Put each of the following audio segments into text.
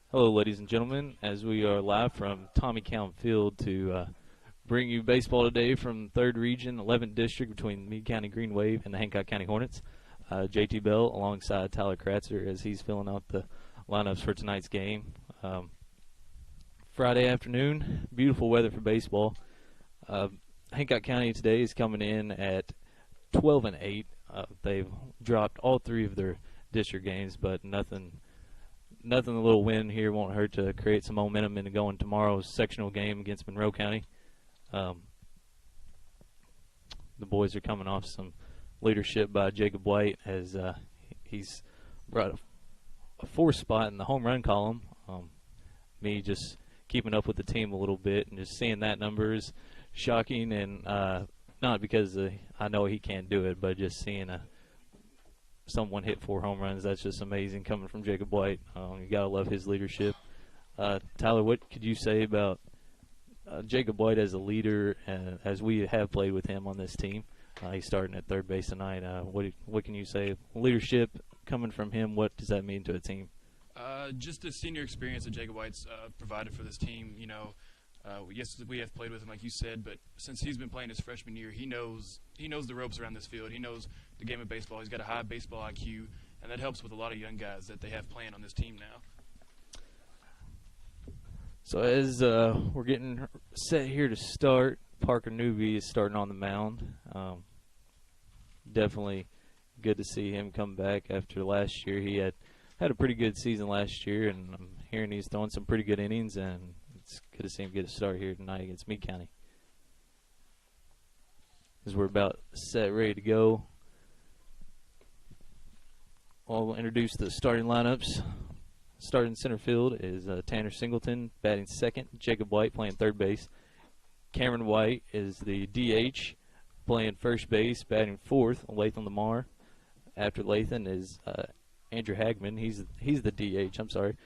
Hello, ladies and gentlemen, as we are live from Tommy Count Field to bring you baseball today from 3rd Region, 11th District between Meade County Green Wave and the Hancock County Hornets. JT Bell alongside Tyler Kratzer as he's filling out the lineups for tonight's game. Friday afternoon, beautiful weather for baseball. Hancock County today is coming in at 12-8. They've dropped all 3 of their district games, but nothing a little win here won't hurt to create some momentum into going tomorrow's sectional game against Monroe County. The boys are coming off some leadership by Jacob White as he's brought a 4th spot in the home run column. Me just keeping up with the team a little bit and just seeing that number is shocking, and not because I know he can't do it, but just seeing someone hit 4 home runs, that's just amazing coming from Jacob White. You got to love his leadership. Tyler, what could you say about Jacob White as a leader, as we have played with him on this team? He's starting at third base tonight. What can you say? Leadership coming from him, what does that mean to a team? Just the senior experience that Jacob White's provided for this team. Yes, we have played with him, like you said, but since he's been playing his freshman year, he knows the ropes around this field. He knows the game of baseball. He's got a high baseball IQ, and that helps with a lot of young guys that they have playing on this team now. So as we're getting set here to start, Parker Newby is starting on the mound. Definitely good to see him come back after last year. He had a pretty good season last year, and I'm hearing he's throwing some pretty good innings, and it's good to see him get a start here tonight against Meade County. As we're about set, ready to go, I'll introduce the starting lineups. Starting center field is Tanner Singleton batting second, Jacob White playing third base. Cameron White is the DH playing first base, batting fourth. Lathan Lamar. After Lathan is Andrew Hagman. He's the DH. I'm sorry.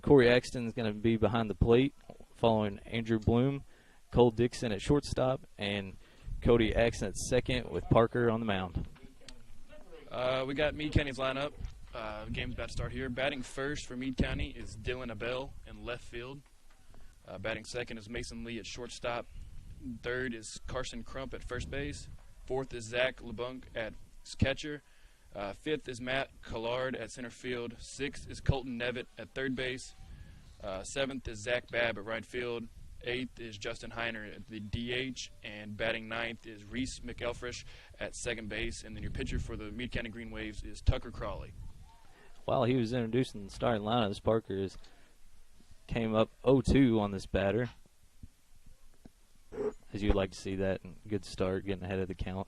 Corey Axton is going to be behind the plate, following Andrew Bloom, Cole Dixon at shortstop, and Cody Axton at second with Parker on the mound. We got Meade County's lineup. The game's about to start here. Batting first for Meade County is Dylan Abell in left field. Batting second is Mason Lee at shortstop. Third is Carson Crump at first base. Fourth is Zach LeBunk at catcher. Fifth is Matt Collard at center field. Sixth is Colton Nevitt at third base. Seventh is Zach Babb at right field. Eighth is Justin Heiner at the DH. And batting ninth is Reese McElfresh at second base. And then your pitcher for the Meade County Green Waves is Tucker Crawley. While he was introducing the starting lineup, Parker came up 0-2 on this batter. As you'd like to see that. Good start, getting ahead of the count.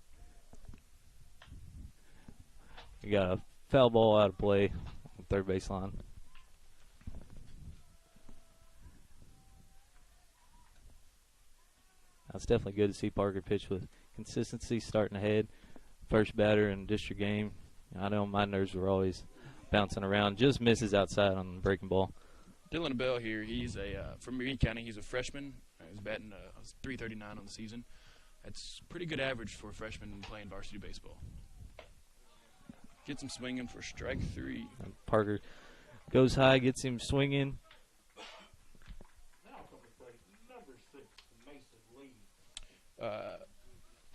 You got a foul ball out of play on third base line. It's definitely good to see Parker pitch with consistency, starting ahead. First batter in district game. I know my nerves were always bouncing around. Just misses outside on the breaking ball. Dylan Abell here, he's from Meade County. He's a freshman. He's batting .339 on the season. That's pretty good average for a freshman playing varsity baseball. Gets him swinging for strike 3. And Parker goes high, gets him swinging.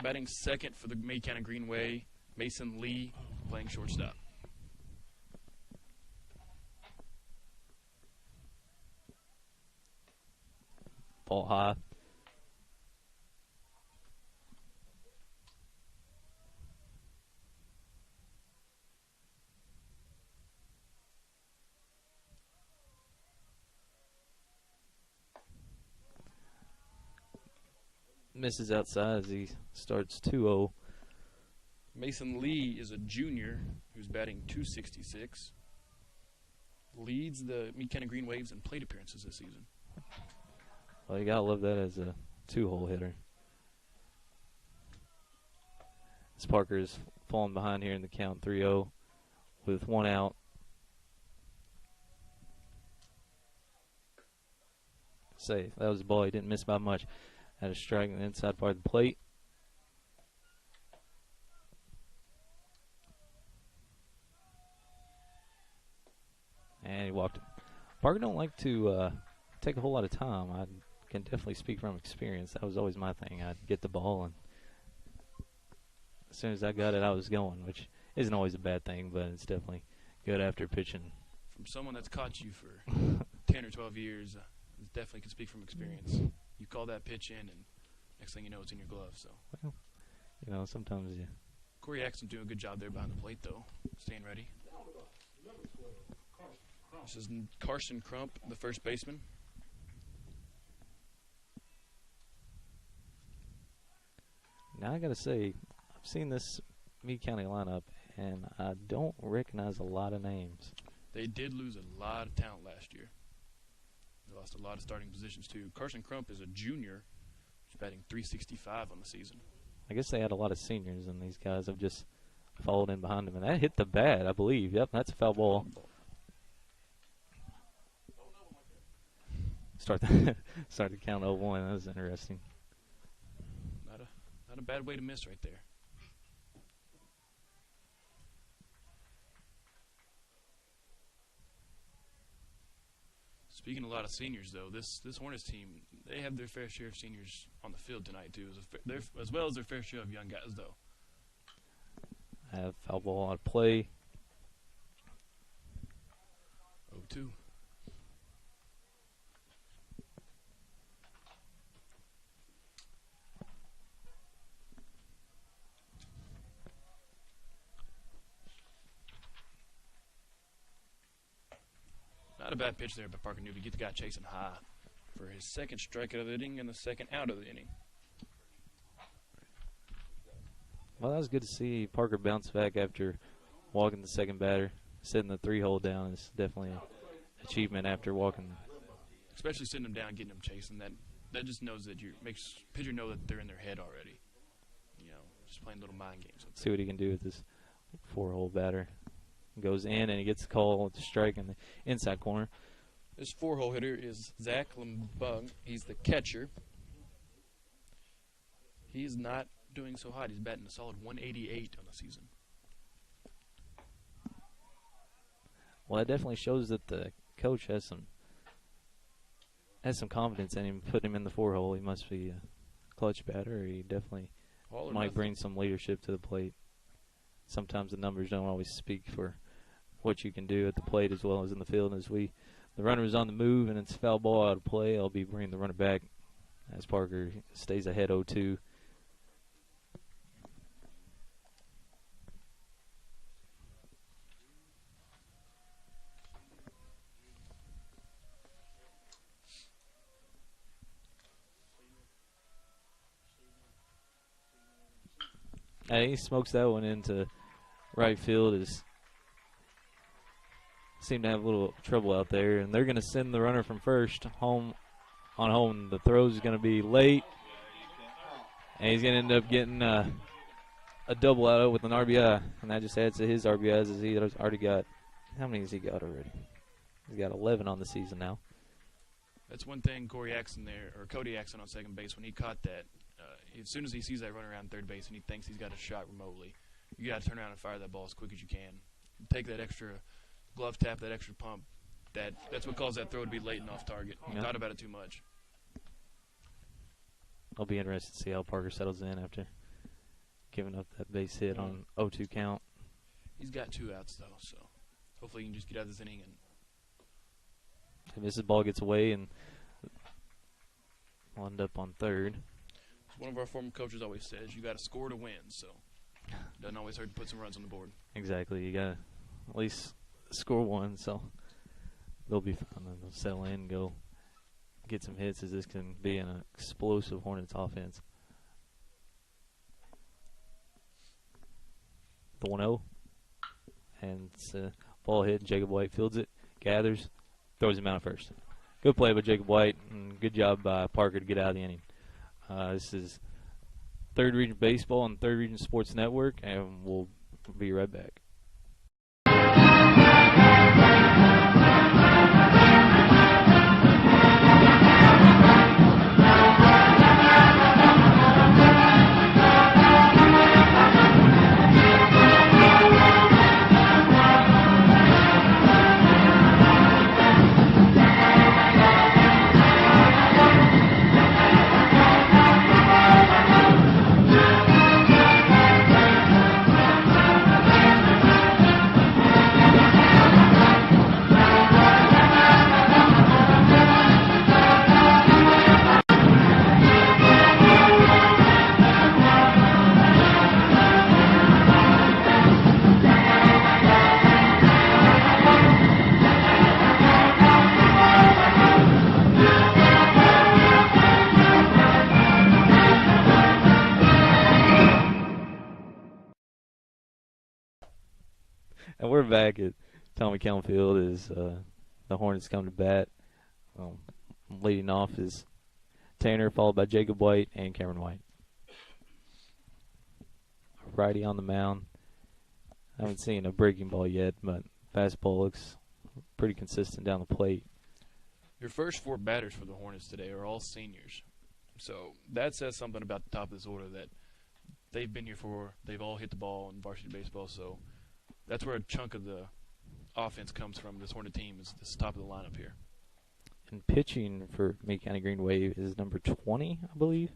Batting second for the Meade County Greenway, Mason Lee playing shortstop. Ball high. Misses outside as he starts 2-0. Mason Lee is a junior who's batting .266. Leads the Meade County Green Waves in plate appearances this season. Well, you gotta love that as a 2-hole hitter. As Parker is falling behind here in the count 3-0 with 1 out. Safe. That was a ball he didn't miss by much. Had a strike on the inside part of the plate. And he walked Parker don't like to take a whole lot of time. I can definitely speak from experience. That was always my thing. I'd get the ball, and as soon as I got it, I was going, which isn't always a bad thing, but it's definitely good after pitching. From someone that's caught you for 10 or 12 years, definitely can speak from experience. You call that pitch in, and next thing you know, it's in your glove. So, well, you know, sometimes you. Corey Axon doing a good job there behind the plate, though, staying ready. This is Carson Crump, the first baseman. Now I gotta say, I've seen this Meade County lineup, and I don't recognize a lot of names. They did lose a lot of talent last year. They lost a lot of starting positions, too. Carson Crump is a junior. He's batting .365 on the season. I guess they had a lot of seniors, and these guys have just followed in behind them. And that hit the bat, I believe. Yep, that's a foul ball. Start the count 0-1. That was interesting. Not a bad way to miss right there. Speaking of a lot of seniors, though, this Hornets team, they have their fair share of seniors on the field tonight, too, as well as their fair share of young guys, though. I have foul ball on play. 0-2. Not a bad pitch there by Parker Newby. Get the guy chasing high for his second strikeout of the inning and the second out of the inning. Well, that was good to see Parker bounce back after walking the second batter. Sitting the 3-hole down is definitely an achievement after walking. Especially sitting him down, getting him chasing. That just knows that makes pitcher know that they're in their head already. You know, just playing little mind games. See what he can do with this 4-hole batter. Goes in, and he gets the call to strike in the inside corner. This 4-hole hitter is Zach Lembung. He's the catcher. He's not doing so hot. He's batting a solid 188 on the season. Well, that definitely shows that the coach has some confidence in him, putting him in the 4-hole. He must be a clutch batter. He definitely might bring some leadership to the plate. Sometimes the numbers don't always speak for what you can do at the plate as well as in the field. As the runner is on the move and it's foul ball out of play, I'll be bringing the runner back as Parker stays ahead 0-2. And he smokes that one into right field. Seem to have a little trouble out there, and they're going to send the runner from first home. On home, the throw is going to be late, and he's going to end up getting a double out with an RBI, and that just adds to his RBIs as he already got. How many has he got already? He's got 11 on the season now. That's one thing Cody Axon on second base, when he caught that, as soon as he sees that run around third base and he thinks he's got a shot remotely, you got to turn around and fire that ball as quick as you can. Take that extra glove tap, that extra pump. That's what caused that throw to be late and off target. He thought about it too much. I'll be interested to see how Parker settles in after giving up that base hit on 0-2 count. He's got 2 outs, though, so hopefully he can just get out of this inning. If this ball gets away, and we'll end up on third. One of our former coaches always says, you got to score to win, so it doesn't always hurt to put some runs on the board. Exactly. You got to at least score one, so they'll be fine. And they'll settle in and go get some hits, as this can be an explosive Hornets offense. The 1-0. And it's a ball hit. Jacob White fields it, gathers, throws him out at first. Good play by Jacob White, and good job by Parker to get out of the inning. This is Third Region Baseball on Third Region Sports Network, and we'll be right back. And we're back at Tommy Kelm Field as the Hornets come to bat. Leading off is Tanner, followed by Jacob White and Cameron White. Righty on the mound. I haven't seen a breaking ball yet, but fastball looks pretty consistent down the plate. Your first 4 batters for the Hornets today are all seniors. So that says something about the top of this order that they've been here for. They've all hit the ball in varsity baseball. So that's where a chunk of the offense comes from. This Hornet team is this top of the lineup here. And pitching for Meade County Green Wave is number 20, I believe.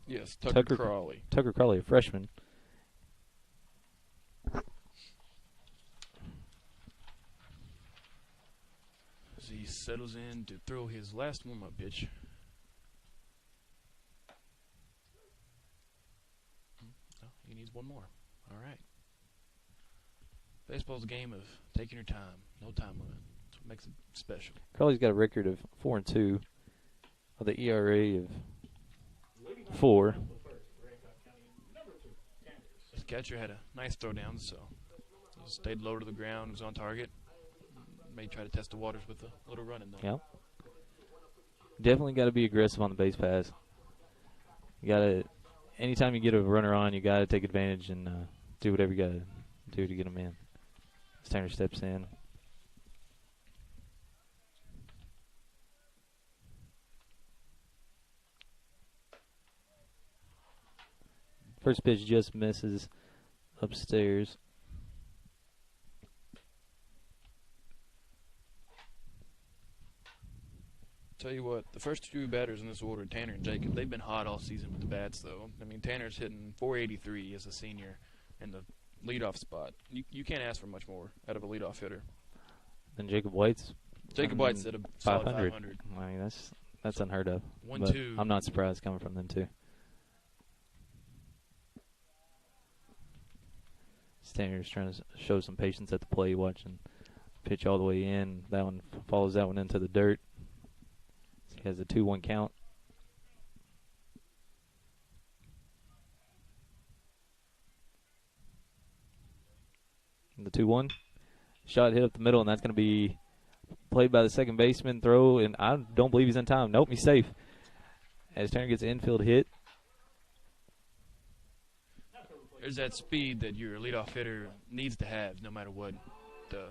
Yes, Tucker Crawley. Tucker Crawley, a freshman. As he settles in to throw his last warm-up pitch. Oh, he needs one more. All right. Baseball's a game of taking your time. No time limit. That's what makes it special. Crawley's got a record of 4-2 with an ERA of 4. The catcher had a nice throw down, so he stayed low to the ground, was on target. May try to test the waters with a little running, though. Yeah. Definitely got to be aggressive on the base pass. You got to, anytime you get a runner on, you got to take advantage and do whatever you got to do to get them in. Tanner steps in. First pitch just misses upstairs. Tell you what, the first 2 batters in this order, Tanner and Jacob, they've been hot all season with the bats, though. I mean, Tanner's hitting .483 as a senior in the leadoff spot. You can't ask for much more out of a leadoff hitter. Then Jacob White's at a solid 500. I mean, that's unheard of. 1-2. I'm not surprised coming from them too. Tanner's trying to show some patience at the plate, watching pitch all the way in. That one follows that one into the dirt. He has a 2-1 count. And the 2-1 shot hit up the middle, and that's going to be played by the second baseman. Throw, and I don't believe he's in time. Nope, he's safe. As Tanner gets an infield hit. There's that speed that your leadoff hitter needs to have no matter what. To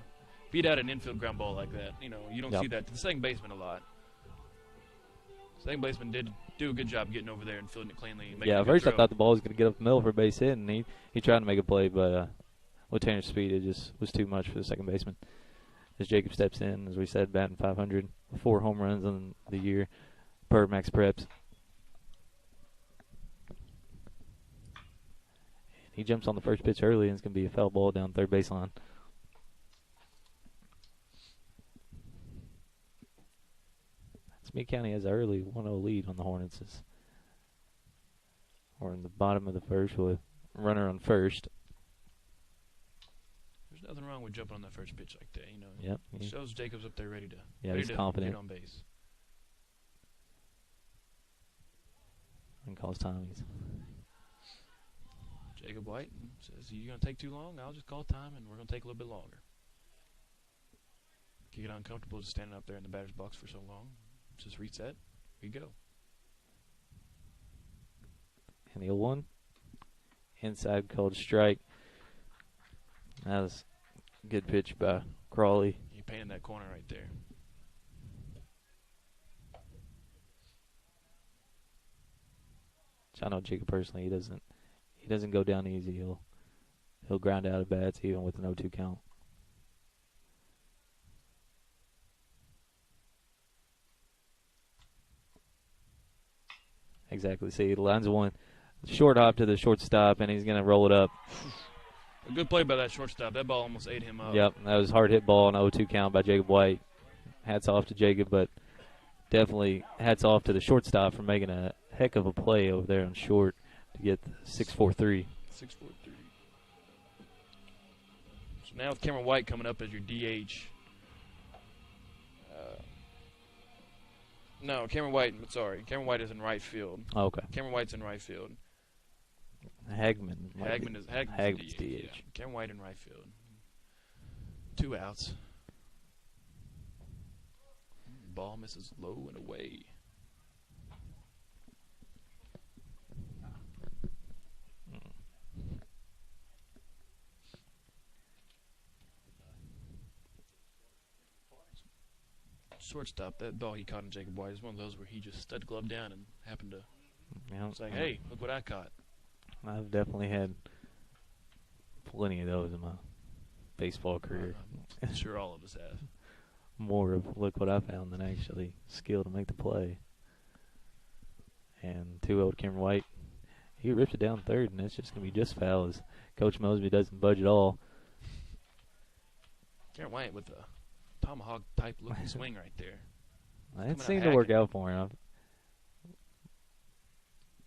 beat out an infield ground ball like that, you don't see that to the second baseman a lot. Second baseman did do a good job getting over there and fielding it cleanly. Yeah, at first I thought the ball was going to get up the middle for a base hit, and he tried to make a play, but with Tanner's speed, it just was too much for the second baseman. As Jacob steps in, as we said, batting .500, 4 home runs on the year per Max Preps. He jumps on the first pitch early, and it's going to be a foul ball down third baseline. Meade County has an early 1-0 lead on the Hornets. We're in the bottom of the first with runner on first. There's nothing wrong with jumping on that first pitch like that. Yep. It shows Jacob's up there ready to he's confident. get on base. And calls time. Jacob White says, "You're going to take too long? I'll just call time, and we're going to take a little bit longer." You get uncomfortable just standing up there in the batter's box for so long. Just reset. Here you go. And the 0-1. Inside called strike. That was a good pitch by Crawley. He painted that corner right there. I know Jacob personally, he doesn't go down easy. He'll ground out at bats even with an 0-2 count. Exactly. See, the line's one short hop to the shortstop, and he's going to roll it up. A good play by that shortstop. That ball almost ate him up. Yep, that was a hard hit ball, an 0-2 count by Jacob White. Hats off to Jacob, but definitely hats off to the shortstop for making a heck of a play over there on short to get the 6-4-3. 6-4-3. So now with Cameron White coming up as your DH. No, Cameron White is in right field. Oh, okay. Cameron White's in right field. Hagman's Hagman's DH. DH. Yeah. Cameron White in right field. 2 outs. Ball misses low and away. Shortstop, that ball he caught in Jacob White is one of those where he just stuck glove down and happened to. It's like, hey, look what I caught. I've definitely had plenty of those in my baseball career. I'm sure all of us have. More of look what I found than actually skill to make the play. And 2-0 to Cameron White. He ripped it down third, and it's just going to be just foul as Coach Mosby doesn't budge at all. Cameron White with a tomahawk-type looking swing right there. It seemed to work out for him.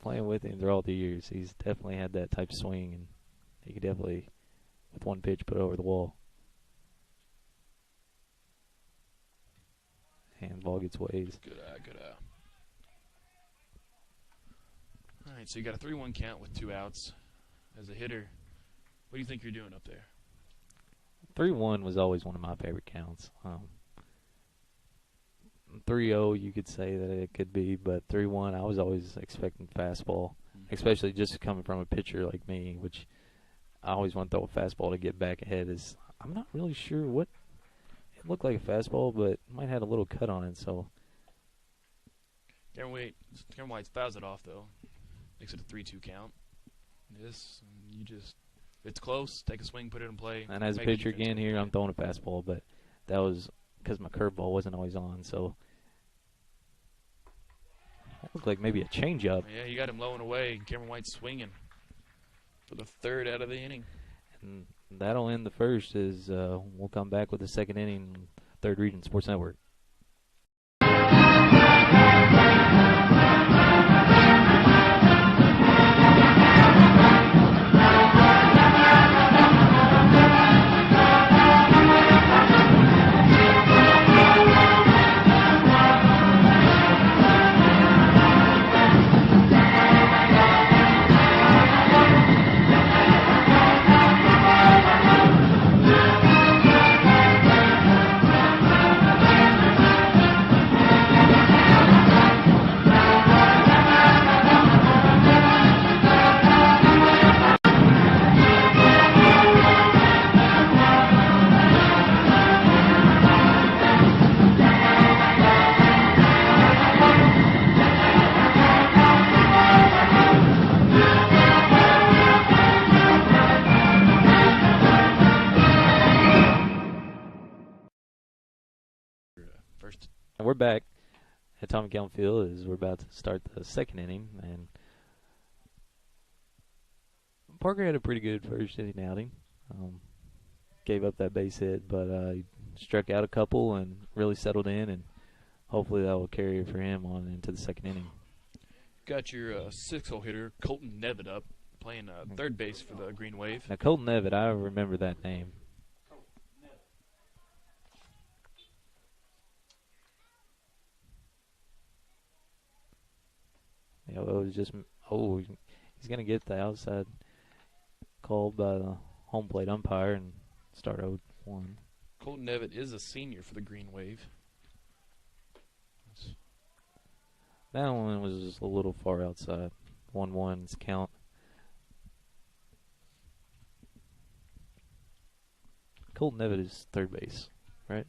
Playing with him throughout the years, he's definitely had that type of swing, and he could definitely, with one pitch, put it over the wall. And ball gets ways. Good eye, good eye. All right, so you got a 3-1 count with 2 outs. As a hitter, what do you think you're doing up there? 3-1 was always one of my favorite counts. 3-0, you could say that it could be, but 3-1, I was always expecting fastball, especially just coming from a pitcher like me, which I always want to throw a fastball to get back ahead. I'm not really sure what it looked like a fastball, but it might have had a little cut on it. So Cameron White fouls it off though, makes it a 3-2 count. It's close. Take a swing, put it in play. And as a pitcher again here, I'm throwing a fastball, but that was because my curveball wasn't always on. So that looked like maybe a changeup. Yeah, you got him low and away. Cameron White swinging for the 3rd out of the inning. And that'll end the first. We'll come back with the 2nd inning, 3rd Region Sports Network. We're back at Tommy Calhoun Field as we're about to start the 2nd inning, and Parker had a pretty good first inning outing. Gave up that base hit, but he struck out a couple and really settled in, and hopefully that will carry it for him on into the 2nd inning. Got your 6-hole hitter, Colton Nevitt, up playing 3rd base for the Green Wave. Now, Colton Nevitt, I remember that name. Yeah, well, it was just, he's going to get the outside called by the home plate umpire and start 0-1. Colton Nevitt is a senior for the Green Wave. That one was just a little far outside. 1-1's count. Colton Nevitt is 3rd base, right?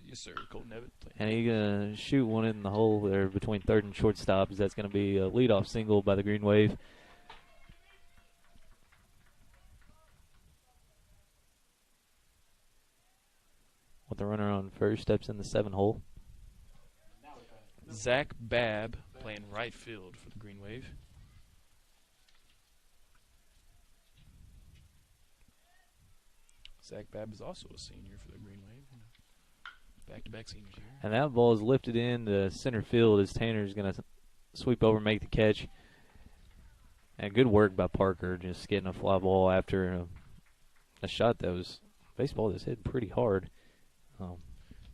Yes, sir. Colton Nevitt. And he's going to shoot one in the hole there between 3rd and shortstop. That's going to be a leadoff single by the Green Wave. With the runner on first, steps in the 7-hole. Zach Babb playing right field for the Green Wave. Zach Babb is also a senior for the Green Wave. Back-to-back seniors here. And that ball is lifted in the center field as Tanner's going to sweep over, make the catch. And good work by Parker, just getting a fly ball after a shot that was baseball that's hit pretty hard.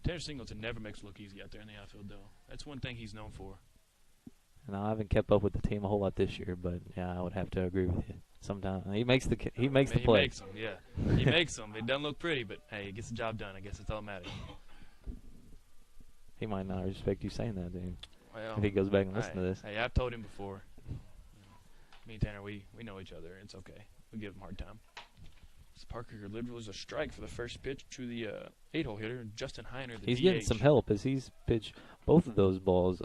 Tanner Singleton never makes it look easy out there in the outfield, though. That's one thing he's known for. And I haven't kept up with the team a whole lot this year, but yeah, I would have to agree with you. Sometimes he makes the play. He makes them, yeah. He makes them. It doesn't look pretty, but hey, he gets the job done. I guess that's all that matters. He might not respect you saying that to him Well, if he goes back and listens to this. Hey, I've told him before. Me and Tanner, we know each other. It's okay. We give him a hard time. This Parker delivers a strike for the first pitch to the 8-hole hitter, Justin Heiner, the He's DH. getting some help as he's pitched both of those balls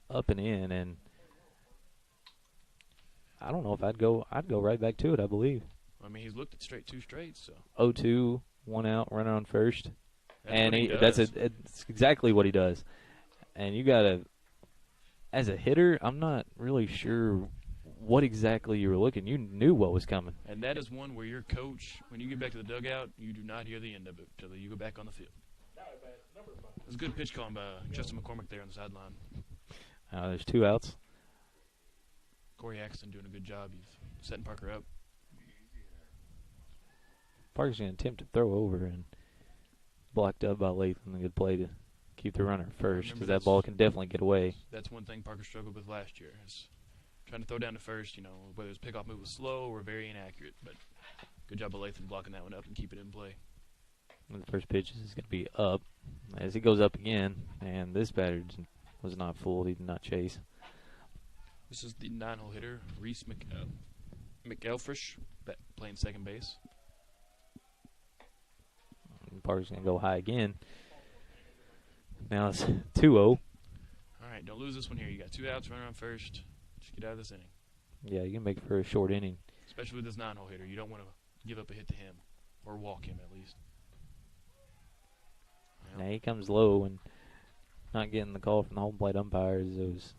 up and in, and I don't know if I'd go right back to it, I believe. I mean, he's looked at two straight, so. 0-2, 1 out, runner on first. That's It's exactly what he does. And you got to, as a hitter, I'm not really sure what exactly you were looking. You knew what was coming. And that is one where your coach, when you get back to the dugout, you do not hear the end of it until you go back on the field. It was a good pitch call by Justin McCormick there on the sideline. There's 2 outs. Corey Axton doing a good job. He's setting Parker up. Parker's going to attempt to throw over and blocked up by Latham. A good play to keep the runner first because that ball can definitely get away. That's one thing Parker struggled with last year, is trying to throw down to first, whether his pickoff move was slow or very inaccurate. But good job of Latham blocking that one up and keeping it in play. And the first pitch is going to be up as he goes up again, and this batter was not fooled. He did not chase. This is the 9-hole hitter, Reese McElfresh, playing second base. Parker's going to go high again. Now it's 2-0. All right, don't lose this one here. You got 2 outs, runner on first. Just get out of this inning. Yeah, you can make it for a short inning. Especially with this 9-hole hitter. You don't want to give up a hit to him, or walk him at least. Now he comes low and not getting the call from the home plate umpires. Those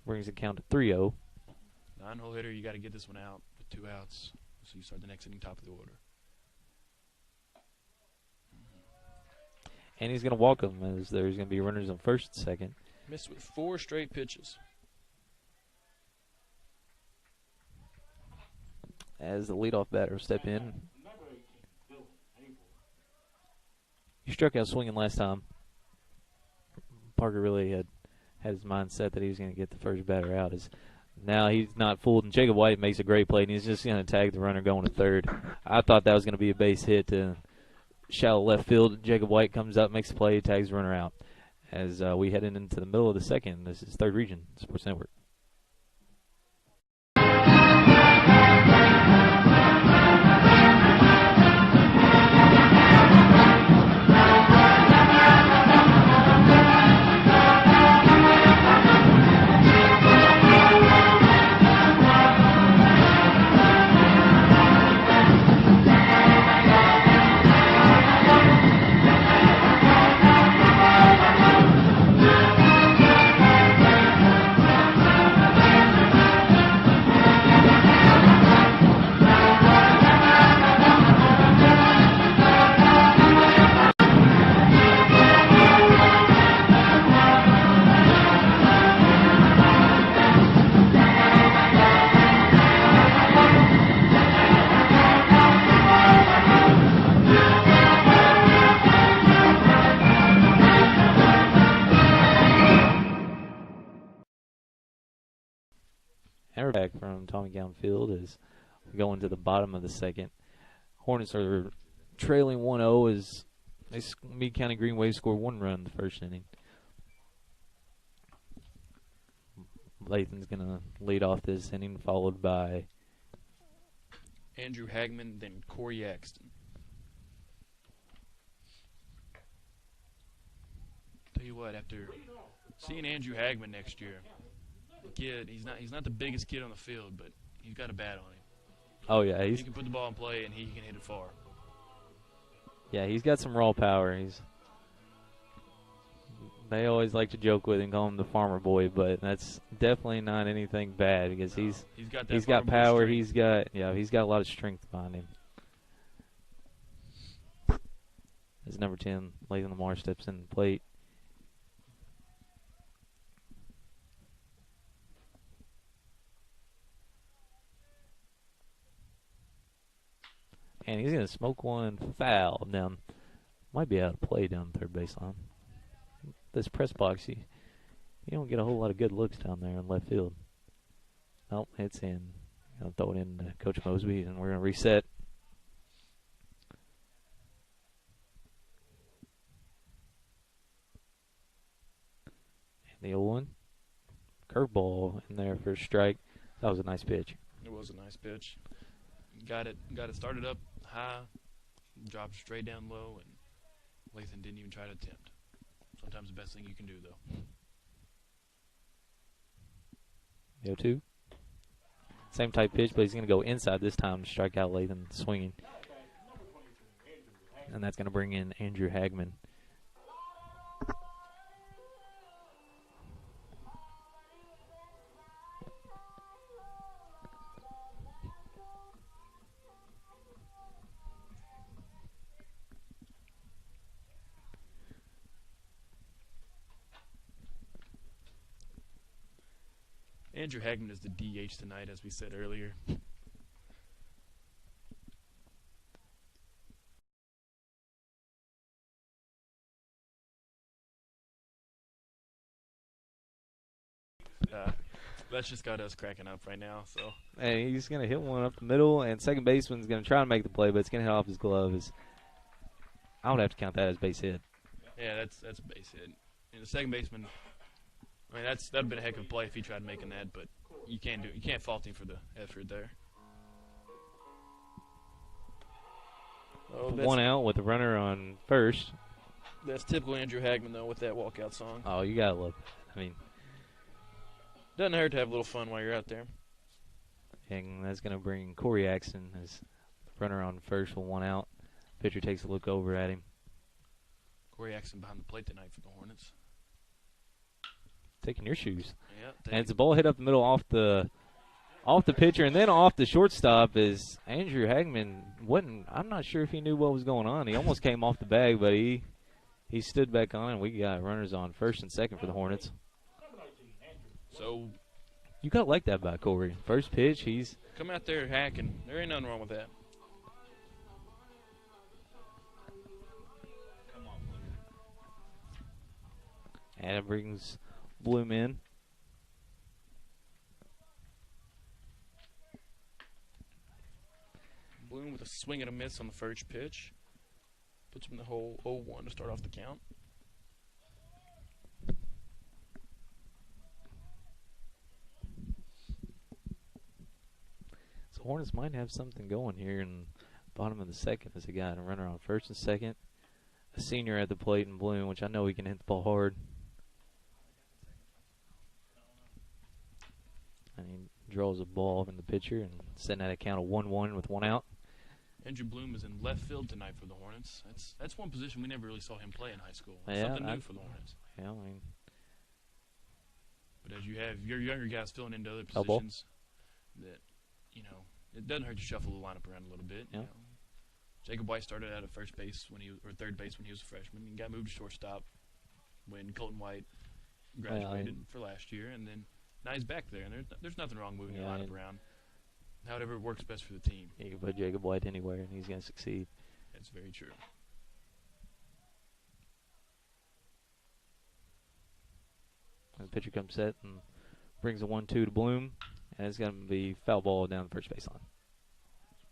brings the count to 3-0. 9-hole hitter, you got to get this one out with 2 outs, so you start the next inning top of the order. And he's going to walk him as there's going to be runners on first and second. Missed with 4 straight pitches. As the leadoff batter will step in. He struck out swinging last time. Parker really had his mind set that he was going to get the first batter out. Now he's not fooled, and Jacob White makes a great play, and he's just going to tag the runner going to third. I thought that was going to be a base hit to shallow left field. Jacob White comes up, makes a play, tags the runner out. As we head into the middle of the second, this is Third Region Sports Network. And we're back from Tommy Gown Field as we go into the bottom of the second. Hornets are trailing 1-0 as Meade County Green Wave scored 1 run in the first inning. Lathan's going to lead off this inning, followed by Andrew Hagman, then Corey Axton. Tell you what, after seeing Andrew Hagman next year, the kid, he's not the biggest kid on the field, but he's got a bat on him. Oh yeah, he can put the ball in play and he can hit it far. Yeah, he's got some raw power. They always like to joke with him, call him the farmer boy, but that's definitely not anything bad because he's got power. He's got a lot of strength behind him. As number 10, Lathan Lamar steps in the plate. And he's going to smoke one foul down. Might be out of play down the third baseline. This press box, you don't get a whole lot of good looks down there in left field. Nope, it's in. I'll throw it in to Coach Mosby, and we're going to reset. And the 0-1. Curveball in there for a strike. That was a nice pitch. It was a nice pitch. Got it started up high, dropped straight down low, and Lathan didn't even try to attempt. Sometimes the best thing you can do, though. The 0-2. Same type pitch, but he's going to go inside this time to strike out Lathan swinging. And that's going to bring in Andrew Hagman. Andrew Hagman is the DH tonight, as we said earlier. That's just got us cracking up right now. So Hey, he's going to hit one up the middle, and second baseman's going to try to make the play, but it's going to hit off his glove. I would have to count that as base hit. Yeah, that's a base hit. And the second baseman, I mean, that'd have been a heck of a play if he tried making that, but you can't fault him for the effort there. Oh, One out with the runner on first. That's typical Andrew Hagman, though, with that walkout song. Oh, you got to love it. I mean, doesn't hurt to have a little fun while you're out there. and that's going to bring Corey Axon as runner on first with one out. Pitcher takes a look over at him. Corey Axon behind the plate tonight for the Hornets. Taking your shoes. Yeah, and it's a ball hit up the middle off the pitcher, and then off the shortstop is Andrew Hagman. I'm not sure if he knew what was going on. He almost came off the bag, but he stood back on, and we got runners on first and second for the Hornets. So you got to like that by Corey. First pitch, he's come out there hacking. There ain't nothing wrong with that. And it brings Bloom in. Bloom with a swing and a miss on the first pitch. Puts him in the hole 0-1 to start off the count. So Hornets might have something going here in the bottom of the second as they got a runner on first and second. A senior at the plate in Bloom, which I know he can hit the ball hard. And he draws a ball from the pitcher and setting at a count of 1-1 with one out. Andrew Bloom is in left field tonight for the Hornets. That's one position we never really saw him play in high school. Yeah, something new for the Hornets. Yeah, I mean. But as you have your younger guys filling into other positions, that it doesn't hurt to shuffle the lineup around a little bit. Yeah. Jacob White started out at first base or third base when he was a freshman. He got moved to shortstop when Colton White graduated for last year, and then now he's back there. And there's nothing wrong moving your lineup around. However works best for the team. You can put Jacob White anywhere, and he's going to succeed. That's very true. And the pitcher comes set and brings a 1-2 to Bloom, and it's going to be foul ball down the first baseline.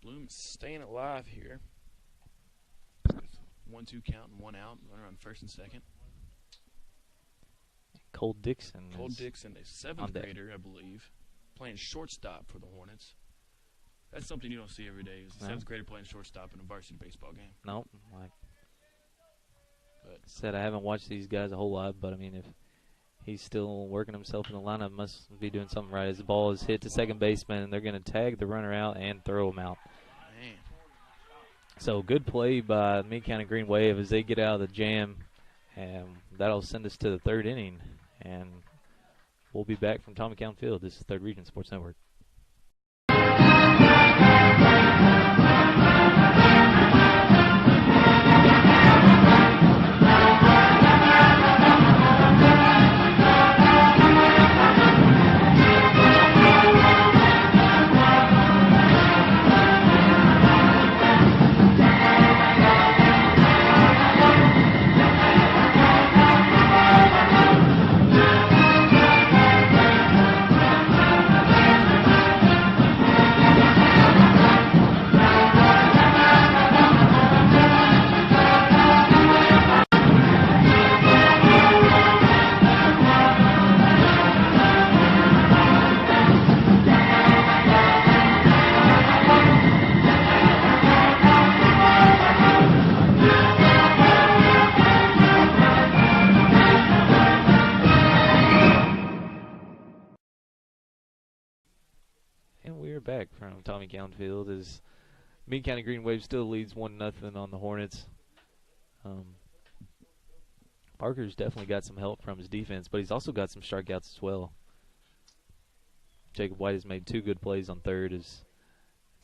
Bloom is staying alive here. 1-2 count and one out. Runner on first and second. Cole Dixon, a seventh grader, I believe, playing shortstop for the Hornets. That's something you don't see every day. Is a seventh grader playing shortstop in a varsity baseball game. Nope. Like said, I haven't watched these guys a whole lot, but I mean, if he's still working himself in the lineup, must be doing something right. As the ball is hit to second baseman, and they're going to tag the runner out and throw him out. Man. So good play by Meade County Green Wave as they get out of the jam, and that'll send us to the third inning. And we'll be back from Tommy County Field. This is Third Region Sports Network. back from Tommy Field as Meade County Green Wave still leads 1-0 on the Hornets. Parker's definitely got some help from his defense, but he's also got some strikeouts as well. Jacob White has made 2 good plays on third as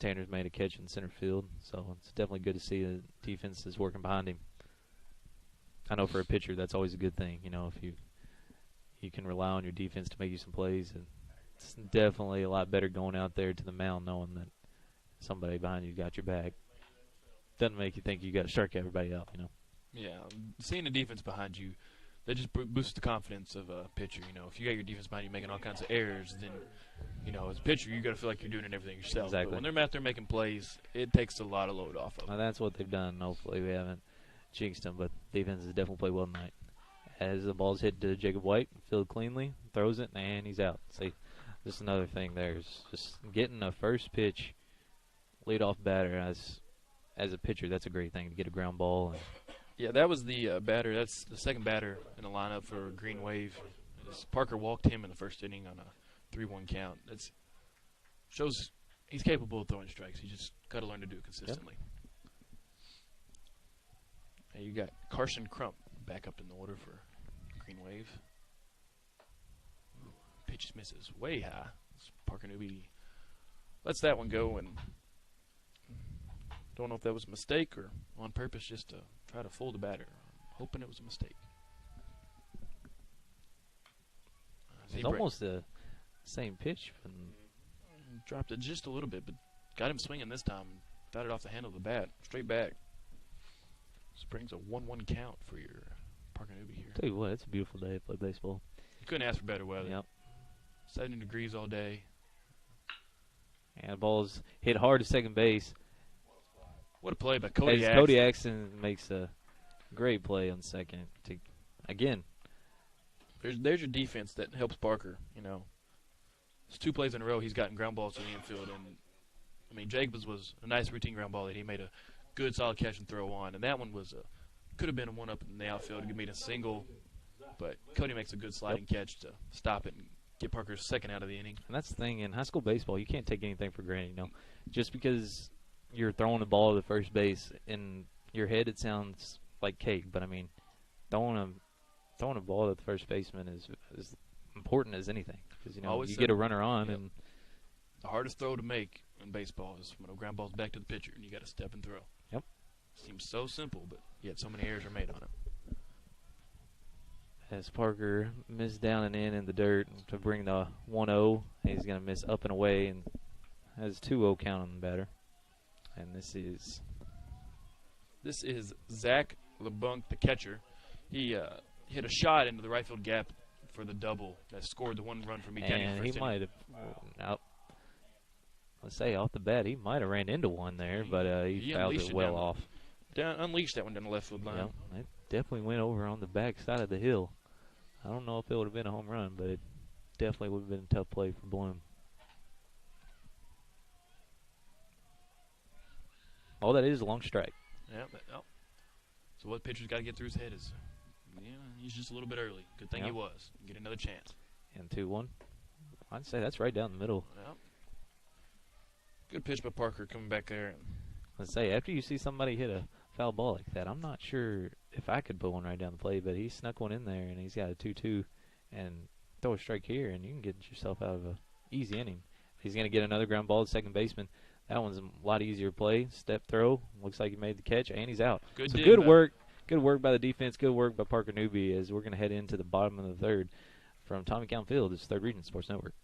Tanner's made a catch in center field, so it's definitely good to see the defense is working behind him. I know for a pitcher that's always a good thing. You know, if you can rely on your defense to make you some plays, and it's definitely a lot better going out there to the mound knowing that somebody behind you got your back. Doesn't make you think you got to strike everybody out, you know. Yeah, seeing the defense behind you, that just boosts the confidence of a pitcher. You know, if you got your defense behind you making all kinds of errors, then, you know, as a pitcher, you got to feel like you're doing everything yourself. Exactly. But when they're out there making plays, it takes a lot of load off of them. Well, that's what they've done. Hopefully we haven't jinxed them, but defense has definitely played well tonight. As the ball's hit to Jacob White, fielded cleanly, throws it, and he's out. See, just another thing there is just getting a first pitch leadoff batter as a pitcher. That's a great thing to get a ground ball. And yeah, that was the batter. That's the second batter in the lineup for Green Wave. Parker walked him in the first inning on a 3-1 count. That shows he's capable of throwing strikes. He just got to learn to do it consistently. Yep. And you got Carson Crump back up in the order for Green Wave. Ooh, pitch misses way high. Parker Newby lets that one go, and don't know if that was a mistake or on purpose just to try to fool the batter. I'm hoping it was a mistake. It's almost the same pitch. Dropped it just a little bit, but got him swinging this time. Got it off the handle of the bat, straight back. This brings a 1-1 count for your Parker Newby here. Tell you what, it's a beautiful day to play baseball. You couldn't ask for better weather. Yep. 70 degrees all day. And the ball's hit hard to second base. What a play by Cody Axton. Cody Axton makes a great play on second. Again. There's your defense that helps Parker, you know. It's 2 plays in a row he's gotten ground balls to the infield. And, I mean, Jacobs was a nice routine ground ball that he made a good solid catch and throw on. And that one was could have been a one up in the outfield. He made a single. But Cody makes a good sliding catch to stop it and get Parker's second out of the inning. And that's the thing. In high school baseball, you can't take anything for granted, you know. Just because you're throwing the ball to the first base, in your head it sounds like cake. But, I mean, throwing a ball at the first baseman is important as anything. Because, you know, you get a runner on. Yep. And the hardest throw to make in baseball is when a ground ball's back to the pitcher and you got to step and throw. Yep. Seems so simple, but yet so many errors are made on it. As Parker missed down and in the dirt to bring the 1-0, he's going to miss up and away and has 2-0 count on the batter. And this is Zach LeBunk, the catcher. He hit a shot into the right field gap for the double that scored the 1 run for Meade County. And he might have, let's say off the bat, he might have ran into one there, but he fouled it well off. Unleashed that one down the left field line. Yep, it definitely went over on the back side of the hill. I don't know if it would have been a home run, but it definitely would have been a tough play for Bloom. All that is a long strike. Yeah. So what pitcher's got to get through his head is, he's just a little bit early. Good thing he was. Get another chance. And 2-1. I'd say that's right down the middle. Yep. Good pitch by Parker coming back there. Let's say, after you see somebody hit a foul ball like that, I'm not sure if I could put one right down the plate, but he snuck one in there, and he's got a 2-2, and throw a strike here, and you can get yourself out of an easy inning. He's going to get another ground ball to second baseman. That one's a lot easier play. Step throw. Looks like he made the catch, and he's out. Good work. Good work by the defense. Good work by Parker Newby as we're going to head into the bottom of the third. From Tommy Field, this is 3rd Region Sports Network.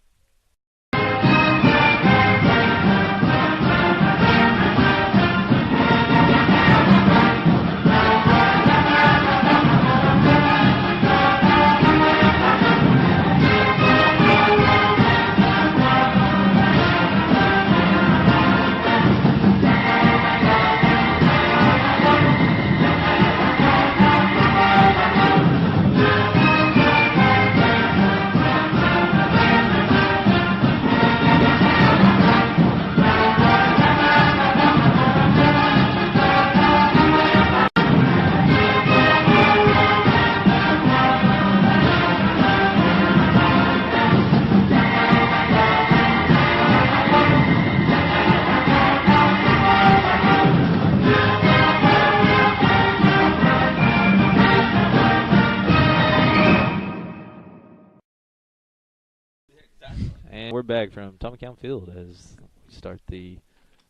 we're back from Tommy Count Field as we start the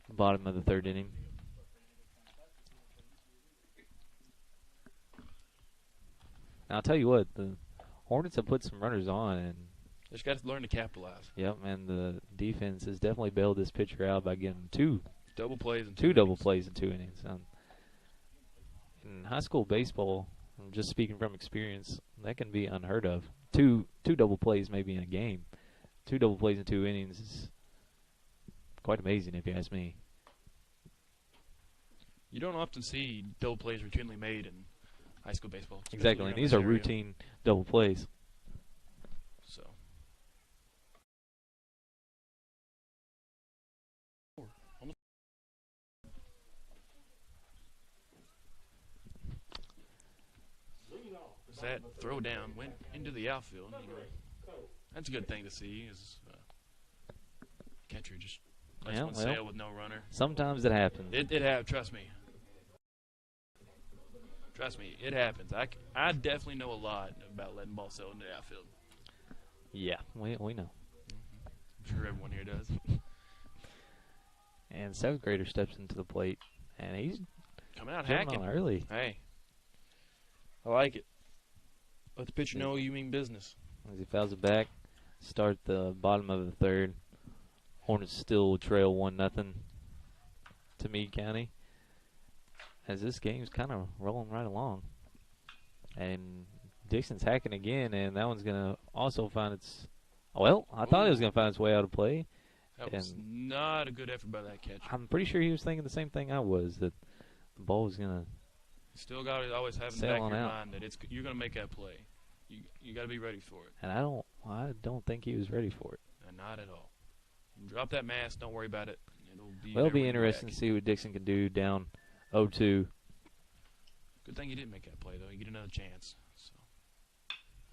bottom of the third inning. Now, I'll tell you what, the Hornets have put some runners on, and they just got to learn to capitalize. Yep, and the defense has definitely bailed this pitcher out by getting two double plays in two double plays in 2 innings. In high school baseball, I'm just speaking from experience, that can be unheard of. Two double plays maybe in a game. 2 double plays in 2 innings is quite amazing, if you ask me. You don't often see double plays routinely made in high school baseball. Exactly, and these are routine double plays. So. That throw down went into the outfield. You know, that's a good thing to see. Is catcher just lets one sail with no runner. Sometimes it happens. It happens. Trust me. Trust me, it happens. I definitely know a lot about letting ball sail into the outfield. Yeah, we know. I'm sure everyone here does. And 7th grader steps into the plate, and he's coming out hacking early. Hey, I like it. Let the pitcher know you mean business. As he fouls it back, start the bottom of the third. Hornets still trail 1-0 to Meade County. As this game's kind of rolling right along. And Dixon's hacking again, and that one's going to also find its... Well, I thought it was going to find its way out of play. That was not a good effort by that catcher. I'm pretty sure he was thinking the same thing I was, that the ball was going to... You still got to always have in the back of your mind that you're going to make that play. You got to be ready for it. And I don't think he was ready for it. Not at all. Drop that mask. Don't worry about it. It'll be interesting to see what Dixon can do down 0-2. Good thing you didn't make that play, though. You get another chance. So.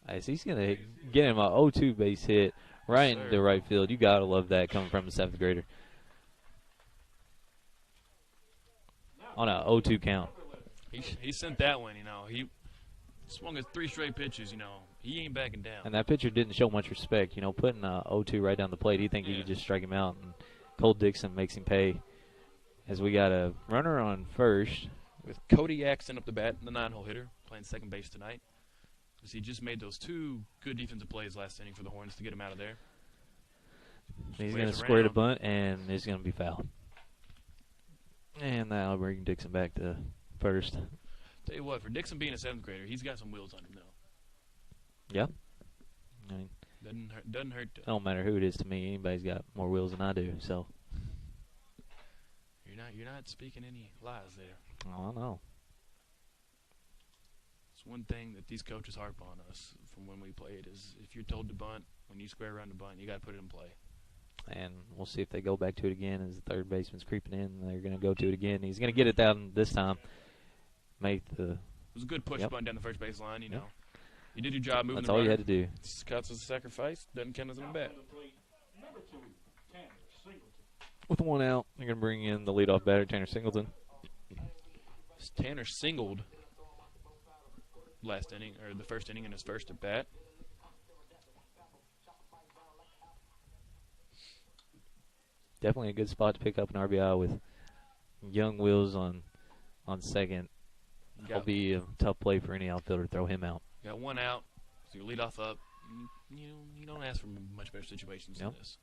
As he's going to get him a 0-2 base hit right into right field. You got to love that coming from a 7th grader. On a 0-2 count. He sent that one, you know. He swung his 3 straight pitches, you know. He ain't backing down. And that pitcher didn't show much respect, you know, putting a 0-2 right down the plate. He think he could just strike him out, and Cole Dixon makes him pay. As we got a runner on first. With Cody Axton up the bat, the 9-hole hitter, playing second base tonight. Because he just made those 2 good defensive plays last inning for the Hornets to get him out of there. He's going to square the bunt, and it's going to be fouled. And that'll bring Dixon back to first. Tell you what, for Dixon being a 7th grader, he's got some wheels on him now. Yeah. I mean, doesn't hurt. It don't matter who it is to me. Anybody's got more wheels than I do. So. You're not speaking any lies there. Oh, I know. It's one thing that these coaches harp on us from when we played is if you're told to bunt, when you square around the bunt, you got to put it in play. And we'll see if they go back to it again as the third baseman's creeping in. They're going to go to it again. He's going to get it down this time. It was a good push bunt down the first base line, you know. You did your job moving That's all you had to do. Counts as a sacrifice. Doesn't count as an at-bat. With 1 out, they're going to bring in the leadoff batter, Tanner Singleton. Tanner singled last inning, or the first inning in his first at-bat. Definitely a good spot to pick up an RBI with young Wills on second. It'll be a tough play for any outfielder to throw him out. Got 1 out, so you lead off up. You don't ask for much better situations than this.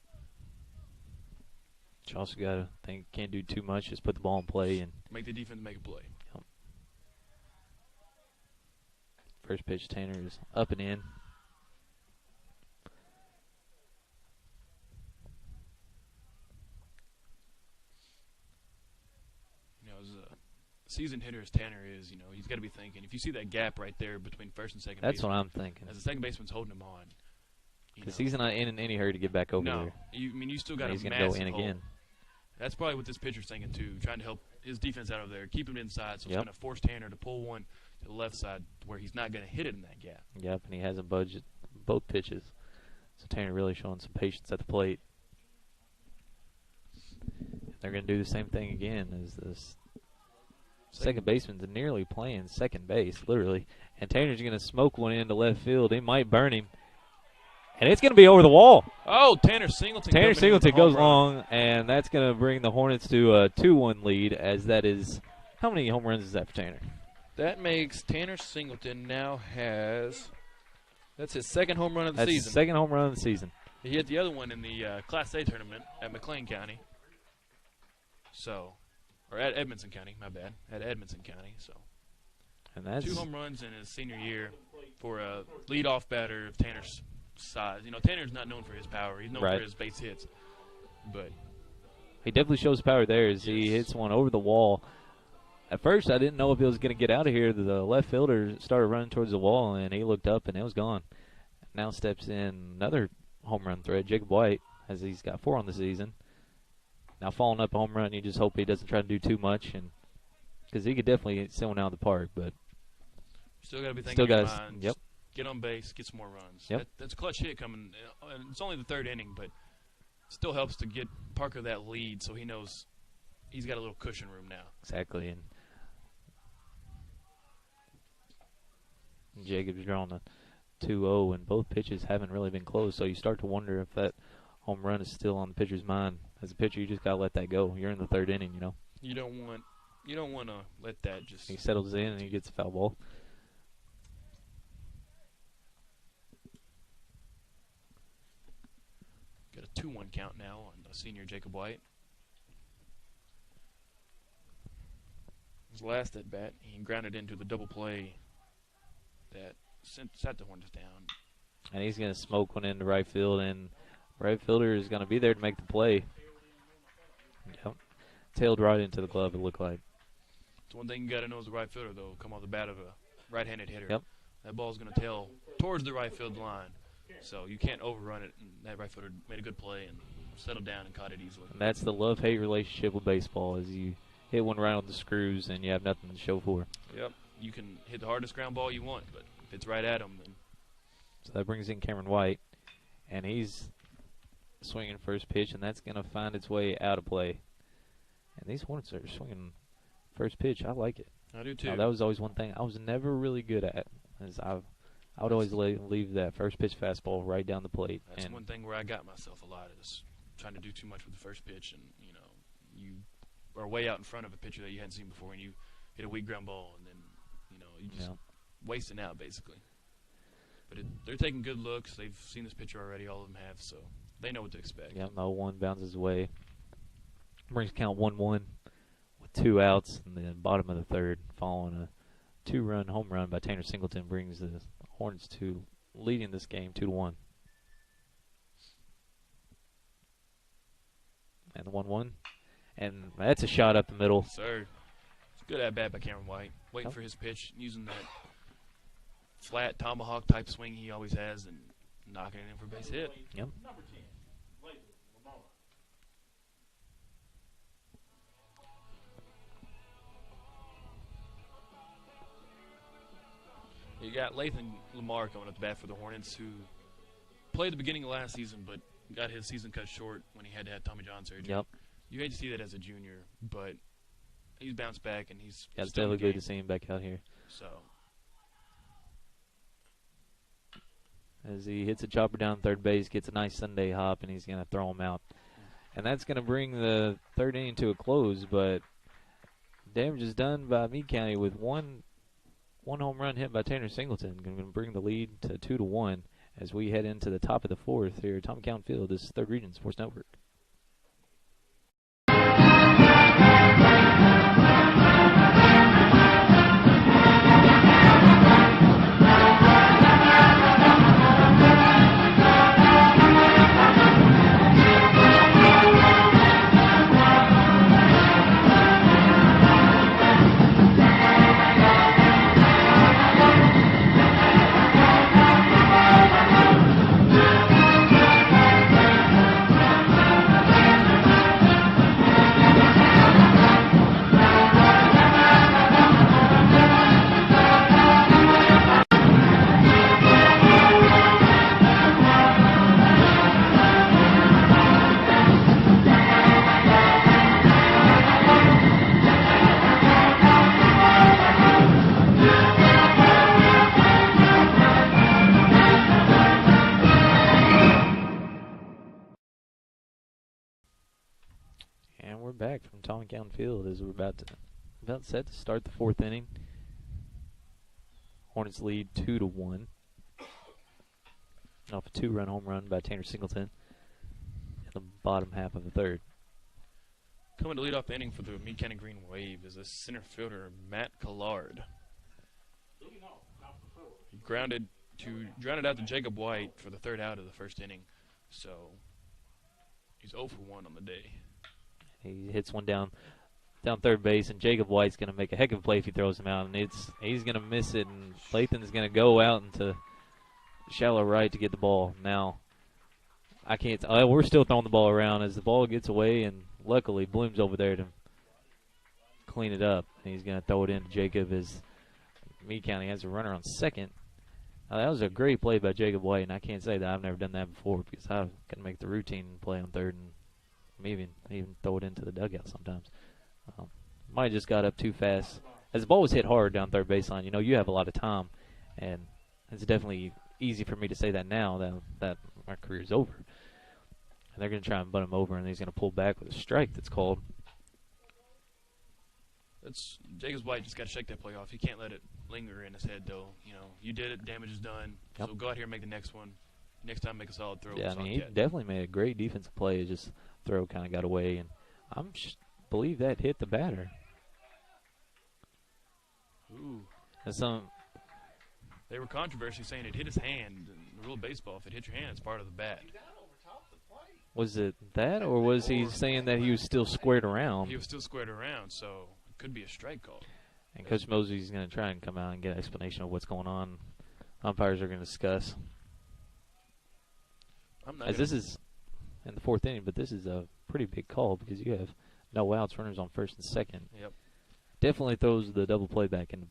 You also got to think can't do too much. Just put the ball in play and make the defense make a play. Yep. First pitch, Tanner is up and in. You know, as a seasoned hitter as Tanner is, you know, he's got to be thinking. If you see that gap right there between first and second base, that's what I'm thinking. As the second baseman's holding him on. Because he's not in any hurry to get back over there. You still got he's a going to go in hold. again. That's probably what this pitcher's thinking, too, trying to help his defense out of there, keep him inside, so it's going to force Tanner to pull one to the left side where he's not going to hit it in that gap. Yep, and he hasn't budged both pitches. So Tanner really showing some patience at the plate. They're going to do the same thing again as this second baseman's nearly playing second base, literally. And Tanner's going to smoke one into left field. He might burn him. And it's going to be over the wall. Oh, Tanner Singleton. Tanner Singleton goes long, and that's going to bring the Hornets to a 2-1 lead, as that is – how many home runs is that for Tanner? That makes Tanner Singleton now has – that's his second home run of the season. That's his second home run of the season. He hit the other one in the Class A tournament at McLean County. So – or at Edmonson County, my bad. At Edmonson County, so. And that's 2 home runs in his senior year for a leadoff batter of Tanner's size. You know, Tanner's not known for his power. He's known for his base hits. But he definitely shows power there as he hits one over the wall. At first, I didn't know if he was going to get out of here. The left fielder started running towards the wall, and he looked up, and it was gone. Now steps in another home run threat, Jacob White, as he's got 4 on the season. Now following up a home run, you just hope he doesn't try to do too much, and because he could definitely send one out of the park, but still got to be thinking in your mind. Yep. Get on base, get some more runs. Yep. That's a clutch hit coming. And it's only the 3rd inning, but still helps to get Parker that lead, so he knows he's got a little cushion room now. Exactly, and Jacob's drawn a 2-0, and both pitches haven't really been close, so you start to wonder if that home run is still on the pitcher's mind. As a pitcher, you just gotta let that go. You're in the 3rd inning, you know. You don't want to let that just. He settles in and he gets a foul ball. Got a 2-1 count now on the senior Jacob White. His last at bat, he grounded into the double play that sat the Hornets down. And he's going to smoke one into right field, and right fielder is going to be there to make the play. Yep. Tailed right into the glove, it looked like. It's one thing you got to know as a right fielder, though, come off the bat of a right-handed hitter. Yep. That ball's going to tail towards the right field line. So you can't overrun it, and that right fielder made a good play and settled down and caught it easily. And that's the love-hate relationship with baseball, is you hit one right on the screws and you have nothing to show for it. Yep. You can hit the hardest ground ball you want, but if it's right at him, then. So that brings in Cameron White, and he's swinging first pitch, and that's going to find its way out of play. And these Hornets are swinging first pitch. I like it. I do too. Now, that was always one thing I was never really good at, is I would always leave that first pitch fastball right down the plate. That's one thing where I got myself a lot, is trying to do too much with the first pitch, and you are way out in front of a pitcher that you hadn't seen before, and you hit a weak ground ball, and then you just wasting out basically. But they're taking good looks. They've seen this pitcher already. All of them have, so they know what to expect. Yep, 0-1 bounces away. Brings count 1-1 with 2 outs in the bottom of the 3rd, following a 2-run home run by Tanner Singleton brings the Hornets to leading this game 2-1. And the 1-1. And that's a shot up the middle. Sir. It's a good at-bat by Cameron White. Waiting for his pitch, using that flat tomahawk type swing he always has and knocking it in for a base hit. Yep. You got Lathan Lamar coming up to bat for the Hornets, who played the beginning of last season but got his season cut short when he had to have Tommy John surgery. Yep. You hate to see that as a junior, but he's bounced back and he's it's definitely good to see him back out here. So as he hits a chopper down third base, gets a nice Sunday hop, and he's going to throw him out. And that's going to bring the 3rd inning to a close, but damage is done by Meade County with one home run hit by Tanner Singleton. Going to bring the lead to 2-1 as we head into the top of the 4th here at Tom Cowan Field. This is 3rd Region Sports Network. back from Tommytown Field as we're about set to start the fourth inning. Hornets lead 2-1 off a 2-run home run by Tanner Singleton in the bottom half of the third. Coming to lead off the inning for the Meade County Green Wave is a center fielder, Matt Collard. He grounded out to Jacob White for the third out of the first inning, so he's 0 for 1 on the day. He hits one down third base, and Jacob White's going to make a heck of a play if he throws him out, and he's going to miss it, and Lathan's going to go out into shallow right to get the ball. Now, I can't. We're still throwing the ball around as the ball gets away, and luckily Bloom's over there to clean it up. And he's going to throw it into Jacob as Meade County has a runner on second. That was a great play by Jacob White, and I can't say that I've never done that before because I can make the routine play on third and maybe even throw it into the dugout sometimes. Might have just got up too fast. As the ball was hit hard down third baseline, you have a lot of time, and it's definitely easy for me to say that now that my career's over. And they're going to try and butt him over, and he's going to pull back with a strike that's called. Jacob White just got to shake that play off. He can't let it linger in his head, though. You did it, damage is done. Yep. So go out here and make the next one. Next time, make a solid throw. Yeah, he definitely made a great defensive play. It just throw kind of got away, and I believe that hit the batter. Ooh. And They were controversy saying it hit his hand. In the rule of baseball, if it hit your hand, it's part of the bat. Was it that, or was he saying that he was still squared around? He was still squared around, so it could be a strike call. And Coach Mosey's going to try and come out and get an explanation of what's going on. Umpires are going to discuss. This is in the fourth inning, but this is a pretty big call because you have no outs, runners on first and second. Yep. Definitely throws the double play back in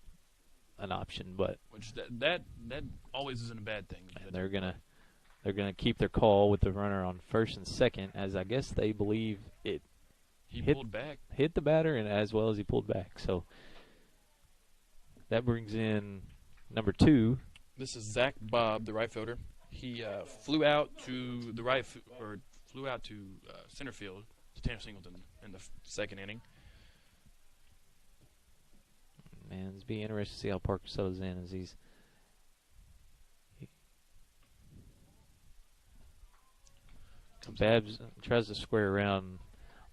an option, but that always isn't a bad thing. And they're gonna keep their call with the runner on first and second, as I guess they believe he pulled back, hit the batter, and as well as he pulled back. So that brings in number 2. This is Zach Bobb, the right fielder. He flew out to the center field to Tanner Singleton in the second inning. Man, it's be interesting to see how Parker settles in as he Babs tries to square around.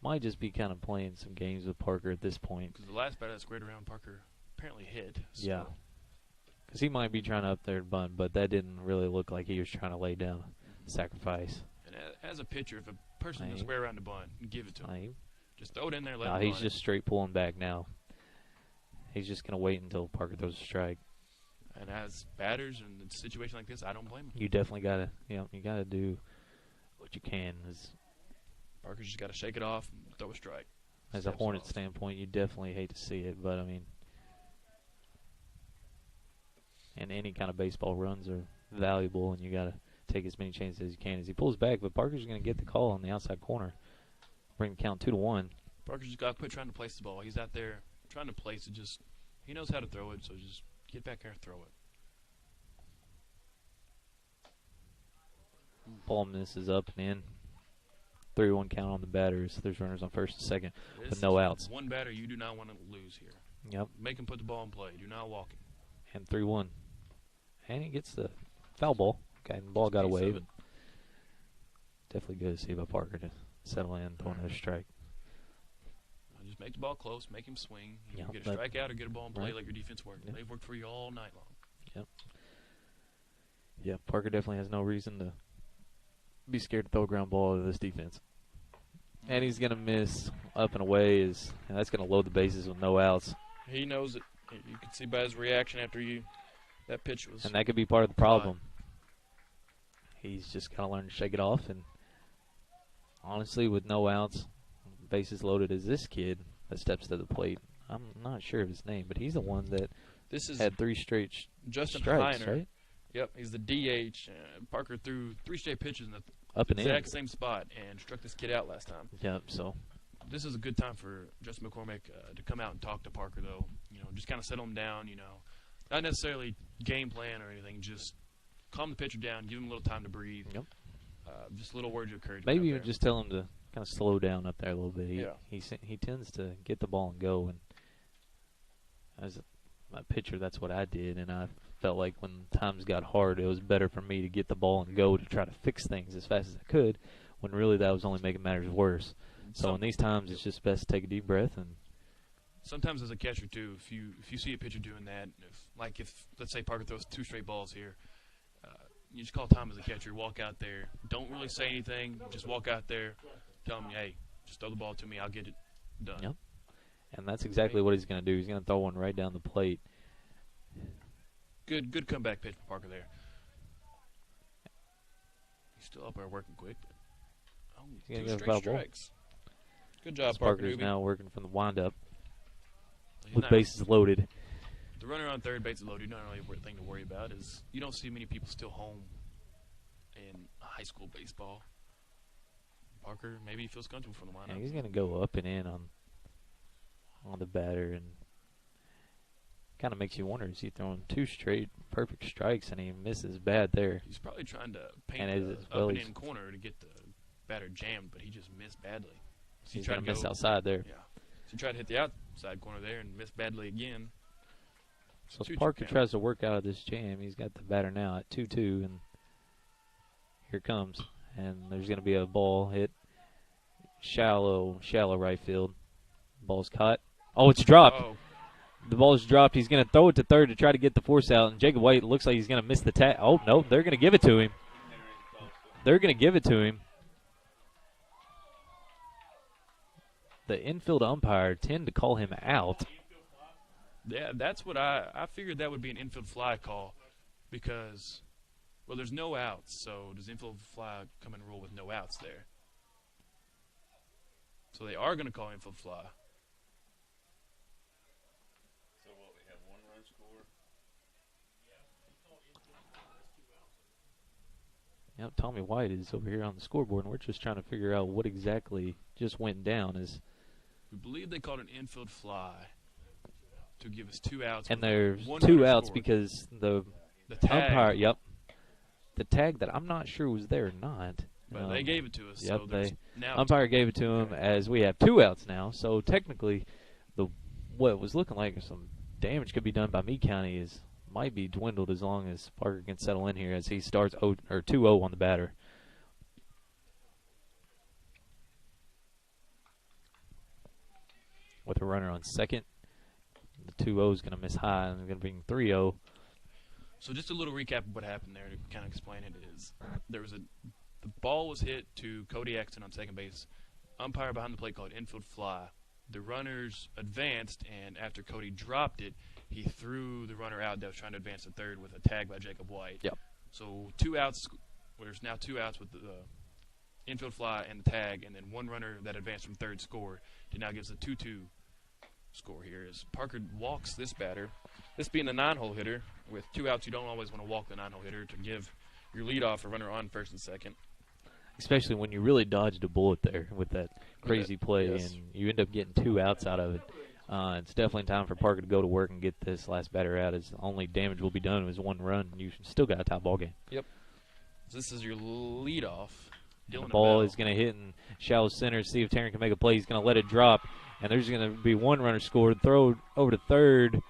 Might just be kind of playing some games with Parker at this point. Because the last batter that squared around Parker apparently hit. So. Yeah. Because he might be trying to up there to bunt, but that didn't really look like he was trying to lay down sacrifice. And as a pitcher, if a person can square around the bunt, give it to him. Just throw it in there, let him he's just straight pulling back now. He's just going to wait until Parker throws a strike. And as batters in a situation like this, I don't blame him. You definitely got to, you got to do what you can. Parker's just got to shake it off and throw a strike. As a Hornet standpoint, you definitely hate to see it, but I mean, and any kind of baseball runs are valuable, and you got to take as many chances as you can. As he pulls back, but Parker's going to get the call on the outside corner, bring the count 2-1. Parker's just got to quit trying to place the ball. He's out there trying to place it. He knows how to throw it, so just get back there and throw it. Ball misses up and in. 3-1 count on the batters. There's runners on first and second with no outs. One batter you do not want to lose here. Yep. Make him put the ball in play. Do not walk him. And 3-1. And he gets the foul ball. Okay, and the ball got away. But definitely good to see by Parker to settle in, throw another strike. Just make the ball close, make him swing. Yep, get a strikeout or get a ball in play, right. let your defense work. Yep. They've worked for you all night long. Yep. Yeah, Parker definitely has no reason to be scared to throw a ground ball to this defense. And he's going to miss up and away. And that's going to load the bases with no outs. He knows it. You can see by his reaction after that pitch was. And that could be part of the problem. He's just got to learn to shake it off. And honestly, with no outs, bases loaded, as this kid that steps to the plate. I'm not sure of his name, but he's the one that had 3 straight Justin strikes, Heiner. right? Yep, he's the DH. Parker threw 3 straight pitches in the Up and exact in. same spot and struck this kid out last time. Yep, so this is a good time for Justin McCormick to come out and talk to Parker, though. Just kind of settle him down, Not necessarily game plan or anything, just calm the pitcher down, give him a little time to breathe. Yep. Just a little words of encouragement. Maybe even just tell him to kind of slow down up there a little bit. He tends to get the ball and go, and as a pitcher, that's what I did, and I felt like when times got hard, it was better for me to get the ball and go to try to fix things as fast as I could, when really that was only making matters worse. So in these times, it's just best to take a deep breath. And sometimes as a catcher too, if you see a pitcher doing that, if let's say Parker throws 2 straight balls here, you just call time as a catcher, walk out there, don't really say anything, just walk out there, tell him, hey, just throw the ball to me, I'll get it done. Yep. And that's exactly what he's going to do. He's going to throw one right down the plate. Good comeback pitch for Parker there. He's still up there working quick. But, 2 straight strikes. Good job, Parker. Parker's now working from the windup with bases loaded. The runner on third, bases loaded, not really a thing to worry about. Is you don't see many people still home in high school baseball. Parker, maybe he feels comfortable from the windup. Yeah, he's going to go up and in on the batter, and kind of makes you wonder, is he throwing 2 straight perfect strikes, and he misses bad there? He's probably trying to paint the up and in corner to get the batter jammed, but he just missed badly. So he's going to miss outside there. Yeah. So he tried to hit the outside corner there and missed badly again. So if Parker tries to work out of this jam, he's got the batter now at 2-2, and here it comes. And there's going to be a ball hit shallow right field. Ball's caught. Oh, it's dropped. Oh. The ball is dropped. He's going to throw it to third to try to get the force out, and Jacob White looks like he's going to miss the tag. Oh, no, they're going to give it to him. They're going to give it to him. The infield umpire tend to call him out. Yeah, that's what I figured that would be an infield fly call because, well, there's no outs. So does infield fly come in rule with no outs there? So they are going to call infield fly. So what, we have 1 run score? Yep, Tommy White is over here on the scoreboard, and we're just trying to figure out what exactly just went down. We believe they called an infield fly to give us 2 outs. And there's 2 outs scored because the tag. Umpire, yep. The tag that I'm not sure was there or not. But they gave it to us. Yep, so now umpire gave it to him as we have 2 outs now. So technically, what was looking like some damage could be done by Meade County might be dwindled as long as Parker can settle in here as he starts 2-0 on the batter. With a runner on second. The 2-0 is going to miss high and going to bring 3-0. So just a little recap of what happened there to kind of explain it is the ball was hit to Cody Exton on second base. Umpire behind the plate called infield fly. The runners advanced, and after Cody dropped it, he threw the runner out that was trying to advance to third with a tag by Jacob White. Yep. So 2 outs. There's now 2 outs with the infield fly and the tag, and then 1 runner that advanced from third scored. It now gives a 2-2 score here as Parker walks this batter. This being the 9-hole hitter, with 2 outs, you don't always want to walk the 9-hole hitter to give your leadoff a runner on first and second. Especially when you really dodged a bullet there with that crazy play, yes. And you end up getting 2 outs out of it. It's definitely time for Parker to go to work and get this last batter out, as the only damage will be done is 1 run, and you still got a tie ball game. Yep. So this is your leadoff. The ball is going to hit in shallow center, see if Taryn can make a play. He's going to let it drop, and there's going to be 1 runner scored. Throw over to third.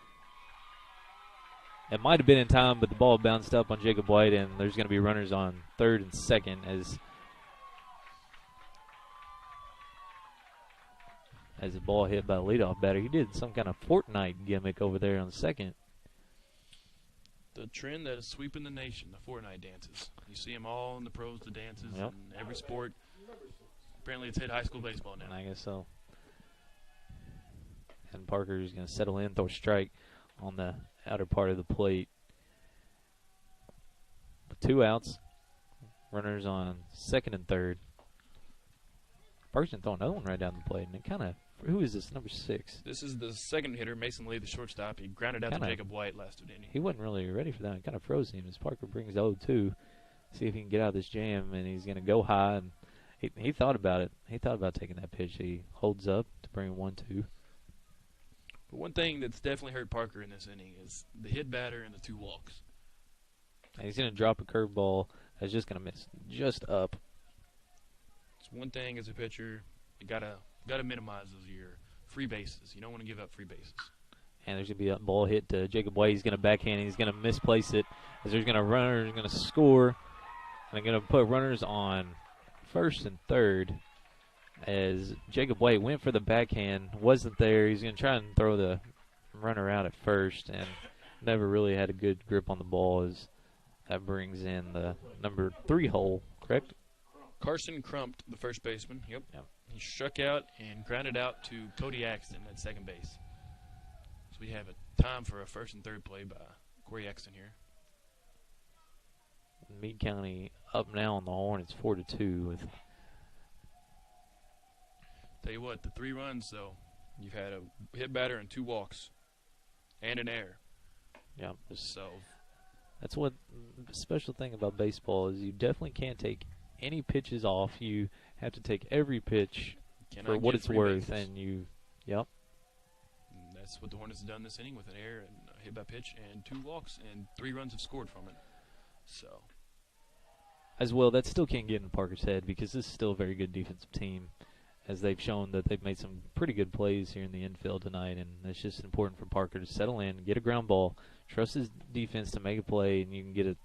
It might have been in time, but the ball bounced up on Jacob White, and there's going to be runners on third and second as the ball hit by the leadoff batter. He did some kind of Fortnite gimmick over there on second. The trend that is sweeping the nation, the Fortnite dances. You see them all in the pros, the dances, Yep. in every sport. Apparently it's hit high school baseball now. I guess so. And Parker's going to settle in, throw a strike on the outer part of the plate. With 2 outs, runners on second and third. Parker's going to throw another one right down the plate, and it kind of, who is this, number 6? This is the second hitter, Mason Lee, the shortstop. He grounded out to Jacob White last inning. He wasn't really ready for that. It kind of froze him as Parker brings 0-2. See if he can get out of this jam, and he's going to go high. And he thought about it. He thought about taking that pitch. He holds up to bring 1-2. But one thing that's definitely hurt Parker in this inning is the hit batter and the 2 walks. And he's going to drop a curveball that's just going to miss just up. one thing as a pitcher, you gotta minimize your free bases. You don't want to give up free bases. And there's going to be a ball hit to Jacob White. He's going to backhand. He's going to misplace it as there's going to runners going to score. And they're going to put runners on first and third as Jacob White went for the backhand, wasn't there. He's going to try and throw the runner out at first and never really had a good grip on the ball as that brings in the number 3 hole, correct? Carson Crumpt, the first baseman. Yep. He struck out and grounded out to Cody Axton at second base. So we have a time for a first and third play by Corey Axton here. Meade County up now on the horn. It's 4-2 with. Tell you what, the 3 runs though, you've had a hit batter and 2 walks, and an error. Yeah. So that's what the special thing about baseball is. You definitely can't take any pitches off. You have to take every pitch for what it's worth, bases. And you, yep. And that's what the Hornets have done this inning with an error and a hit by pitch and 2 walks, and 3 runs have scored from it. So. As well, that still can't get in Parker's head because this is still a very good defensive team, as they've shown that they've made some pretty good plays here in the infield tonight, and it's just important for Parker to settle in, get a ground ball, trust his defense to make a play, and you can get a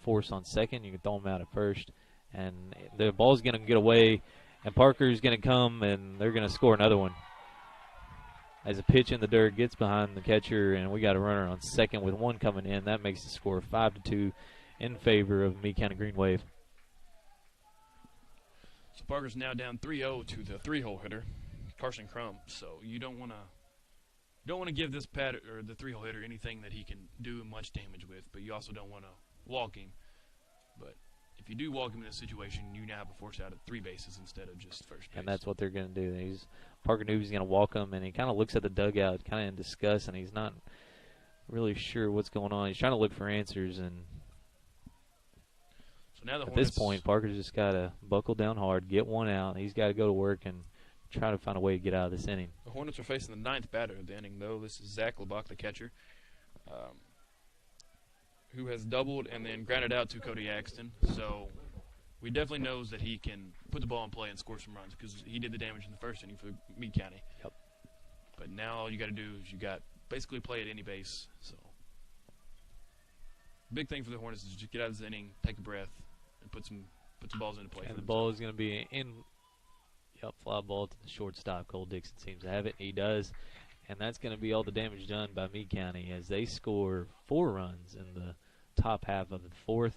force on second, you can throw him out at first, and the ball's going to get away, and Parker's going to come, and they're going to score another one. As a pitch in the dirt gets behind the catcher, and we got a runner on second with 1 coming in. That makes the score 5-2 in favor of Meade County Green Wave. So Parker's now down 3-0 to the 3-hole hitter, Carson Crump. So you don't want to give this or the 3-hole hitter anything that he can do much damage with, but you also don't want to walk him. But if you do walk him in this situation, you now have a force out at 3 bases instead of just first base. And that's what they're going to do. Parker knew he was going to walk him, and he kind of looks at the dugout, kind of in disgust, and he's not really sure what's going on. He's trying to look for answers, and so now at this point, Parker's just got to buckle down hard, get one out. He's got to go to work and try to find a way to get out of this inning. The Hornets are facing the 9th batter of the inning, though. This is Zach LeBach, the catcher, who has doubled and then grounded out to Cody Axton. So we definitely knows that he can put the ball in play and score some runs because he did the damage in the first inning for Meade County. Yep. But now all you got to do is you got basically play at any base. So big thing for the Hornets is just get out of this inning, take a breath, and put some balls into play. And the ball is going to be in. Yep, fly ball to the shortstop. Cole Dixon seems to have it. He does. And that's going to be all the damage done by Meade County as they score 4 runs in the top half of the 4th.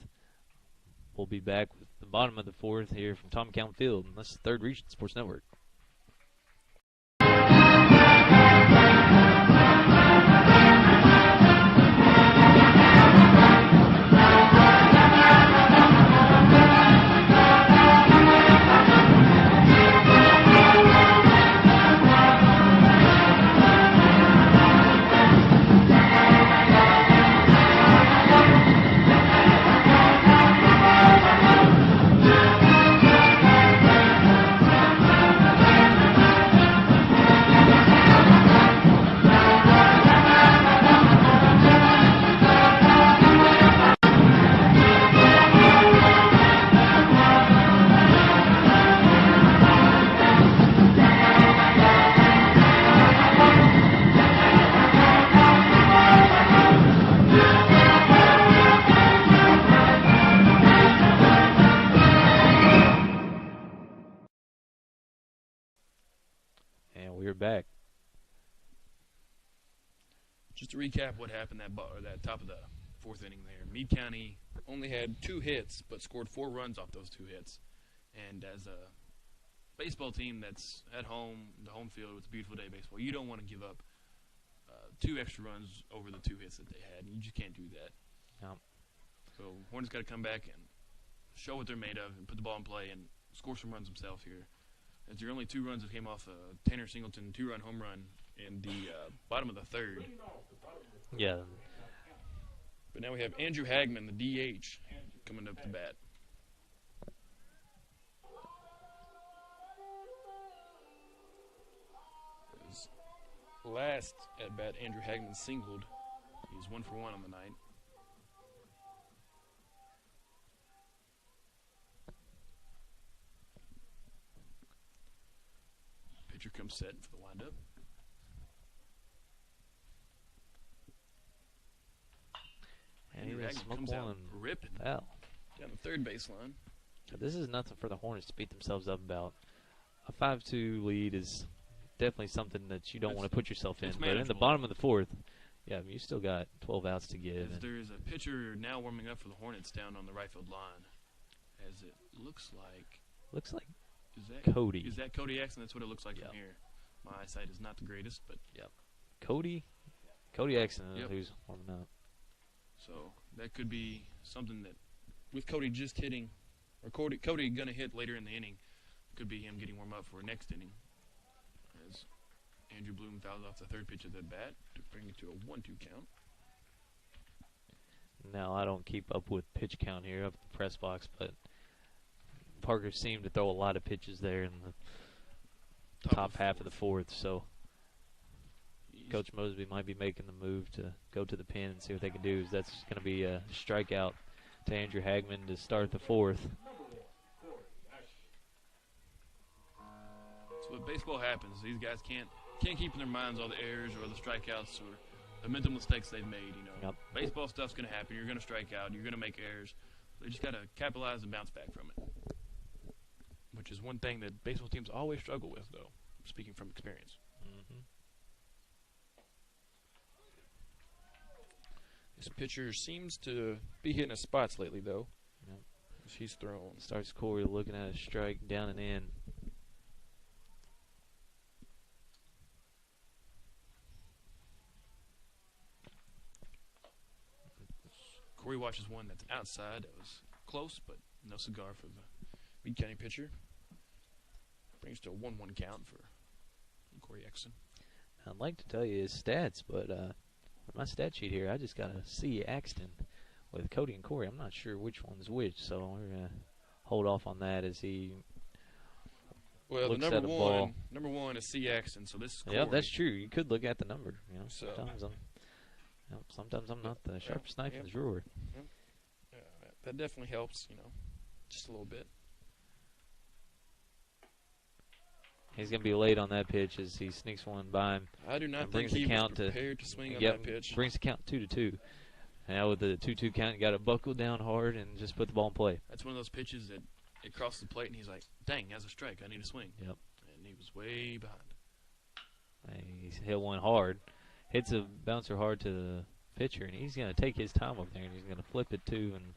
We'll be back with the bottom of the 4th here from Tom County Field, and that's the 3rd Region Sports Network. Back. Just to recap what happened that top of the 4th inning there. Meade County only had 2 hits but scored 4 runs off those 2 hits. And as a baseball team that's at home, the home field with a beautiful day of baseball, you don't want to give up 2 extra runs over the 2 hits that they had. You just can't do that. No. So Hornets got to come back and show what they're made of and put the ball in play and score some runs themselves here. As there are only 2 runs that came off a Tanner Singleton 2-run home run in the bottom of the 3rd. Yeah. But now we have Andrew Hagman, the DH, coming up to bat. His last at bat, Andrew Hagman singled. He's 1 for 1 on the night. Pitcher comes set for the windup. And Andrew Agnew comes out ripping down the third baseline. This is nothing for the Hornets to beat themselves up about. A 5-2 lead is definitely something that you don't want to put yourself in. But in the bottom of the fourth, yeah, you still got 12 outs to give. There is a pitcher now warming up for the Hornets down on the right field line. As it looks like is that Cody. Is that Cody Axon? That's what it looks like from here. My eyesight is not the greatest, but Cody Axon, who's warming up. So that could be something that, with Cody just hitting, or Cody gonna hit later in the inning, could be him getting warm up for next inning. As Andrew Bloom fouls off the third pitch of the bat to bring it to a 1-2 count. Now, I don't keep up with pitch count here up at the press box, but Parker seemed to throw a lot of pitches there in the top half of the fourth, so Coach Mosby might be making the move to go to the pen and see what they can do. That's going to be a strikeout to Andrew Hagman to start the fourth. So what baseball happens, these guys can't keep in their minds all the errors or the strikeouts or the mental mistakes they've made. Baseball stuff's going to happen. You're going to strike out. You're going to make errors. They just got to capitalize and bounce back from it, which is one thing that baseball teams always struggle with, though, speaking from experience. Mm-hmm. This pitcher seems to be hitting his spots lately, though. Yep. He's thrown. Starts Corey looking at a strike down and in. Corey watches one that's outside. That was close, but no cigar for the Meade County pitcher. Brings to a 1-1 count for Corey Exon. I'd like to tell you his stats, but on my stat sheet here, I just got a C. Axton with Cody and Corey. I'm not sure which one's which, so we're going to hold off on that as he looks the at the ball. Number one is C. Axton, so this is Corey. Yeah, that's true. You could look at the number. So, sometimes I'm not the sharpest knife in the drawer. That definitely helps, just a little bit. He's going to be late on that pitch as he sneaks one by him. I do not think he was prepared to swing on that pitch. Brings the count 2-2. And now with the 2-2 count, you got to buckle down hard and just put the ball in play. That's one of those pitches that it crosses the plate, and he's like, dang, that's a strike. I need to swing. Yep. And he was way behind. He hit one hard. Hits a bouncer hard to the pitcher, and he's going to take his time over there, and he's going to flip it to and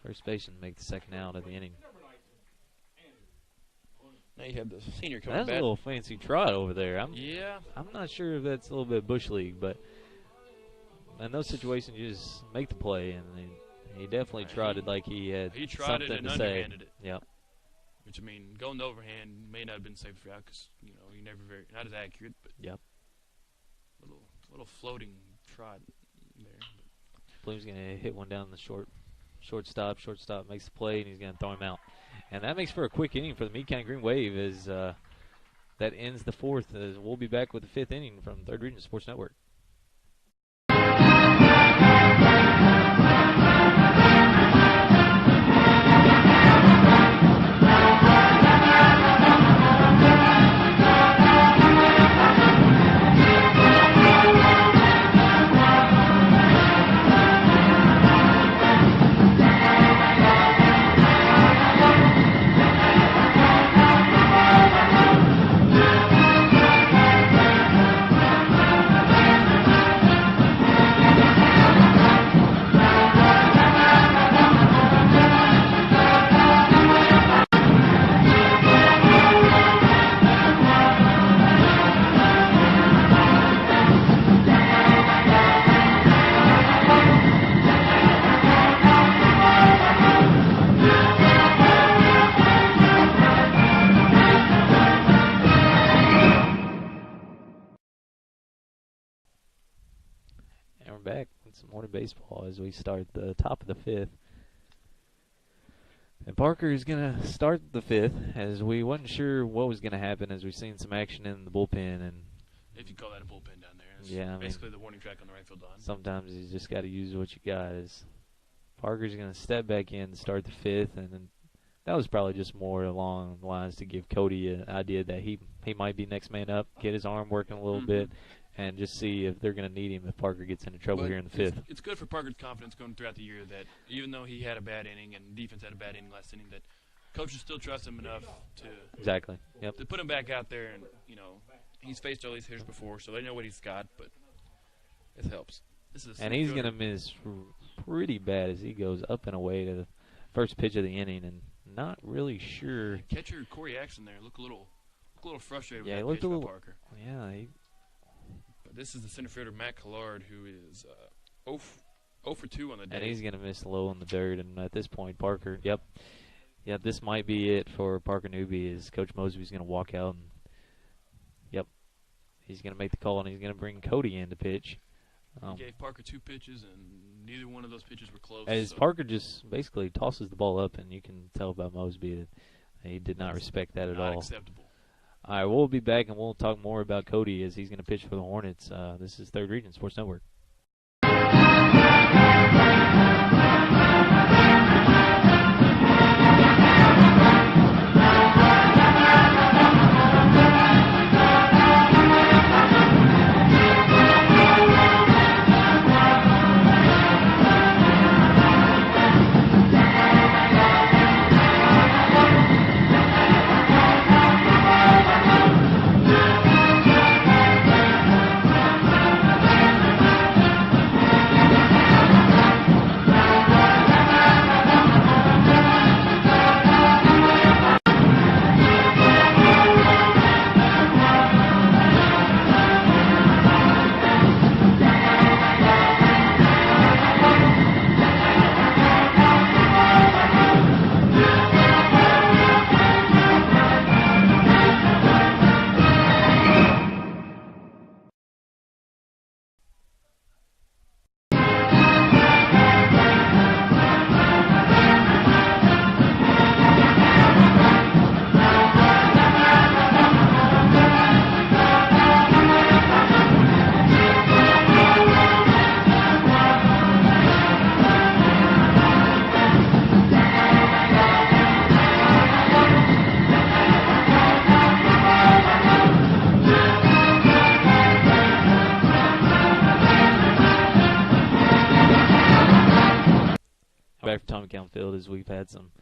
first baseman make the second out of the inning. Now you have the senior coming back. That's a little fancy trot over there. I'm not sure if that's a little bit bush league, but in those situations you just make the play, and he definitely trotted like he had trotted something and to say. underhanded it. Yep. Which, going to overhand may not have been safe for out because you're never not as accurate, but yep. Little floating trot there. Bloom's going to hit one down the shortstop. Shortstop makes the play, and he's going to throw him out. And that makes for a quick inning for the Meade County Green Wave as that ends the fourth. As we'll be back with the fifth inning from Third Region Sports Network. Back with some more baseball as we start the top of the fifth. And Parker is going to start the fifth as we wasn't sure what was going to happen as we've seen some action in the bullpen. And if you call that a bullpen down there, it's basically the warning track on the right field line. Sometimes you just got to use what you got. As Parker's going to step back in to start the fifth, and then that was probably just more along the lines to give Cody an idea that he might be next man up, get his arm working a little bit, and just see if they're going to need him if Parker gets into trouble here in the fifth. It's good for Parker's confidence going throughout the year that even though he had a bad inning and defense had a bad inning last inning, that coaches still trust him enough to put him back out there. And, he's faced all these hitters before, so they know what he's got, but it helps. And he's going to miss pretty bad as he goes up and away to the first pitch of the inning, and not really sure. Catcher Corey Axon there looked a little frustrated with that he looked pitch a little, by Parker. Yeah. But this is the center fielder, Matt Collard, who is 0 for 2 on the day. And he's going to miss low in the dirt, and at this point, Parker, this might be it for Parker Newby, is Coach Mosby's going to walk out, and he's going to make the call, and he's going to bring Cody in to pitch. He gave Parker 2 pitches, and neither one of those pitches were close. As Parker just basically tosses the ball up, and you can tell about Mosby that he did not respect that at all. Not acceptable. All right, we'll be back, and we'll talk more about Cody as he's going to pitch for the Hornets. This is Third Region Sports Network. As we've had some.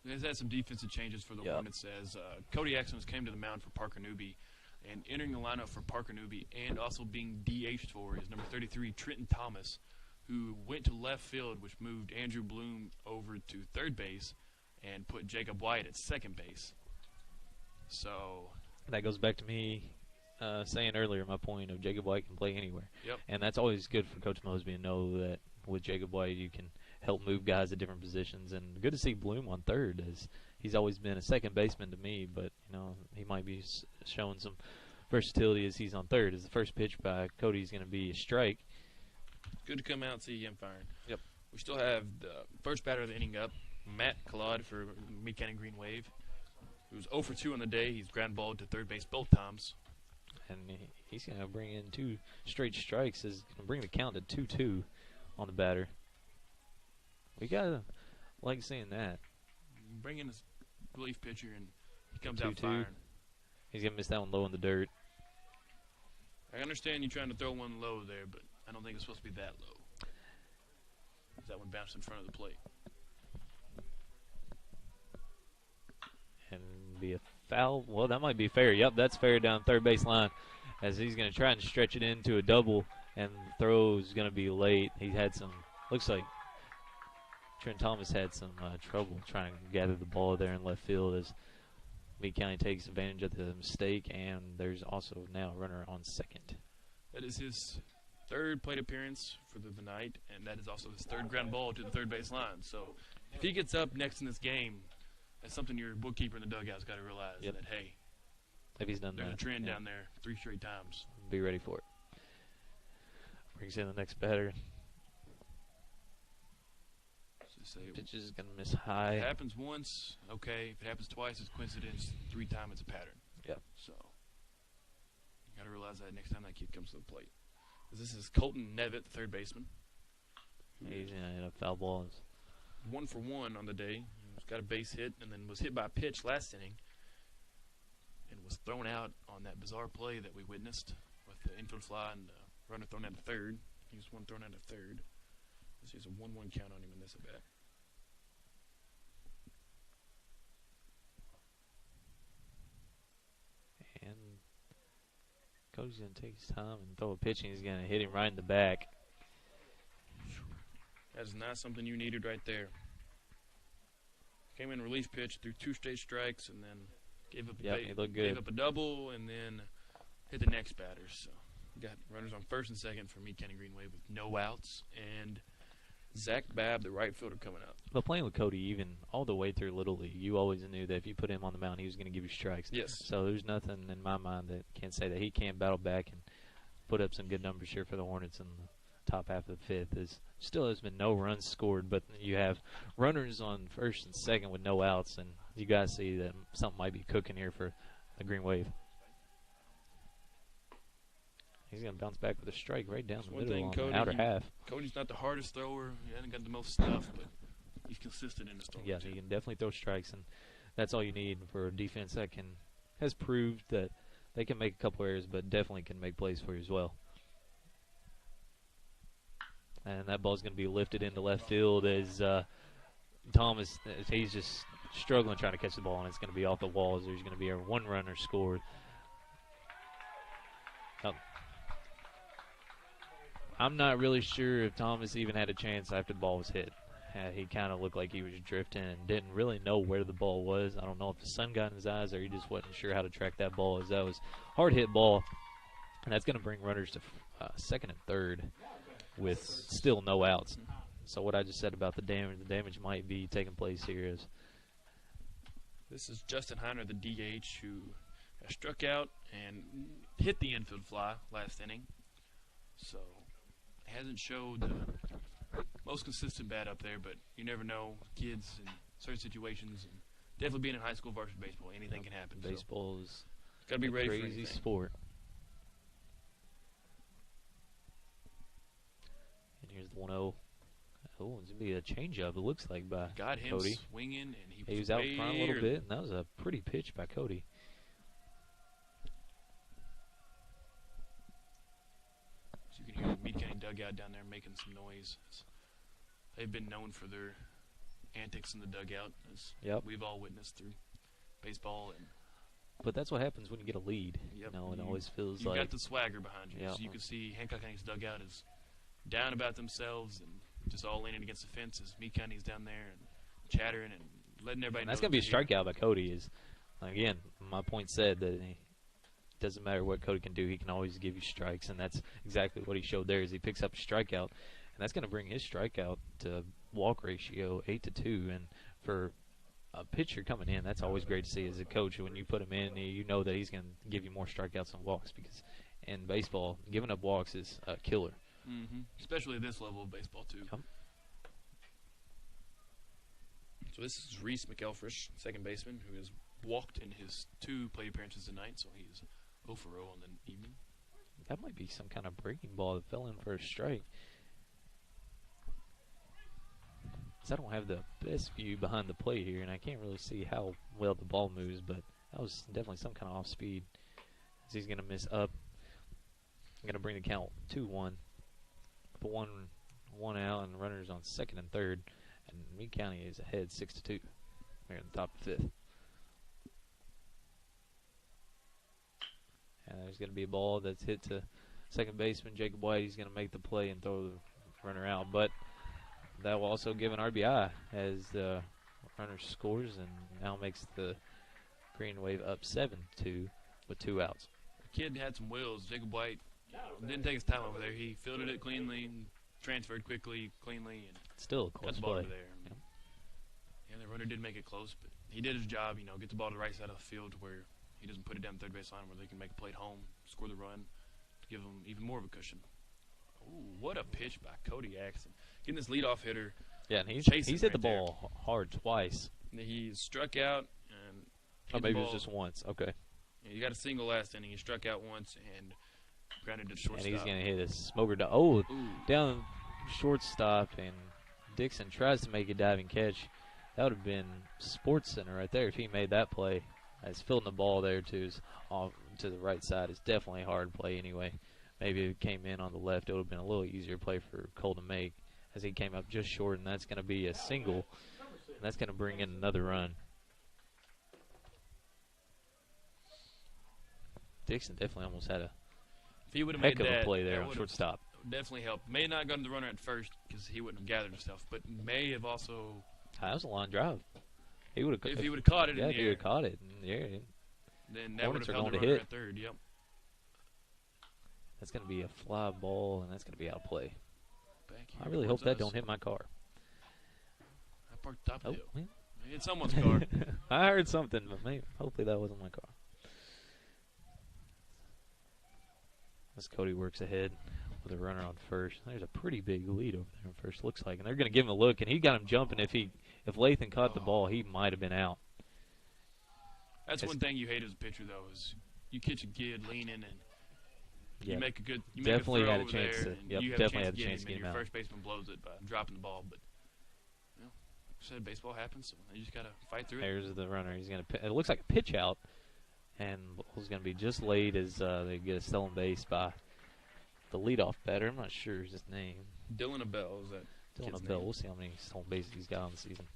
He's had some defensive changes for the Hornets as Cody Axon came to the mound for Parker Newby, and entering the lineup for Parker Newby and also being DH'd for is number 33, Trenton Thomas, who went to left field, which moved Andrew Bloom over to third base and put Jacob White at second base. So that goes back to me saying earlier my point of Jacob White can play anywhere. Yep. And that's always good for Coach Mosby to know that with Jacob White you can help move guys at different positions, and good to see Bloom on third, as he's always been a second baseman to me, but he might be showing some versatility as he's on third. As the first pitch by Cody's going to be a strike. Good to come out and see him firing. Yep. We still have the first batter of the inning up, Matt Collard for Meade County Green Wave, who's 0 for 2 on the day. He's ground balled to third base both times. And he's going to bring in 2 straight strikes. Is going to bring the count to 2-2 on the batter. We gotta like seeing that. Bring in his relief pitcher, and he comes out firing. He's gonna miss that one low in the dirt. I understand you trying to throw one low there, but I don't think it's supposed to be that low. That one bounced in front of the plate. And be a foul. Well, that might be fair. Yep, that's fair down third base line, as he's gonna try and stretch it into a double, and the throw's gonna be late. He had some. Looks like Trent Thomas had some trouble trying to gather the ball there in left field as Meade County takes advantage of the mistake, and there's also now a runner on second. That is his third plate appearance for the night, and that is also his third ground ball to the third base line. So if he gets up next in this game, that's something your bookkeeper in the dugout's got to realize, that, hey, if he's done there's a trend down there 3 straight times. Be ready for it. Brings in the next batter. Pitch is going to miss high. If it happens once, okay. If it happens twice, it's coincidence. 3 times, it's a pattern. Yep. So you got to realize that next time that kid comes to the plate. This is Colton Nevitt, the third baseman. He's in a foul ball. 1 for 1 on the day. got a base hit and then was hit by a pitch last inning and was thrown out on that bizarre play that we witnessed with the infield fly and the runner thrown out to third. He was one thrown out to third. This is a 1-1 count on him in this at bat. And Cody's going to take his time and throw a pitch, and he's going to hit him right in the back. That is not something you needed right there. Came in relief pitch, threw 2 straight strikes, and then gave up gave up a double, and then hit the next batter. So we got runners on first and second for Meade County Greenway with no outs, and Zach Babb, the right fielder, coming up. But playing with Cody, even all the way through Little League, you always knew that if you put him on the mound, he was going to give you strikes. Yes. So there's nothing in my mind that can say that he can't battle back and put up some good numbers here for the Hornets in the top half of the fifth. Still has been no runs scored, but you have runners on first and second with no outs, and you got to see that something might be cooking here for the Green Wave. He's going to bounce back with a strike right down the middle on the outer half. Cody's not the hardest thrower. He hasn't got the most stuff, but he's consistent in his throwing. Yeah, he can definitely throw strikes, and that's all you need for a defense that has proved that they can make a couple errors, but definitely can make plays for you as well. And that ball's going to be lifted into left field as Thomas, he's just struggling trying to catch the ball, and it's going to be off the walls. There's going to be a 1 runner scored. I'm not really sure if Thomas even had a chance after the ball was hit. He kind of looked like he was drifting and didn't really know where the ball was. I don't know if the sun got in his eyes or he just wasn't sure how to track that ball, as that was a hard-hit ball. And that's going to bring runners to second and third with still no outs. So what I just said about the damage might be taking place here. This is Justin Heiner, the DH, who has struck out and hit the infield fly last inning. So hasn't showed the most consistent bat up there, but you never know. Kids in certain situations, and definitely being in high school varsity baseball, anything can happen. Baseball is got to be ready for anything. Crazy sport. And here's the 1-0. Oh, it's going to be a changeup, it looks like, by got him Cody. Swinging, and he was out front a little bit, and that was a pretty pitch by Cody. So you can hear the Meade County dugout down there making some noise. They've been known for their antics in the dugout, as we've all witnessed through baseball. But that's what happens when you get a lead. Yep. You know, it always feels you've like got the swagger behind you. Yep. So you can see Hancock County's dugout is down about themselves and just all leaning against the fences. Meade County's down there and chattering and letting everybody know. That's going to be a strikeout by Cody. Is again, my point said that it doesn't matter what Cody can do, he can always give you strikes, and that's exactly what he showed there. Is he picks up a strikeout, and that's going to bring his strikeout to walk ratio 8-2. And for a pitcher coming in, that's always great to see as a coach. When you put him in, you know that he's going to give you more strikeouts than walks, because in baseball, giving up walks is a killer. Especially at this level of baseball, too. So this is Reese McElfresh, second baseman, who has walked in his 2 plate appearances tonight, so he is 0 for 0 on the evening. That might be some kind of breaking ball that fell in for a strike. I don't have the best view behind the plate here, and I can't really see how well the ball moves, but that was definitely some kind of off speed. As he's going to miss up. I'm going to bring the count 2-1. With one out and runners on second and third. And Meade County is ahead 6-2 here in the top of the 5th. And there's going to be a ball that's hit to second baseman Jacob White. He's going to make the play and throw the runner out. But that will also give an RBI as the runner scores and now makes the Green Wave up 7-2 with 2 outs. The kid had some wheels. Jacob White didn't take his time over there. He fielded it cleanly and transferred quickly, cleanly, and still a close got the ball play. over there. Yep. Yeah, the runner did make it close, but he did his job. Get the ball to the right side of the field where he doesn't put it down the third base line, where they can make a play at home, score the run, to give them even more of a cushion. Ooh, what a pitch by Cody Axton. Getting this leadoff hitter. Yeah, and he's chasing hit right the ball hard twice. He struck out and hit maybe the it ball. was just once. Okay. Yeah, he got a single last inning. He struck out once and grounded to shortstop. And he's going to hit a smoker. Down shortstop, and Dixon tries to make a diving catch. That would have been Sports Center right there if he made that play. As fielding the ball there to the right side is definitely a hard play anyway. Maybe if it came in on the left, it would have been a little easier play for Cole to make as he came up just short, and that's going to be a single, and that's going to bring in another run. Dixon definitely almost had a if he would have heck made of that, a play there that on shortstop. definitely helped. May not have gotten the runner at first because he wouldn't have gathered himself, but may have also. That was a long drive. He would have if he would have caught it. Yeah, in if the he air, would have caught it in the air. then that would Hornets have are held the going to runner hit. at third. Yep. That's going to be a fly ball, and that's going to be out of play. Back I here really hope towards that us. don't hit my car. I parked top of the hill. yeah. It's someone's car. I heard something, but maybe, hopefully that wasn't my car. As Cody works ahead with a runner on first. There's a pretty big lead over there on first, looks like. And they're going to give him a look, and he got him jumping. If Lathan caught the ball, he might have been out. That's one thing you hate as a pitcher, though, is you catch a kid leaning and Yeah. you make a good you Definitely make a throw had a over chance there, to- and yep, you have definitely a had a chance chance to to get get him, him and your out. first baseman blows it by dropping the ball. But you know, like I said, baseball happens, so you just got to fight through it. There's the runner. He's going to. It looks like a pitch out, and ball's going to be just laid as they get a stolen base by the leadoff batter. I'm not sure his name. Dylan Abell is that? Dylan kid's Abell. name? We'll see how many stolen bases he's got on the season.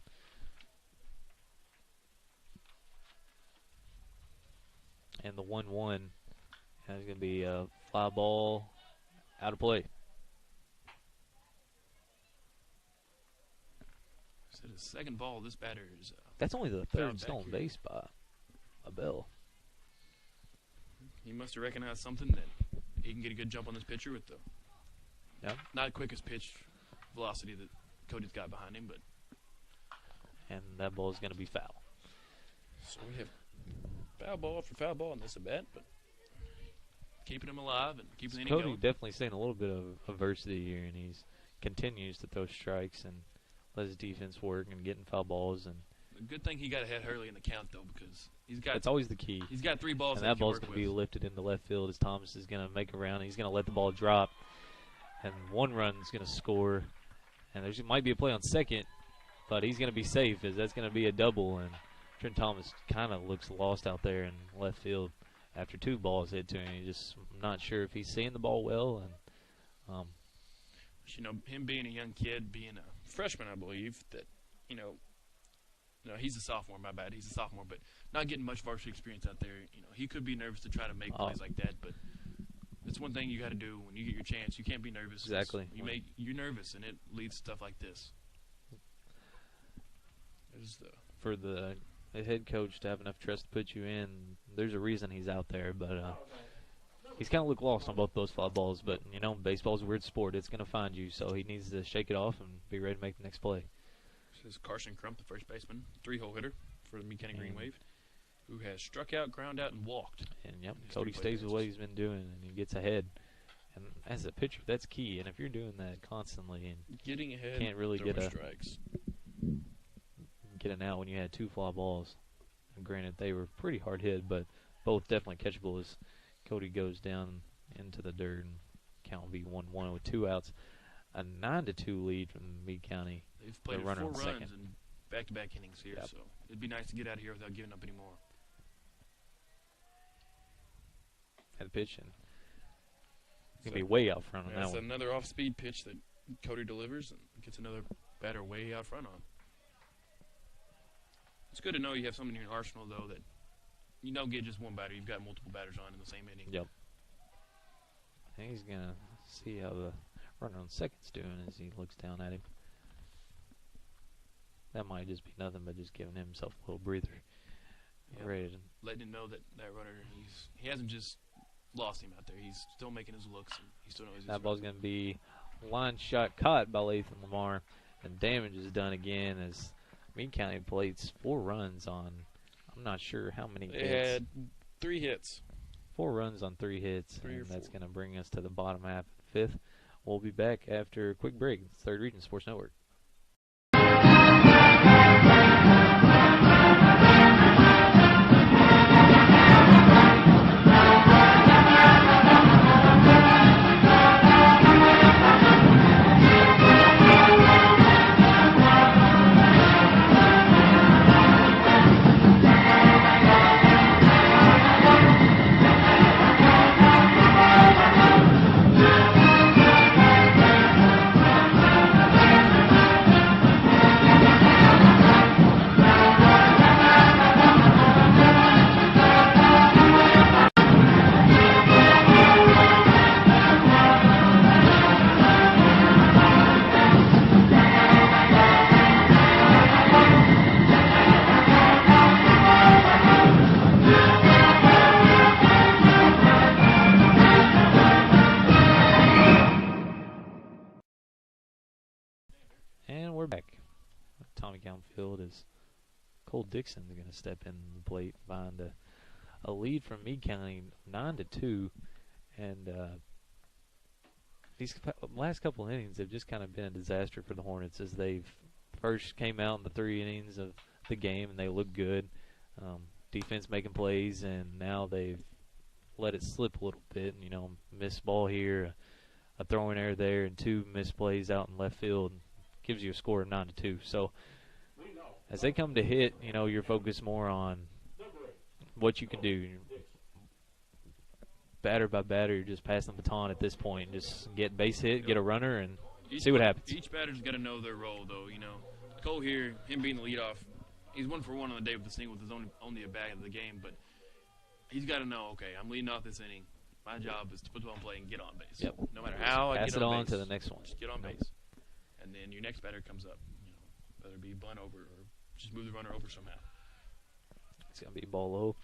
And the 1-1 is going to be a fly ball out of play. So the second ball, this batter is. That's only the Fouled third back stolen here. base by Abell. He must have recognized something that he can get a good jump on this pitcher with the not quickest pitch velocity that Cody's got behind him, but And that ball is going to be foul. so we have foul ball for foul ball in this at bat, but keeping him alive and keeping the inning Cody going. definitely seeing a little bit of adversity here, and he's continues to throw strikes and let his defense work and getting foul balls. And A good thing he got ahead early in the count though, because that's always the key. he's got 3 balls And that that he can ball's work going to be with. lifted into left field as Thomas is going to make a round. He's going to let the ball drop, and 1 run is going to score. And there might be a play on second, but he's going to be safe as that's going to be a double. And Trent Thomas kind of looks lost out there in left field after 2 balls hit to him. He's just not sure if he's seeing the ball well. And You know, him being a young kid, being a freshman, I believe that he's a sophomore. My bad, he's a sophomore, but not getting much varsity experience out there. You know, he could be nervous to try to make plays like that, but it's one thing you got to do when you get your chance. You can't be nervous. Exactly. You're nervous, and it leads to stuff like this. for the head coach to have enough trust to put you in, there's a reason he's out there. But he's kind of looked lost on both those fly balls. But, you know, baseball's a weird sport. It's going to find you, so he needs to shake it off and be ready to make the next play. This is Carson Crump, the first baseman, 3-hole hitter for the Meade County Green Wave, who has struck out, ground out, and walked. And, yep, His Cody 3 plate stays with what appearances. he's been doing, and he gets ahead. And as a pitcher, that's key. And if you're doing that constantly and Getting ahead, can't really throwing get a strikes. get an out when you had 2 fly balls, and granted they were pretty hard hit, but both definitely catchable as Cody goes down into the dirt and count will be 1-1 with 2 outs. A 9-2 lead from Meade County. They've played runner 4 on runs second. in back-to-back innings here, Yep. so it'd be nice to get out of here without giving up any more. At the pitch, and it's going to be way out front on Yeah, that it's one. another off-speed pitch that Cody delivers and gets another batter way out front on. It's good to know you have someone in your arsenal, though, that you don't get just one batter. You've got multiple batters on in the same inning. Yep. I think he's going to see how the runner on second's doing as he looks down at him. That might just be nothing but just giving himself a little breather. Yep. Ready to Letting him know that runner, he hasn't just lost him out there. He's still making his looks, and he still knows he's That ball's going to be line shot caught by Lathan Lamar, and damage is done again as Meade County plates 4 runs on, I'm not sure how many They hits. had 3 hits. 4 runs on 3 hits, 3 or and that's 4. going to bring us to the bottom half of the 5th. We'll be back after a quick break. It's 3rd Region Sports Network. Tommy Field is Cole Dixon's going to step in the plate behind a lead from Meade County 9-2, and these last couple of innings have just kind of been a disaster for the Hornets as they've first came out in the 3 innings of the game and they looked good, defense making plays, and now they've let it slip a little bit. You know, missed ball here, a throwing error there, and 2 missed plays out in left field gives you a score of 9-2. So as they come to hit, you know, you're focused more on what you can do. Batter by batter, you're just passing the baton at this point. Just get base hit, get a runner, and see what happens. Each batter's got to know their role, though. You know, Cole here, him being the leadoff, he's 1 for 1 on the day with the single with his only a bag of the game, but he's got to know, okay, I'm leading off this inning. My job is to put the ball in play and get on base. Yep. No matter how I pass get it on on base, to the next one. Just get on base, and then your next batter comes up. You know, whether it be bunt over or just move the runner over somehow. It's gonna be ball low.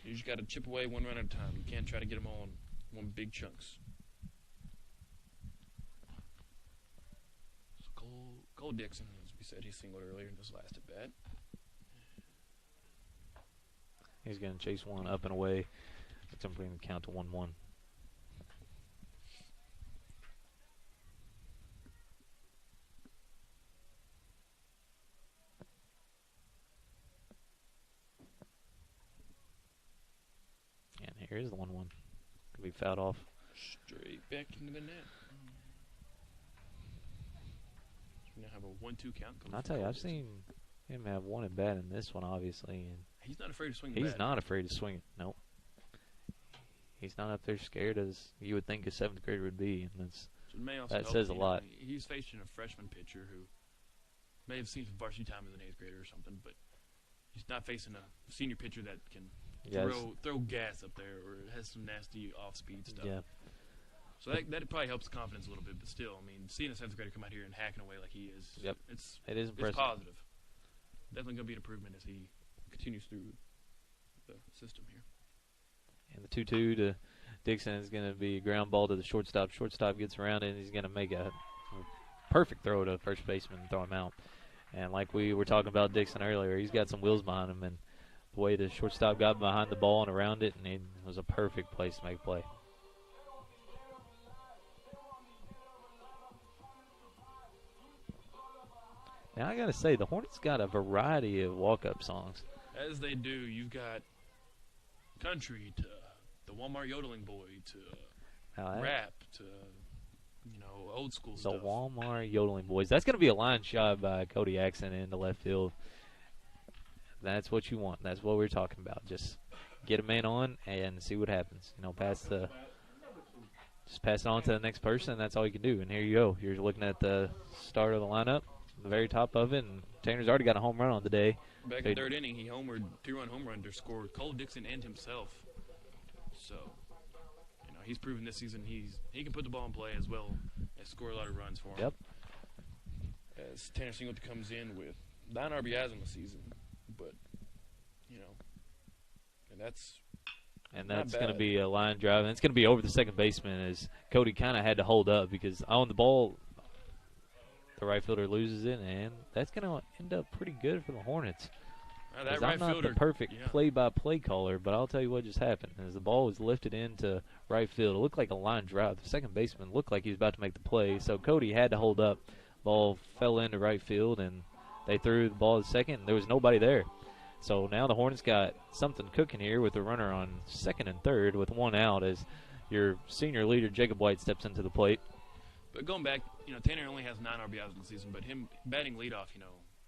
You just got to chip away 1 run at a time. You can't try to get them all in one big chunks. So Cole Dixon, as we said, he singled earlier in this last at bat. He's going to chase one up and away. It's going to bring the count to 1-1. And here is the 1-1. Could be fouled off. Straight back into the net. So we now have a 1-2 count. I'll tell you, I've seen him have 1 at bat in this one, obviously, and he's not afraid to swing the he's bat. not afraid to swing it. Nope. He's not up there scared as you would think a 7th grader would be, and that says a lot. He's facing a freshman pitcher who may have seen some varsity time as an 8th grader or something, but he's not facing a senior pitcher that can throw gas up there or has some nasty off-speed stuff. Yeah. So that probably helps the confidence a little bit, but still, I mean, seeing a 7th grader come out here and hacking away like he is, it is impressive. It's positive. Definitely going to be an improvement as he continues through the system here. And the 2-2 to Dixon is going to be a ground ball to the shortstop. Shortstop gets around it, and he's going to make a perfect throw to first baseman and throw him out. And like we were talking about Dixon earlier, he's got some wheels behind him, and the way the shortstop got behind the ball and around it, and it was a perfect place to make a play. Now I got to say, the Hornets got a variety of walk-up songs. As they do, you've got country to the Walmart yodeling boy to rap to old school stuff. The Walmart yodeling boys. That's going to be a line shot by Cody Axon into left field. That's what you want. That's what we're talking about. Just get a man on and see what happens. Just pass it on to the next person, and that's all you can do. And here you go. You're looking at the start of the lineup, the very top of it, and Tanner's already got a home run on the day. Back in the 3rd inning, he homered, 2-run home run to score Cole Dixon and himself. So, he's proven this season he can put the ball in play as well as score a lot of runs for him. Yep. As Tanner Singleton comes in with 9 RBIs in the season, but and that's going to be a line drive, and it's going to be over the second baseman as Cody kind of had to hold up because on the ball, the right fielder loses it, and that's going to end up pretty good for the Hornets. That right I'm not fielder, the perfect play-by-play caller, but I'll tell you what just happened. As the ball was lifted into right field, it looked like a line drive. The second baseman looked like he was about to make the play, so Cody had to hold up. Ball fell into right field, and they threw the ball to second, and there was nobody there. So now the Hornets got something cooking here with a runner on 2nd and 3rd with 1 out as your senior leader, Jacob White, steps into the plate. But going back, Tanner only has 9 RBIs in the season, but him batting leadoff,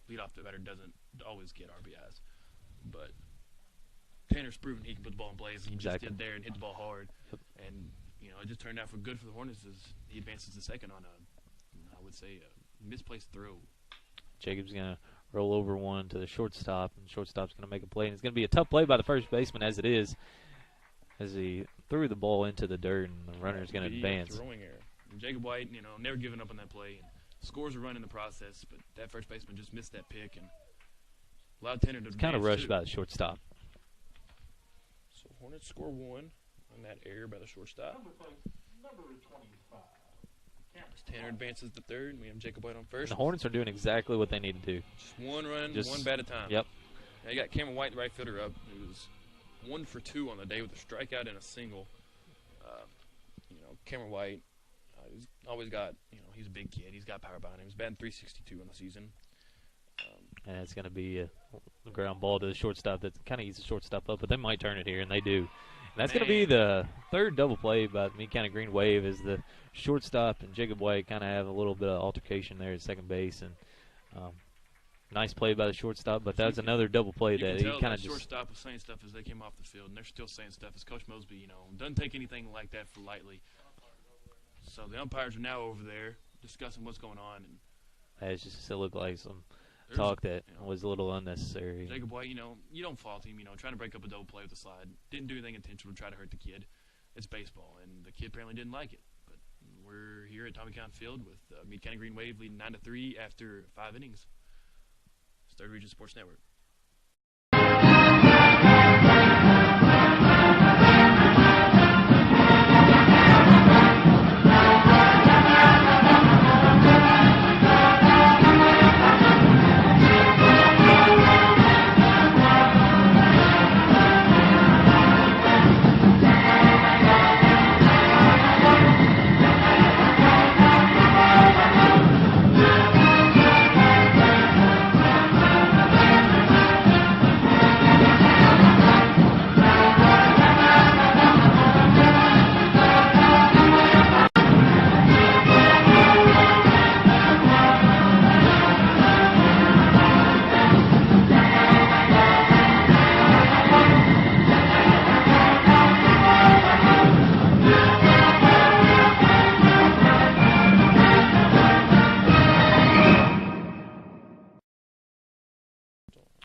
leadoff the batter doesn't always get RBIs. But Tanner's proven he can put the ball in play. He just did there and hit the ball hard. Yep. And, it just turned out for good for the Hornets as he advances to second on I would say, a misplaced throw. Jacob's going to roll over one to the shortstop, and the shortstop's going to make a play. And it's going to be a tough play by the first baseman as it is, as he threw the ball into the dirt, and the runner's going to advance. Throwing error. And Jacob White, never giving up on that play. And scores a run in the process, but that first baseman just missed that pick and allowed Tanner to advance. Kind of rushed by the shortstop. So Hornets score 1 on that error by the shortstop. Number 25. Tanner advances to third. We have Jacob White on first. And the Hornets are doing exactly what they need to do. Just one run, one bat at a time. Yep. Now you got Cameron White, the right fielder, up, who's 1 for 2 on the day with a strikeout and a single. Cameron White, he's always got, he's a big kid. He's got power behind him. He's batting .362 on the season. And it's going to be a ground ball to the shortstop that kind of eats the shortstop up, but they might turn it here, and they do. And that's going to be the third double play by the Meade County Green Wave as the shortstop and Jacob White kind of have a little bit of altercation there at second base. And nice play by the shortstop, but that's another double play that he kind of just. Shortstop was saying stuff as they came off the field, and they're still saying stuff as Coach Mosby, doesn't take anything like that for lightly. So the umpires are now over there discussing what's going on. And it looked like some talk that was a little unnecessary. Jacob White, you don't fault him, trying to break up a double play with a slide. Didn't do anything intentional to try to hurt the kid. It's baseball, and the kid apparently didn't like it. But we're here at Tommy County Field with Meade County Green Wave leading 9-3 after 5 innings. It's Third Region Sports Network.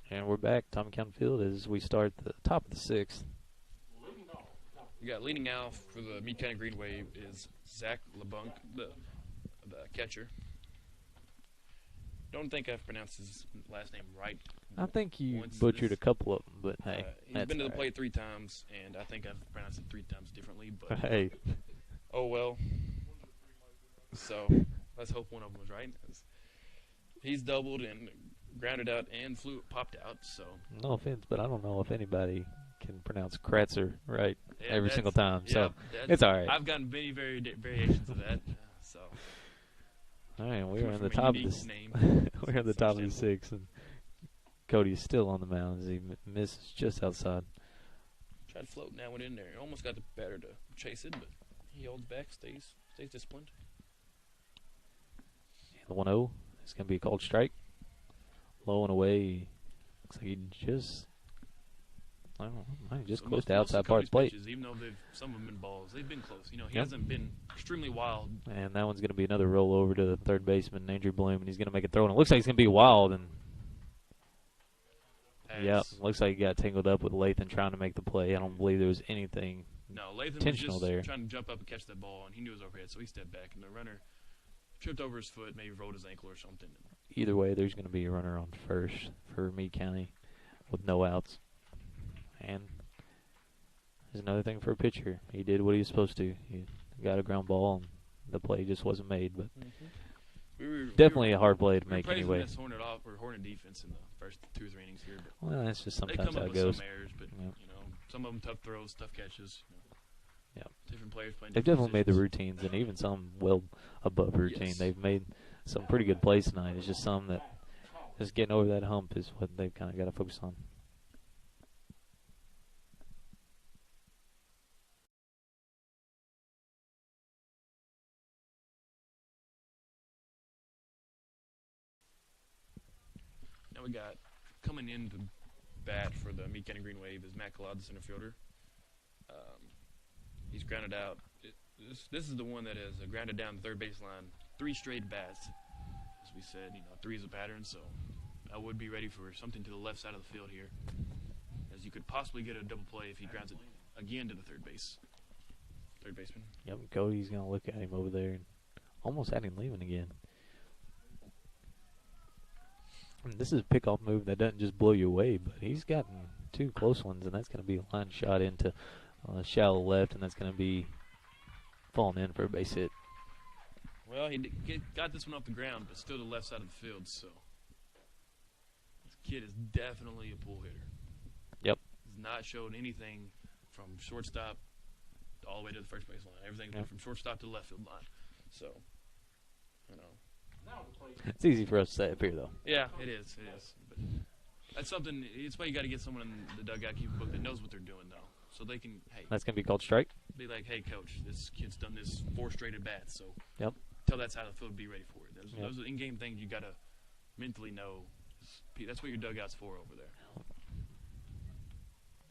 And we're back, Tommy County Field, as we start the top of the 6th. We got leading off for the Meade County Green Wave is Zach LeBunk, the catcher. Don't think I've pronounced his last name right. I think you butchered a couple of them, but hey. He's been to the plate 3 times, and I think I've pronounced it 3 times differently. But hey. Oh, well. So let's hope one of them was right. He's doubled and grounded out and popped out. So no offense, but I don't know if anybody can pronounce Kratzer right every single time. So it's all right. I've gotten many variations of that. So all right, we're on the top of this. We're on the top of the 6th, and Cody is still on the mound as he misses just outside. Tried floating that one in there. Almost got the batter to chase it, but he holds back, stays disciplined. And the 1-0 is going to be a called strike. Low and away. Looks like he just, close to outside part of the plate. Pitches, even though some of them been balls, they've been close. He hasn't been extremely wild. And that one's going to be another rollover to the third baseman, Andrew Bloom, and he's going to make a throw. And it looks like he's going to be wild. And looks like he got tangled up with Lathan trying to make the play. I don't believe there was anything intentional there. Trying to jump up and catch that ball, and he knew it was overhead, so he stepped back, and the runner tripped over his foot, maybe rolled his ankle or something. Either way, there's going to be a runner on first for Meade County with no outs. And there's another thing for a pitcher. He did what he was supposed to. He got a ground ball, and the play just wasn't made. But definitely a hard play to make anyway. We were Hornet defense in the first 2 or 3 innings here. But well, that's just sometimes how it goes. They come up with goes. some errors, but some of them tough throws, tough catches. Different players playing. They've definitely made the routines, and even some well above routine. Yes. They've made some pretty good plays tonight. It's just some that just getting over that hump is what they've kind of got to focus on. Now we got coming in to bat for the Meade County Green Wave is Matt Collard, the center fielder. He's grounded out. This is the one that has grounded down the third baseline 3 straight bats. As we said, 3 is a pattern, so I would be ready for something to the left side of the field here, as you could possibly get a double play if he grounds it again to the third baseman. Yep, Cody's going to look at him over there and almost had him leaving again. I mean, this is a pickoff move that doesn't just blow you away, but he's gotten 2 close ones, and that's going to be a line shot into shallow left, and that's going to be falling in for a base hit. Well, he got this one off the ground, but still to the left side of the field. So this kid is definitely a pull hitter. Yep. He's not showed anything from shortstop all the way to the first base line. Everything's been from shortstop to the left field line. So, you know. It's easy for us to say up here, though. Yeah, it is. It is. But that's something. It's why you got to get someone in the dugout, keep a book that knows what they're doing, though, so they can. Hey, That's gonna be called strike. be like, hey, coach, this kid's done this 4 straight at bats, so Yep. tell that side of the field to be ready for it. Those are in-game things you got to mentally know. That's what your dugout's for over there.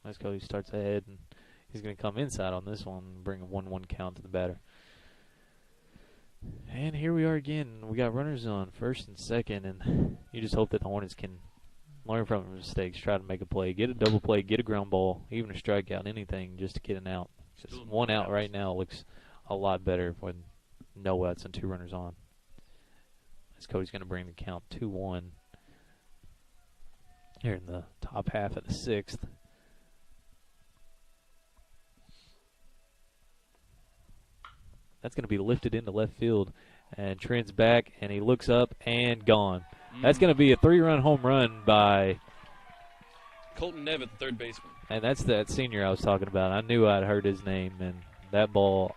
Let's go. He starts ahead, and he's going to come inside on this one and bring a 1-1 count to the batter. And here we are again. We got runners on first and second, and you just hope that the Hornets can learn from their mistakes, try to make a play, get a double play, get a ground ball, even a strikeout, anything just to get an out. Just one out right now looks a lot better when no outs and 2 runners on. As Cody's going to bring the count 2-1 here in the top half of the 6th. That's going to be lifted into left field, and Trent's back, and he looks up and gone. That's going to be a 3-run home run by Colton Nevitt, the third baseman. And that's that senior I was talking about. I knew I'd heard his name, and that ball,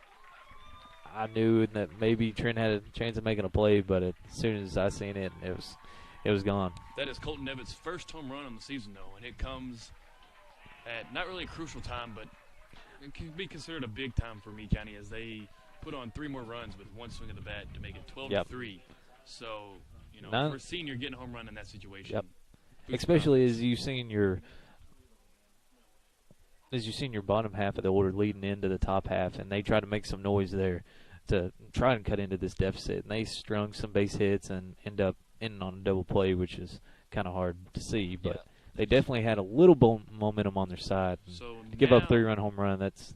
I knew that maybe Trent had a chance of making a play, but as soon as I seen it, it was gone. That is Colton Nevitt's first home run on the season, though, and it comes at not really a crucial time, but it can be considered a big time for Meade County as they put on 3 more runs with 1 swing of the bat to make it 12-3. So, you know, for a senior getting a home run in that situation. Especially as you've seen your bottom half of the order leading into the top half, and they try to make some noise there to try and cut into this deficit. And they strung some base hits and end up ending on a double play, which is kind of hard to see. But they definitely had a little momentum on their side. So to give up a 3-run home run, that's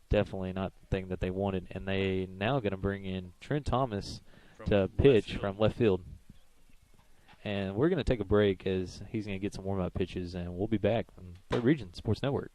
definitely not the thing that they wanted. And they now going to bring in Trent Thomas to pitch from left field. And we're going to take a break as he's going to get some warm-up pitches, and we'll be back on Third Region Sports Network.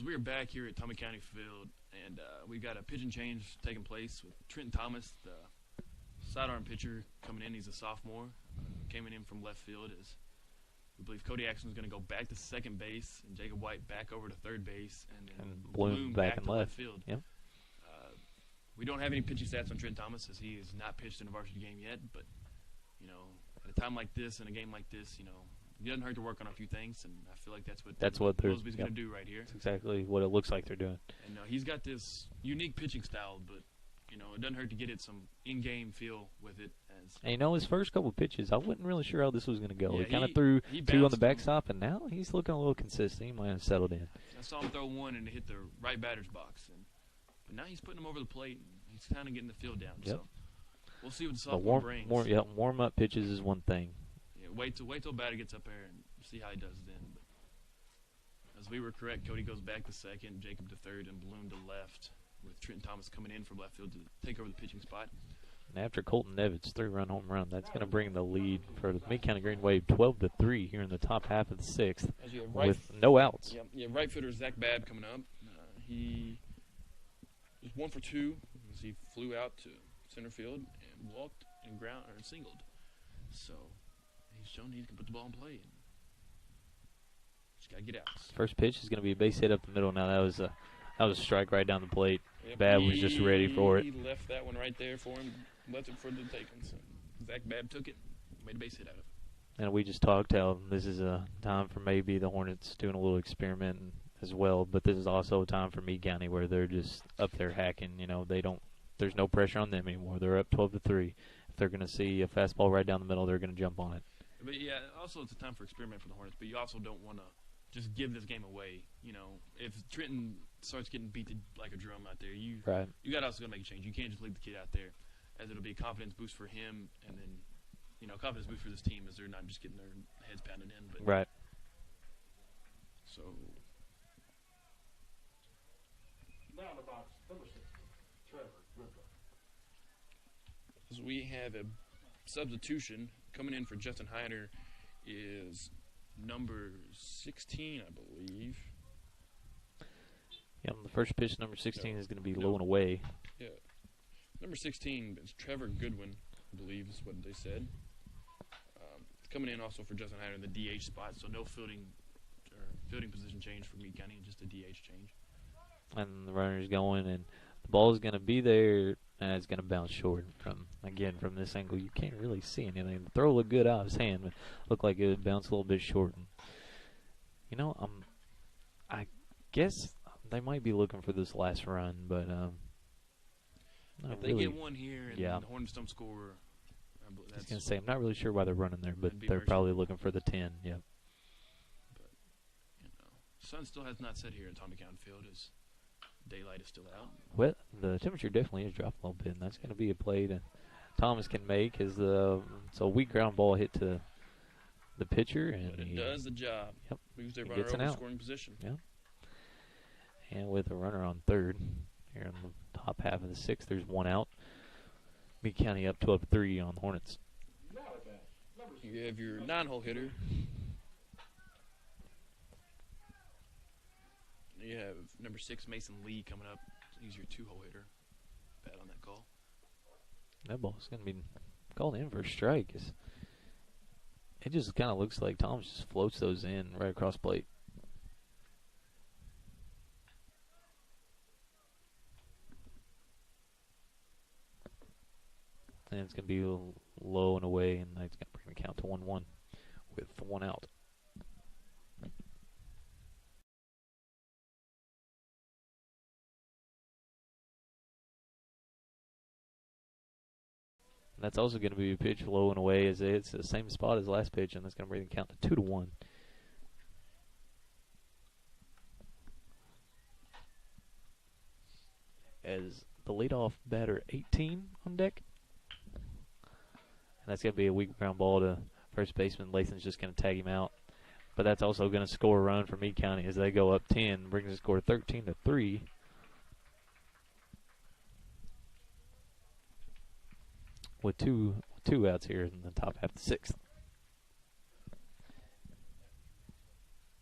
We're back here at Tommy County Field, and we've got a pitching change taking place with Trenton Thomas, the sidearm pitcher, coming in. He's a sophomore, came in from left field. As we believe Cody Axon is going to go back to second base, and Jacob White back over to third base, and then Bloom back in left field. Yep. We don't have any pitching stats on Trenton Thomas as he has not pitched in a varsity game yet, but you know, at a time like this, in a game like this, you know, it doesn't hurt to work on a few things, and I feel like that's what Mosby's going to do right here. That's exactly what it looks like they're doing. And he's got this unique pitching style, but you know, it doesn't hurt to get it some in-game feel with it. And you know, his first couple pitches, I wasn't really sure how this was going to go. Yeah, he kind of threw 2 on the backstop, and now he's looking a little consistent. He might have settled in. I saw him throw one and hit the right batter's box, but now he's putting him over the plate, and he's kind of getting the field down. Yep. So we'll see what the sophomore brings. Warm-up pitches is one thing. Yeah, wait till batter gets up there and see how he does then. But as we were correct, Cody goes back to second, Jacob to third, and Bloom to left, with Trenton Thomas coming in from left field to take over the pitching spot. And after Colton Nevitt's 3-run home run, that's going to bring the lead for the Meade County Green Wave 12-3 here in the top half of the 6th with no outs. Yeah, right fielder Zach Babb coming up. He was 1 for 2 as he flew out to center field and walked and singled. So he's shown he can put the ball in play. And just got to get out. First pitch is going to be a base hit up the middle. Now that was a strike right down the plate. Yep, Babb was just ready for it. He left that one right there for him, left it for the taking. So Zach Babb took it, made a base hit out of it. And we just talked how this is a time for maybe the Hornets doing a little experimenting as well, but this is also a time for Meade County where they're just up there hacking. You know, there's no pressure on them anymore. They're up 12-3. If they're going to see a fastball right down the middle, they're going to jump on it. But yeah, also it's a time for experiment for the Hornets, but you also don't want to just give this game away. You know, if Trenton starts getting beat to like a drum out there, you got also got to make a change. You can't just leave the kid out there, as it'll be a confidence boost for him, and then confidence boost for this team as they're not just getting their heads pounded in. But right. So now the box number 6, Trevor Goodwin. as we have a substitution coming in for Justin Hyder is number 16, I believe. Yeah, the first pitch, number 16, is going to be low and away. Yeah. Number 16 is Trevor Goodwin, I believe is what they said. Coming in also for Justin Hyder in the DH spot, so no fielding position change for Meade County, just a DH change. And the runner's going, and the ball is going to be there, and it's going to bounce short. From this angle, you can't really see anything. The throw looked good out of his hand, but looked like it would bounce a little bit short. And, I guess they might be looking for this last run, but if they get one here and the Hornets don't score, I was going to say, I'm not really sure why they're running there, but they're probably looking for the 10, yeah. But, sun still has not set here at Hancock Field as daylight is still out. Well, the temperature definitely has dropped a little bit, and that's going to be a play that Thomas can make as it's a weak ground ball hit to the pitcher. And it does the job. Yep. Moves their runner over scoring position. Yeah. And with a runner on third, here in the top half of the 6th, there's one out. Meade County up 12-3 on the Hornets. You have your 9-hole hitter. You have number 6, Mason Lee, coming up. He's your 2-hole hitter. Bad on that call. That ball's going to be called in for a strike. It just kind of looks like Thomas just floats those in right across plate. And it's going to be low and away, and that's going to bring the count to 1-1 with one out. And that's also going to be a pitch low and away, as it's the same spot as last pitch, and that's going to bring the count to 2-1. As the leadoff batter 18 on deck. And that's going to be a weak ground ball to first baseman. Lathan's just going to tag him out. But that's also going to score a run for Meade County as they go up 10, brings the score 13-3. With two outs here in the top half of the 6th.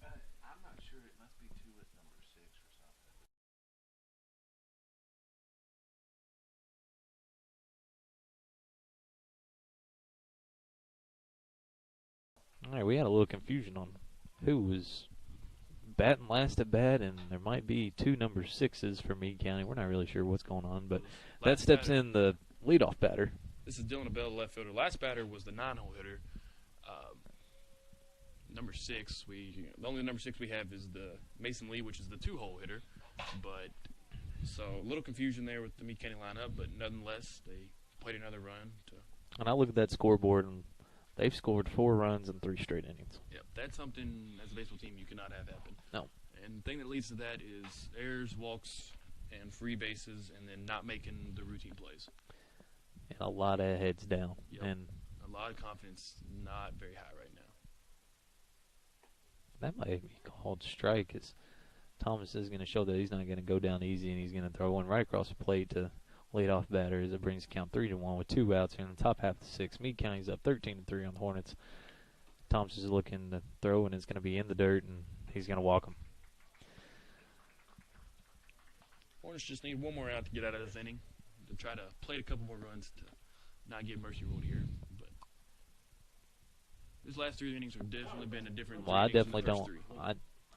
I'm not sure. It must be 2 at number 6 or something. All right, we had a little confusion on who was batting last at bat, and there might be 2 number 6s for Meade County. We're not really sure what's going on, but that steps in the leadoff batter. This is Dylan Abell, left fielder. Last batter was the 9-hole hitter. Number 6, the only number 6 we have is the Mason Lee, which is the 2-hole hitter. But so a little confusion there with the Meade County lineup, but nonetheless, they played another run. And I look at that scoreboard, and they've scored 4 runs in 3 straight innings. Yep, that's something as a baseball team you cannot have happen. No. And the thing that leads to that is errors, walks, and free bases, and then not making the routine plays. And a lot of heads down. Yep. And a lot of confidence, not very high right now. that might be called strike, as Thomas is going to show that he's not going to go down easy, and he's going to throw one right across the plate to leadoff batter as it brings the count 3-1 with 2 outs here in the top half of the 6th. Meade County's up 13-3 on the Hornets. Thomas is looking to throw, and it's going to be in the dirt, and he's going to walk him. Hornets just need one more out to get out of this inning, to try to play a couple more runs to not get mercy ruled here. But these last 3 innings have definitely been a different. Well, I definitely don't.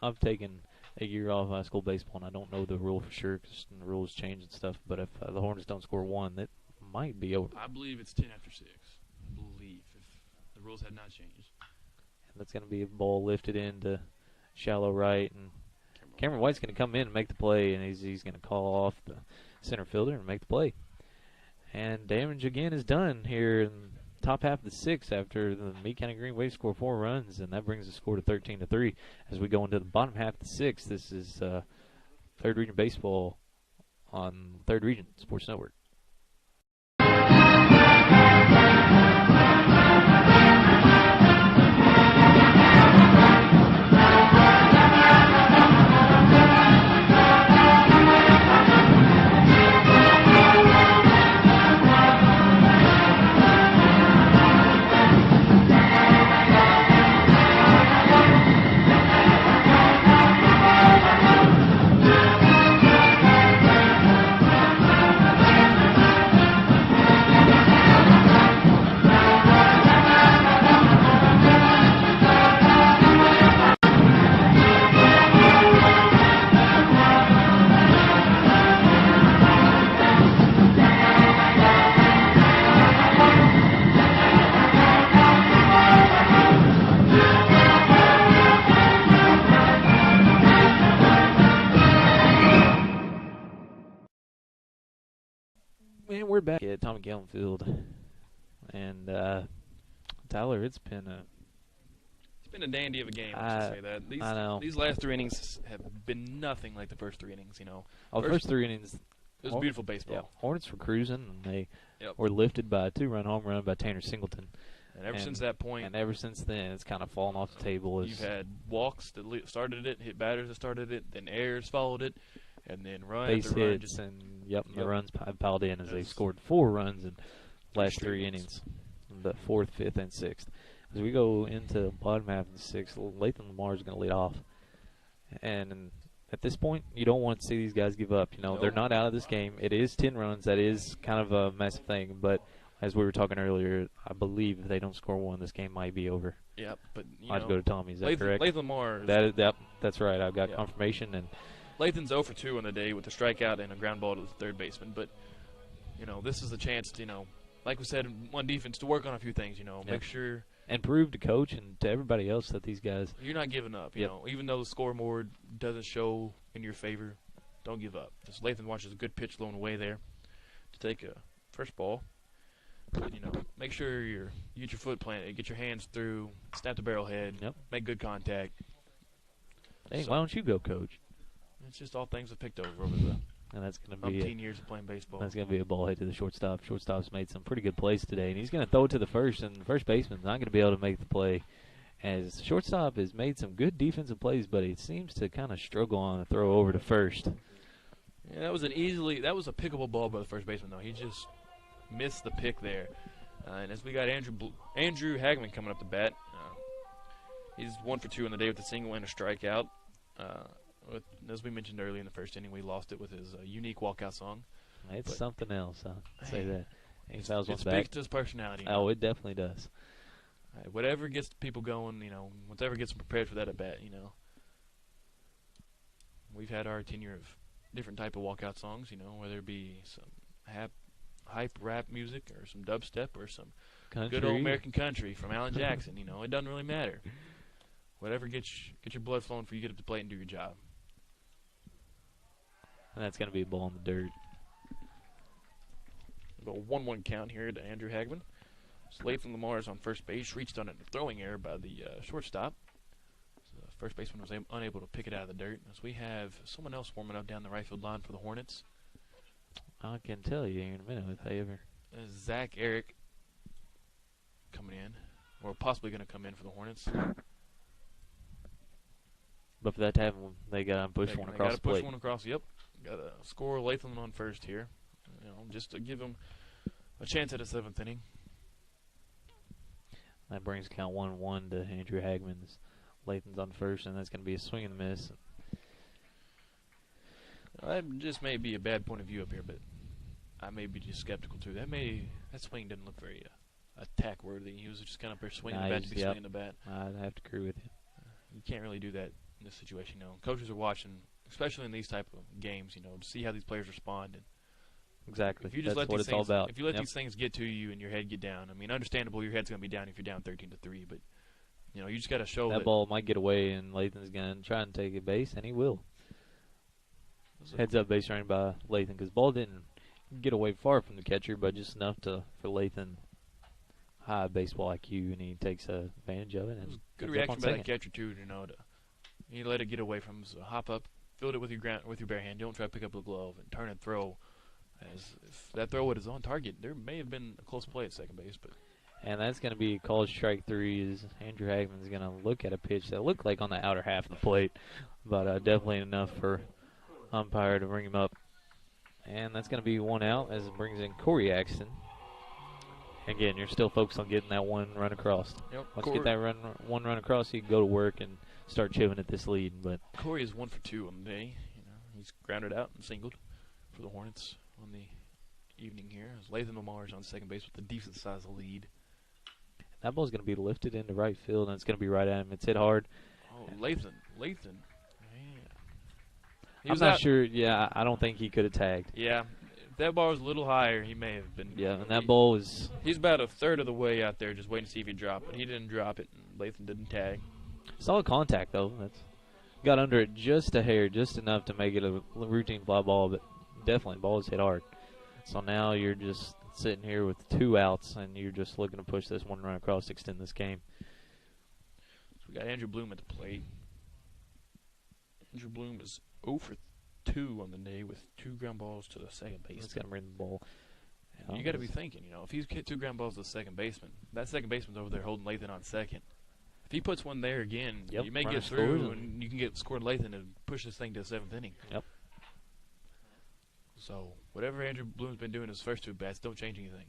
I've taken a year off high school baseball, and I don't know the rule for sure because the rules change and stuff. But if the Hornets don't score one, that might be over. I believe it's 10 after 6. I believe, if the rules had not changed. And that's going to be a ball lifted into shallow right, and Cameron White's going to come in and make the play, and he's going to call off the center fielder and make the play. And damage again is done here in the top half of the sixth after the Meade County Green Wave score 4 runs, and that brings the score to 13-3. As we go into the bottom half of the sixth, this is Third Region Baseball on Third Region Sports Network. And we're back at Tommy Gallon Field, and Tyler, it's been a dandy of a game. Let's just say that. I know. These last 3 innings have been nothing like the first 3 innings. The first 3 innings, it was beautiful baseball. Yeah, Hornets were cruising, and they Yep. were lifted by a 2-run home run by Tanner Singleton. And ever since that point, and ever since then, it's kind of fallen off the table. You've had walks that started it, hit batters that started it, then errors followed it, and then run base after run. hits, and the runs piled in as they scored 4 runs in the last 3 innings, the 4th, 5th, and 6th. As we go into the bottom half of the 6th, Lathan Lamar is going to lead off. And at this point, you don't want to see these guys give up. They're not out of this game. It is 10 runs. That is kind of a massive thing. But as we were talking earlier, I believe if they don't score one, this game might be over. Yep, but I'd go to Tommy. Is that correct? Lathan Lamar. That's right. I've got confirmation. And Lathan's 0 for 2 on the day with a strikeout and a ground ball to the third baseman. But this is a chance to like we said, on defense to work on a few things. Make sure. And prove to coach and to everybody else that these guys. You're not giving up. You know, even though the scoreboard doesn't show in your favor, don't give up. Just Lathan watches a good pitch blown away there to take a first ball. But, make sure you get your foot planted, get your hands through, snap the barrel head, make good contact. Hey, why don't you go, coach? It's just all things I've picked over the and that's going to be 18 years of playing baseball. That's going to be a ball hit to the shortstop. Shortstop's made some pretty good plays today, and he's going to throw it to the first, and the first baseman's not going to be able to make the play. As shortstop has made some good defensive plays, but he seems to kind of struggle on the throw over to first. Yeah, that was a pickable ball by the first baseman, though. He just missed the pick there. And as we got Andrew Hagman coming up to bat, he's 1 for 2 on the day with a single and a strikeout. As we mentioned earlier in the first inning, we lost it with his unique walkout song. It's something else, I'll say that. It speaks to his personality. Oh, it definitely does. Whatever gets people going, whatever gets them prepared for that at bat, We've had our tenure of different type of walkout songs, whether it be some hype rap music or some dubstep or some good old American country from Alan Jackson. It doesn't really matter. Whatever gets your blood flowing for you to get up to the plate and do your job. And that's going to be a ball in the dirt. A 1-1 count here to Andrew Hagman. Lathan Lamar is on first base, reached on a throwing error by the shortstop. So the first baseman was unable to pick it out of the dirt. As we have someone else warming up down the right field line for the Hornets. I can tell you in a minute if I ever. Zach Eric coming in, or possibly going to come in for the Hornets. But for that to happen, they got to push one across the plate. Got to push one across. Yep. Got to score Lathan on first here, just to give him a chance at a 7th inning. That brings count 1-1 to Andrew Hagman's. Lathan's on first, and that's going to be a swing and a miss. That just may be a bad point of view up here, but I may be just skeptical too. That swing didn't look very attack worthy. He was just kind of swinging the bat to be swinging the bat. I'd have to agree with you. You can't really do that in this situation. Coaches are watching, especially in these type of games, to see how these players respond. And Exactly. if you just That's let what these it's all things, about. if you let Yep. these things get to you and your head get down, I mean, understandable, your head's going to be down if you're down 13-3, but you just got to show That ball might get away, and Lathan's going to try and take a base, and he will. Heads up base running by Lathan, because ball didn't get away far from the catcher, but just enough for Lathan. High baseball IQ, and he takes advantage of it. And good reaction by that catcher too. You let it get away from him. So hop up, field it with your bare hand. Don't try to pick up a glove and turn and throw. As if that throw was on target, there may have been a close play at second base, but. And that's going to be called strike 3. As Andrew Hagman's going to look at a pitch that looked like on the outer half of the plate, but definitely enough for umpire to bring him up. And that's going to be 1 out as it brings in Corey Axton. Again, you're still focused on getting that 1 run across. Yep. Once you get that one run across, you can go to work and start chipping at this lead. But Corey is 1 for 2 on the day. He's grounded out and singled for the Hornets on the evening here. As Lathan Lamar's on second base with a decent size lead. That ball's going to be lifted into right field, and it's going to be right at him. It's hit hard. Oh, Lathan. Man. I'm not sure. Yeah, I don't think he could have tagged. Yeah. If that ball was a little higher, he may have been. Yeah, and that ball was. He's about a third of the way out there, just waiting to see if he'd drop it. He didn't drop it, and Lathan didn't tag. Solid contact though. That's got under it just a hair, just enough to make it a routine fly ball, but definitely ball was hit hard. So now you're just sitting here with 2 outs, and you're just looking to push this 1 run across to extend this game. So we got Andrew Bloom at the plate. Andrew Bloom is 0 for 2 on the day with 2 ground balls to the second baseman. He's got to bring the ball. You got to be thinking, if he's hit 2 ground balls to the second baseman, that second baseman's over there holding Lathan on second. If he puts one there again, you may get through, and you can get scored Lathan and push this thing to the 7th inning. Yep. So whatever Andrew Bloom's been doing his first 2 bats, don't change anything.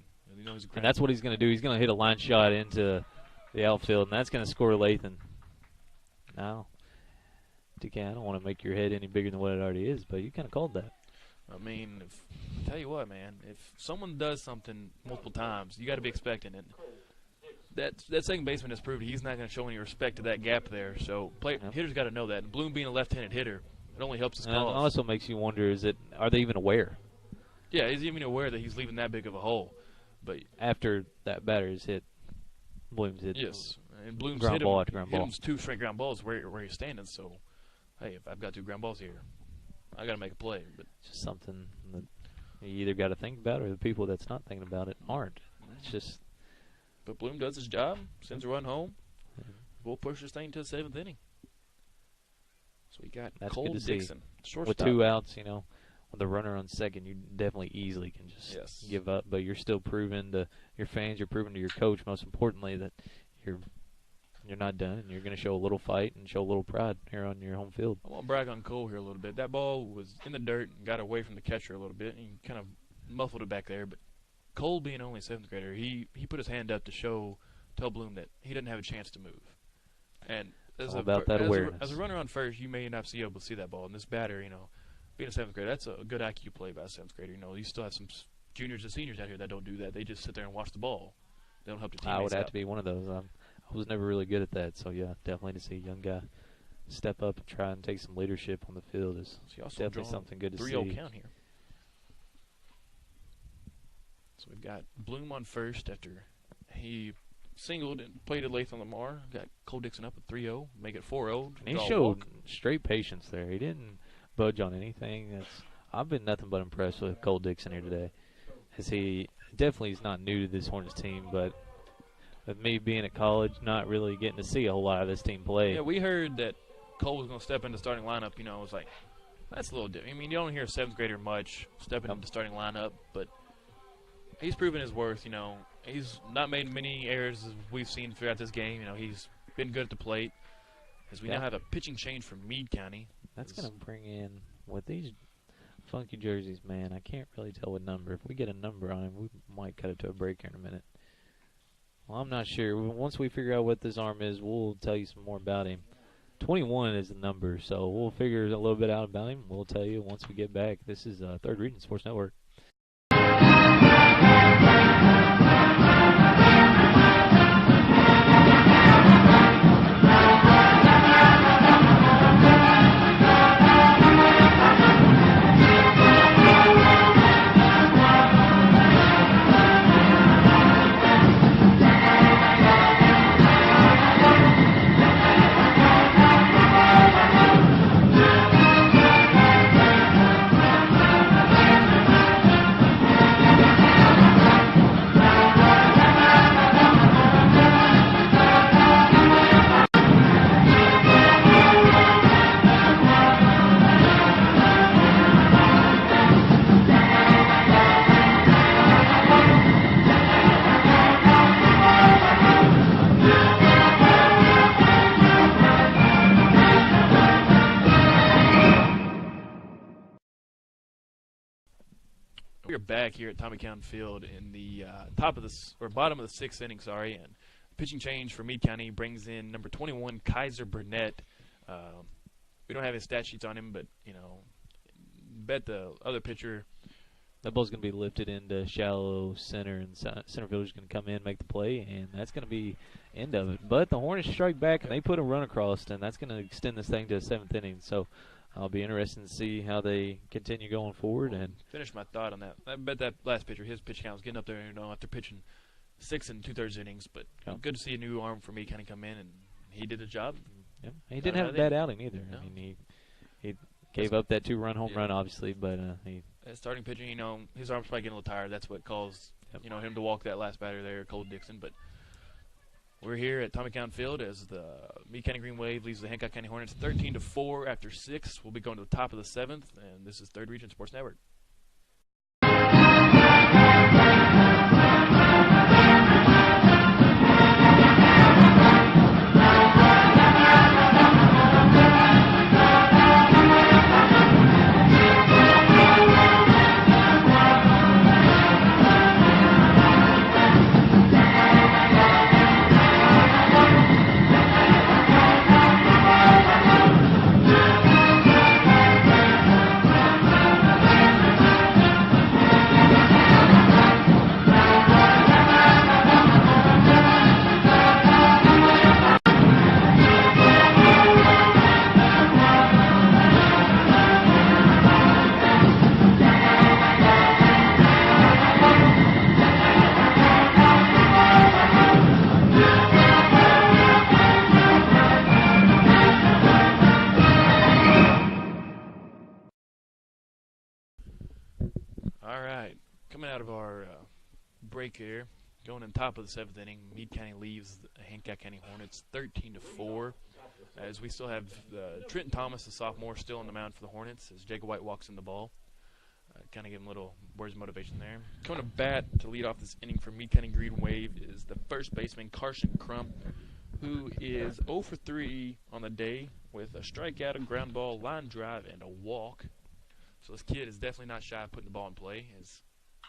And that's what he's going to do. He's going to hit a line shot into the outfield, and that's going to score Lathan. Now, DK, I don't want to make your head any bigger than what it already is, but you kind of called that. I mean, tell you what, man, if someone does something multiple times, you got to be expecting it. That second baseman has proved he's not going to show any respect to that gap there. So hitters got to know that. And Bloom being a left-handed hitter, it only helps his cause. It also makes you wonder: are they even aware? Yeah, he's even aware that he's leaving that big of a hole. But after that batter is hit, Bloom's hit. Yes, and Bloom's ground hit ball after ground hit ball. him 2 straight ground balls where he's standing. So, hey, if I've got 2 ground balls here, I got to make a play. But it's just something that you either got to think about, or the people that's not thinking about it aren't. It's just. But Bloom does his job, sends a run home. We'll push this thing to the 7th inning. So we got Cole Dixon, shortstop. With 2 outs, with a runner on second, you definitely easily can just give up. But you're still proving to your fans, you're proving to your coach, most importantly, that you're not done, and you're going to show a little fight and show a little pride here on your home field. I want to brag on Cole here a little bit. That ball was in the dirt and got away from the catcher a little bit, and he kind of muffled it back there. But Cole, being only a 7th grader, he put his hand up to tell Bloom that he doesn't have a chance to move. And as a runner on first, you may not be able to see that ball. And this batter, being a 7th grader, that's a good IQ play by a 7th grader. You still have some juniors and seniors out here that don't do that. They just sit there and watch the ball. They don't help their teammates I would have out. to be one of those. I was never really good at that. So, yeah, definitely to see a young guy step up and try and take some leadership on the field is definitely something good to see. 3-0 count here. So we've got Bloom on first after he singled and played at Lathan Lamar. Got Cole Dixon up at 3-0, make it 4-0. And he showed straight patience there. He didn't budge on anything. I've been nothing but impressed with Cole Dixon here today. As he definitely is not new to this Hornets team, but with me being at college, not really getting to see a whole lot of this team play. Yeah, we heard that Cole was going to step into the starting lineup. It was like, that's a little different. I mean, you don't hear a 7th grader much stepping into the starting lineup, but he's proven his worth. He's not made many errors as we've seen throughout this game. He's been good at the plate. As we now have a pitching change from Meade County. That's going to bring in, with these funky jerseys, man, I can't really tell what number. If we get a number on him, we might cut it to a break here in a minute. Well, I'm not sure. Once we figure out what this arm is, we'll tell you some more about him. 21 is the number, so we'll figure a little bit out about him. We'll tell you once we get back. This is Third Reading Sports Network. back here at Tommy County Field in the bottom of the sixth inning. And pitching change for Meade County brings in number 21 Kaiser Burnett. We don't have his stat sheets on him, but bet the other pitcher. That ball's going to be lifted into shallow center, and center fielder's going to come in, make the play, and that's going to be end of it. But the Hornets strike back, and they put a run across, and that's going to extend this thing to the seventh inning. So I'll be interested to see how they continue going forward. And finish my thought on that. I bet that last pitcher, his pitch count was getting up there, after pitching 6 2/3 innings. But good to see a new arm for me kind of come in, and he did the job. Yeah. He didn't have a bad outing either. No. I mean, he gave up that 2-run home run, obviously, but he. Starting pitching, his arm's probably getting a little tired. That's what caused, him to walk that last batter there, Cole Dixon. But we're here at Tommy County Field as the Meade County Green Wave leads the Hancock County Hornets 13-4 after 6. We'll be going to the top of the 7th, and this is 3rd Region Sports Network. Coming out of our break here, going in top of the 7th inning, Meade County leaves the Hancock County Hornets 13-4. As we still have Trenton Thomas, the sophomore, still on the mound for the Hornets as Jacob White walks in the ball. Kind of give him a little words of motivation there. Coming to bat to lead off this inning for Meade County Green Wave is the first baseman Carson Crump, who is 0 for 3 on the day with a strikeout, a ground ball, line drive, and a walk. So this kid is definitely not shy of putting the ball in play.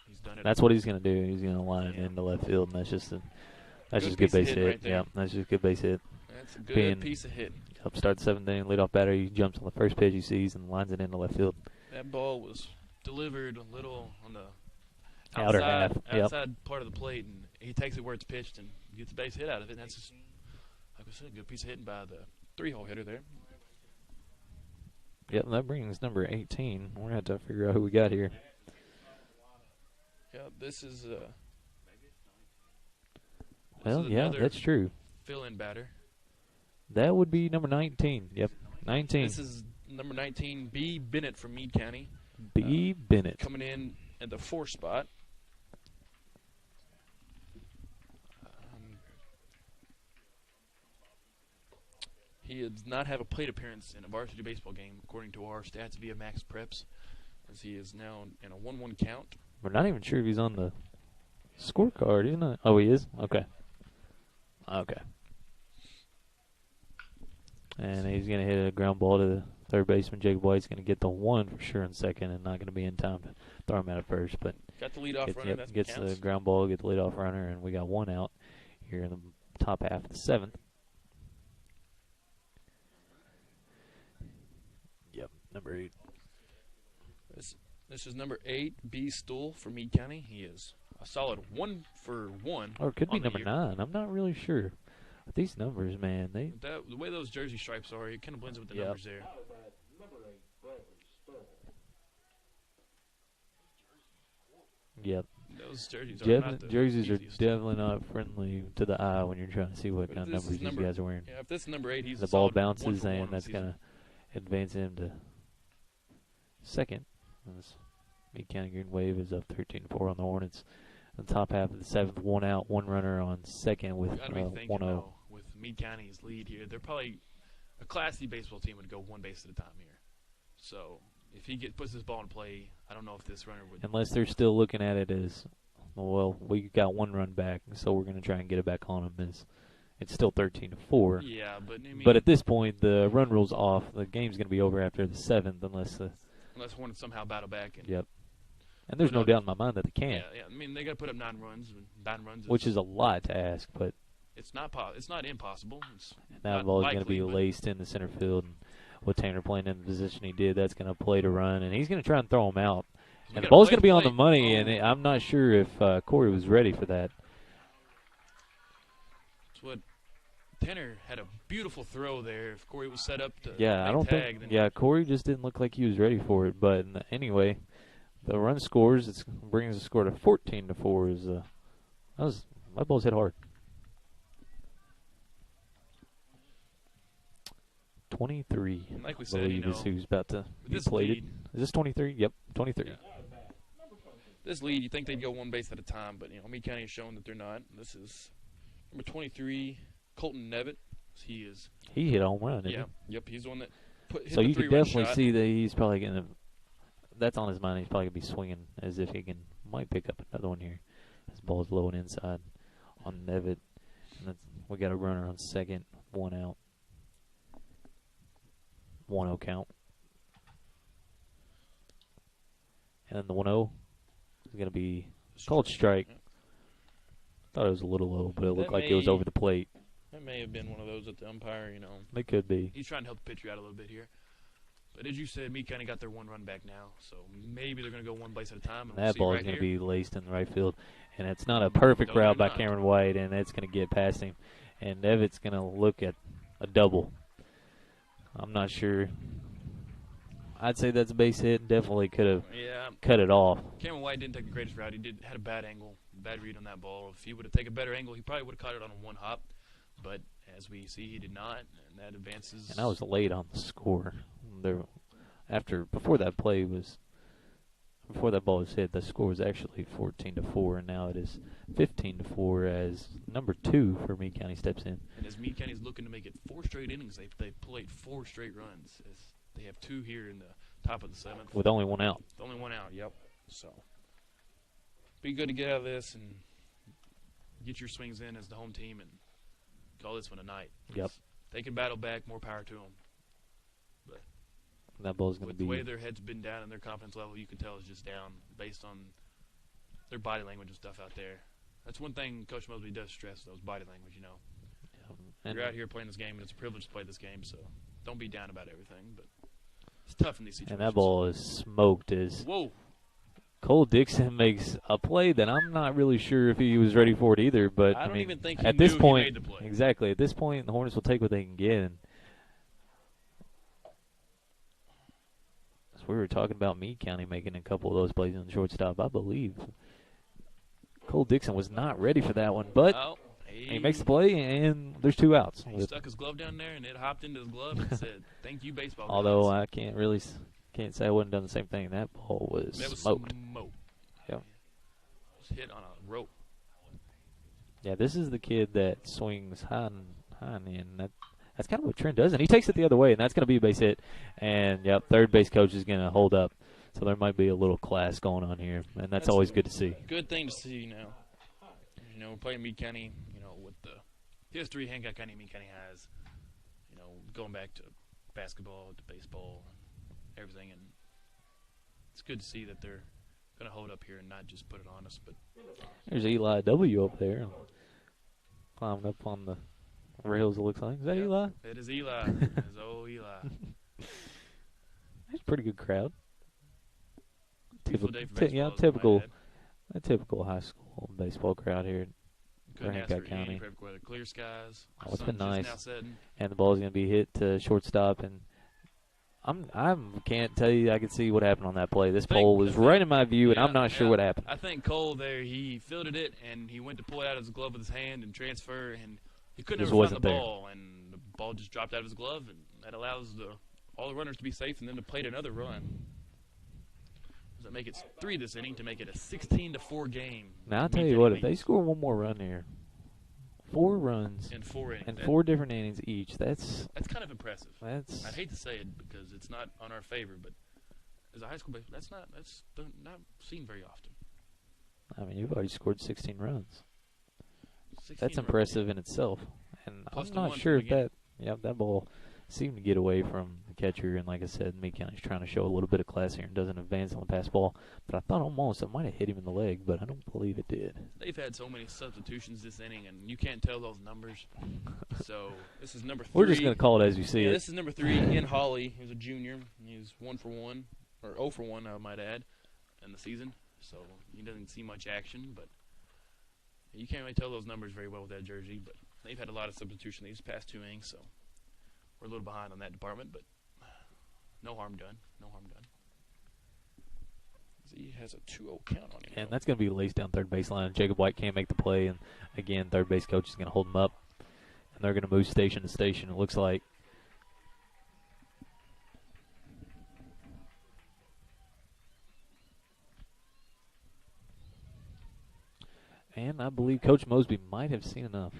He's done it. That's what he's going to do. He's going to line it into left field, and that's just good base hit. Right, yeah, that's just a good base hit. That's a good piece of hitting. Up start 7th inning, leadoff batter. He jumps on the first pitch he sees and lines it into left field. That ball was delivered a little on the outer half, outside part of the plate, and he takes it where it's pitched and gets a base hit out of it. And that's just, like I said, a good piece of hitting by the 3-hole hitter there. Yep, that brings number 18. We're going to have to figure out who we got here. Yeah, this is that's true. Fill-in batter. That would be number 19. Yep, 19. This is number 19, B. Bennett from Meade County. B. Bennett. Coming in at the 4 spot. He does not have a plate appearance in a varsity baseball game, according to our stats via Max Preps, as he is now in a 1-1 count. We're not even sure if he's on the scorecard, isn't it? Oh, he is? Okay. And he's going to hit a ground ball to the third baseman. Jacob White's going to get the 1 for sure in second and not going to be in time to throw him out at first. But got the leadoff runner. Yep, gets the ground ball, get the leadoff runner, and we got 1 out here in the top half of the 7th. Yep, number 8. This is number 8, B. Stool for Meade County. He is a solid 1 for 1. Or it could be number 9. I'm not really sure. But these numbers, man, the way those jersey stripes are, it kind of blends with the numbers there. Yep. Those jerseys are not the jerseys are easiest. definitely not friendly to the eye when you're trying to see what kind of numbers these guys are wearing. Yeah, if this is number 8, he's the ball bounces, and that's going to advance him to second. Meade County Green Wave is up 13-4 on the Hornets. In the top half of the 7th, 1 out, 1 runner on second with 1-0. With Meade County's lead here, they're probably a classy baseball team would go 1 base at a time here. So if he puts this ball in play, I don't know if this runner would. Unless they're still looking at it as, well, we got 1 run back, so we're going to try and get it back on him. It's still 13-4. Yeah, but at this point, the run rule's off. The game's going to be over after the 7th, unless Hornets somehow battle back. Yep. And there's no doubt in my mind that they can, Yeah. I mean, they got to put up 9 runs. 9 runs, which is a lot to ask, but it's not impossible. It's that ball is going to be laced in the center field. And with Tanner playing in the position he did, that's going to play to run, and he's going to try and throw him out. And the ball's going to be on the money, and I'm not sure if Corey was ready for that. That's what Tanner had a beautiful throw there. If Corey was set up to I don't tag, think. Yeah, Corey just didn't look like he was ready for it. But anyway, the run scores. It brings the score to 14-4. My ball's hit hard. 23. Like we I said, believe is who's about to be plated. Is this 23? Yep, 23. Yeah. This lead, you think they'd go one base at a time, but Meade County has shown that they're not. This is number 23, Colton Nevitt. He hit a home run, didn't he? Yep, he's the one that hit so the you can 3-run definitely shot. see that he's probably going to. That's on his mind. He's probably going to be swinging as if he might pick up another one here. His ball's low and inside on Nevitt. And we got a runner on second, 1 out. 1-0 count. And then the 1-0 is going to be called strike. Thought it was a little low, but it looked like it was over the plate. That may have been one of those at the umpire, It could be. He's trying to help the pitcher out a little bit here. But as you said, Meade County got their 1 run back now, so maybe they're going to go one base at a time. And That ball is going to be laced in the right field. And it's not a perfect route by Cameron White, and it's going to get past him. And Nevitt's going to look at a double. I'm not sure. I'd say that's a base hit. Definitely could have cut it off. Cameron White didn't take the greatest route. He had a bad angle, bad read on that ball. If he would have taken a better angle, he probably would have caught it on a 1 hop. But as we see, he did not, and that advances. And I was late on the score. Before that ball was hit, the score was actually 14-4, and now it is 15-4 as number 2 for Meade County steps in. And as Meade County is looking to make it 4 straight innings, they've played 4 straight runs. They have 2 here in the top of the 7th. With only 1 out. Only 1 out, yep. So, be good to get out of this and get your swings in as the home team and call this one a night. Yep. They can battle back, more power to them. But that ball's going to be. The way their head's been down and their confidence level, you can tell is just down based on their body language and stuff out there. That's one thing Coach Mosby does stress, those body language, You're out here playing this game, and it's a privilege to play this game, so don't be down about everything. But it's tough in these situations. And that ball is smoked as Whoa. Cole Dixon makes a play that I'm not really sure if he was ready for it either. But I don't even think he at knew this point, he made the play. Exactly. At this point, the Hornets will take what they can get. And we were talking about Meade County making a couple of those plays on the shortstop. I believe Cole Dixon was not ready for that one, but he makes the play, and there's 2 outs. He stuck his glove down there, and it hopped into his glove and said, "Thank you, baseball." Although I can't say I wouldn't have done the same thing. That ball was smoked. Yep. It was hit on a rope. Yeah, this is the kid that swings high and in. That's kind of what Trent does, and he takes it the other way, and that's going to be a base hit. And, third base coach is going to hold up. So there might be a little class going on here, and that's always good to see. Good thing to see now. We're playing Meade County, with the history Hancock County, Meade County has, going back to basketball, to baseball, and everything. And it's good to see that they're going to hold up here and not just put it on us. But there's Eli W. up there, climbing up on the rails, it looks like. Is that Eli? It is Eli. It is old Eli. It's a pretty good crowd. Beautiful day for typical high school baseball crowd here in Hancock County. Perfect weather, clear skies. It's been nice. Now setting. And the ball's going to be hit to shortstop, and I can't tell you I can see what happened on that play. This pole was right in my view, and I'm not sure what happened. I think Cole there, he fielded it, and he went to pull it out of his glove with his hand and transfer, and he couldn't ever find the ball, and the ball just dropped out of his glove, and that allows all the runners to be safe and then to play another run. Does that make it 3 this inning to make it a 16-4 game? Now, I'll tell you what, if they score one more run here, 4 runs in 4 innings, and 4 different innings each, that's kind of impressive. I'd hate to say it because it's not on our favor, but as a high school baseball, that's not seen very often. I mean, you've already scored 16 runs. 16 that's runs. Impressive in itself. And Plus I'm not sure if that ball seem to get away from the catcher. And like I said, Meade County's trying to show a little bit of class here and doesn't advance on the pass ball. But I thought almost it might have hit him in the leg, but I don't believe it did. They've had so many substitutions this inning, and you can't tell those numbers. So this is number 3. We're just going to call it as you see it. This is number 3 in Holly. He was a junior. He was 1 for 1, or 0 for 1, I might add, in the season. So he doesn't see much action, but you can't really tell those numbers very well with that jersey. But they've had a lot of substitution these past 2 innings, so we're a little behind on that department, but no harm done. No harm done. He has a 2-0 count on him. And that's going to be laced down third baseline. Jacob White can't make the play, and again, third base coach is going to hold him up, and they're going to move station to station, it looks like. And I believe Coach Mosby might have seen enough.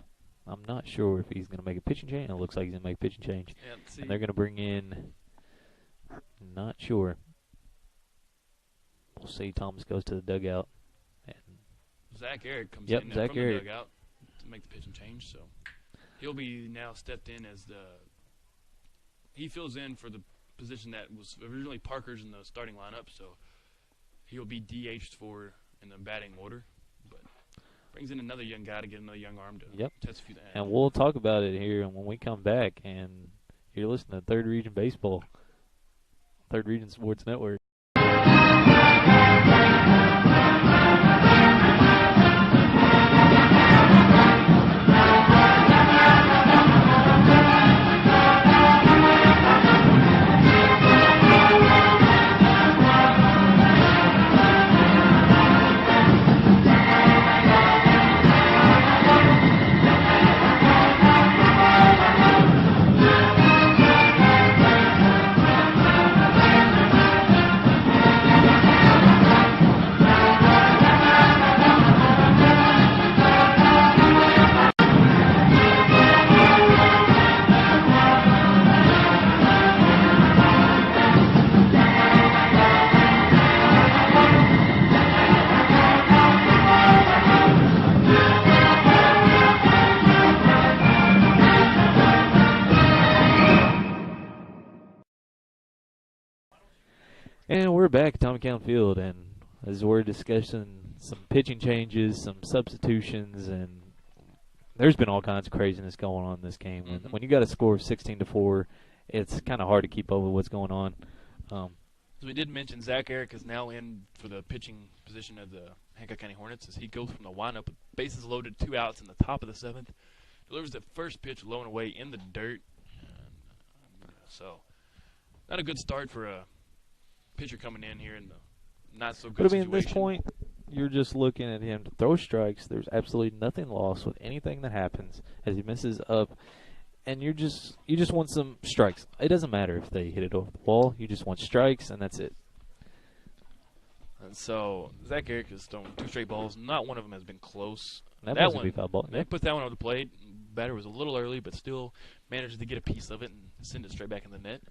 I'm not sure if he's going to make a pitching change. It looks like he's going to make a pitching change. Yeah, and they're going to bring in, not sure. We'll see. Thomas goes to the dugout. And Zach Eric comes yep, in Zach from Eric. the dugout to make the pitching change. So he'll be now stepped in as he fills in for the position that was originally Parker's in the starting lineup. So he'll be DH'd for in the batting order. But brings in another young guy to get another young arm to test a few things. And we'll talk about it here and when we come back. And you're listening to Third Region Baseball, Third Region Sports Network. And we're back at Tommy County Field, and as we're discussing some pitching changes, some substitutions, and there's been all kinds of craziness going on in this game. Mm-hmm. When you got a score of 16-4, it's kind of hard to keep up with what's going on. So we did mention Zach Eric is now in for the pitching position of the Hancock County Hornets as he goes from the windup with bases loaded, 2 outs in the top of the 7th. Delivers the first pitch low and away in the dirt. So not a good start for a pitcher coming in here in the not so good But I mean, situation. at this point, you're just looking at him to throw strikes. There's absolutely nothing lost with anything that happens as he misses up, and you just want some strikes. It doesn't matter if they hit it over the wall. You just want strikes, and that's it. And so Zach Eric has thrown 2 straight balls. Not one of them has been close. That one, be foul ball. They put that one on the plate. Batter was a little early, but still managed to get a piece of it and send it straight back in the net.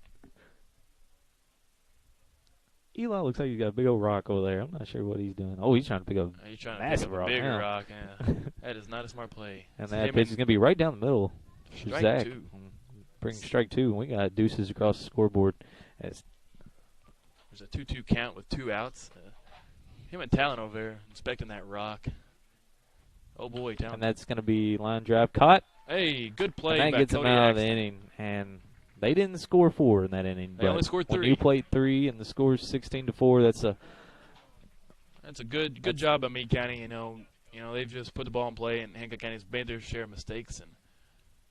Eli looks like he's got a big old rock over there. I'm not sure what he's doing. Oh, he's trying to pick up He's trying to massive pick up rock a bigger now. rock. Yeah. That is not a smart play. And So that him pitch is going to be right down the middle for Strike Zach. 2. Bring strike 2, and we got deuces across the scoreboard. There's a 2-2 count with 2 outs. Him and Talon over there inspecting that rock. Oh, boy, Talon. And that's going to be line drive caught. Hey, good play And that by gets Cody them out of the Axton. inning. And they didn't score 4 in that inning. They but only scored when 3. you played 3 and the score is 16-4, That's a good job by Meade County. You know, they've just put the ball in play, and Hancock County's made their share of mistakes. And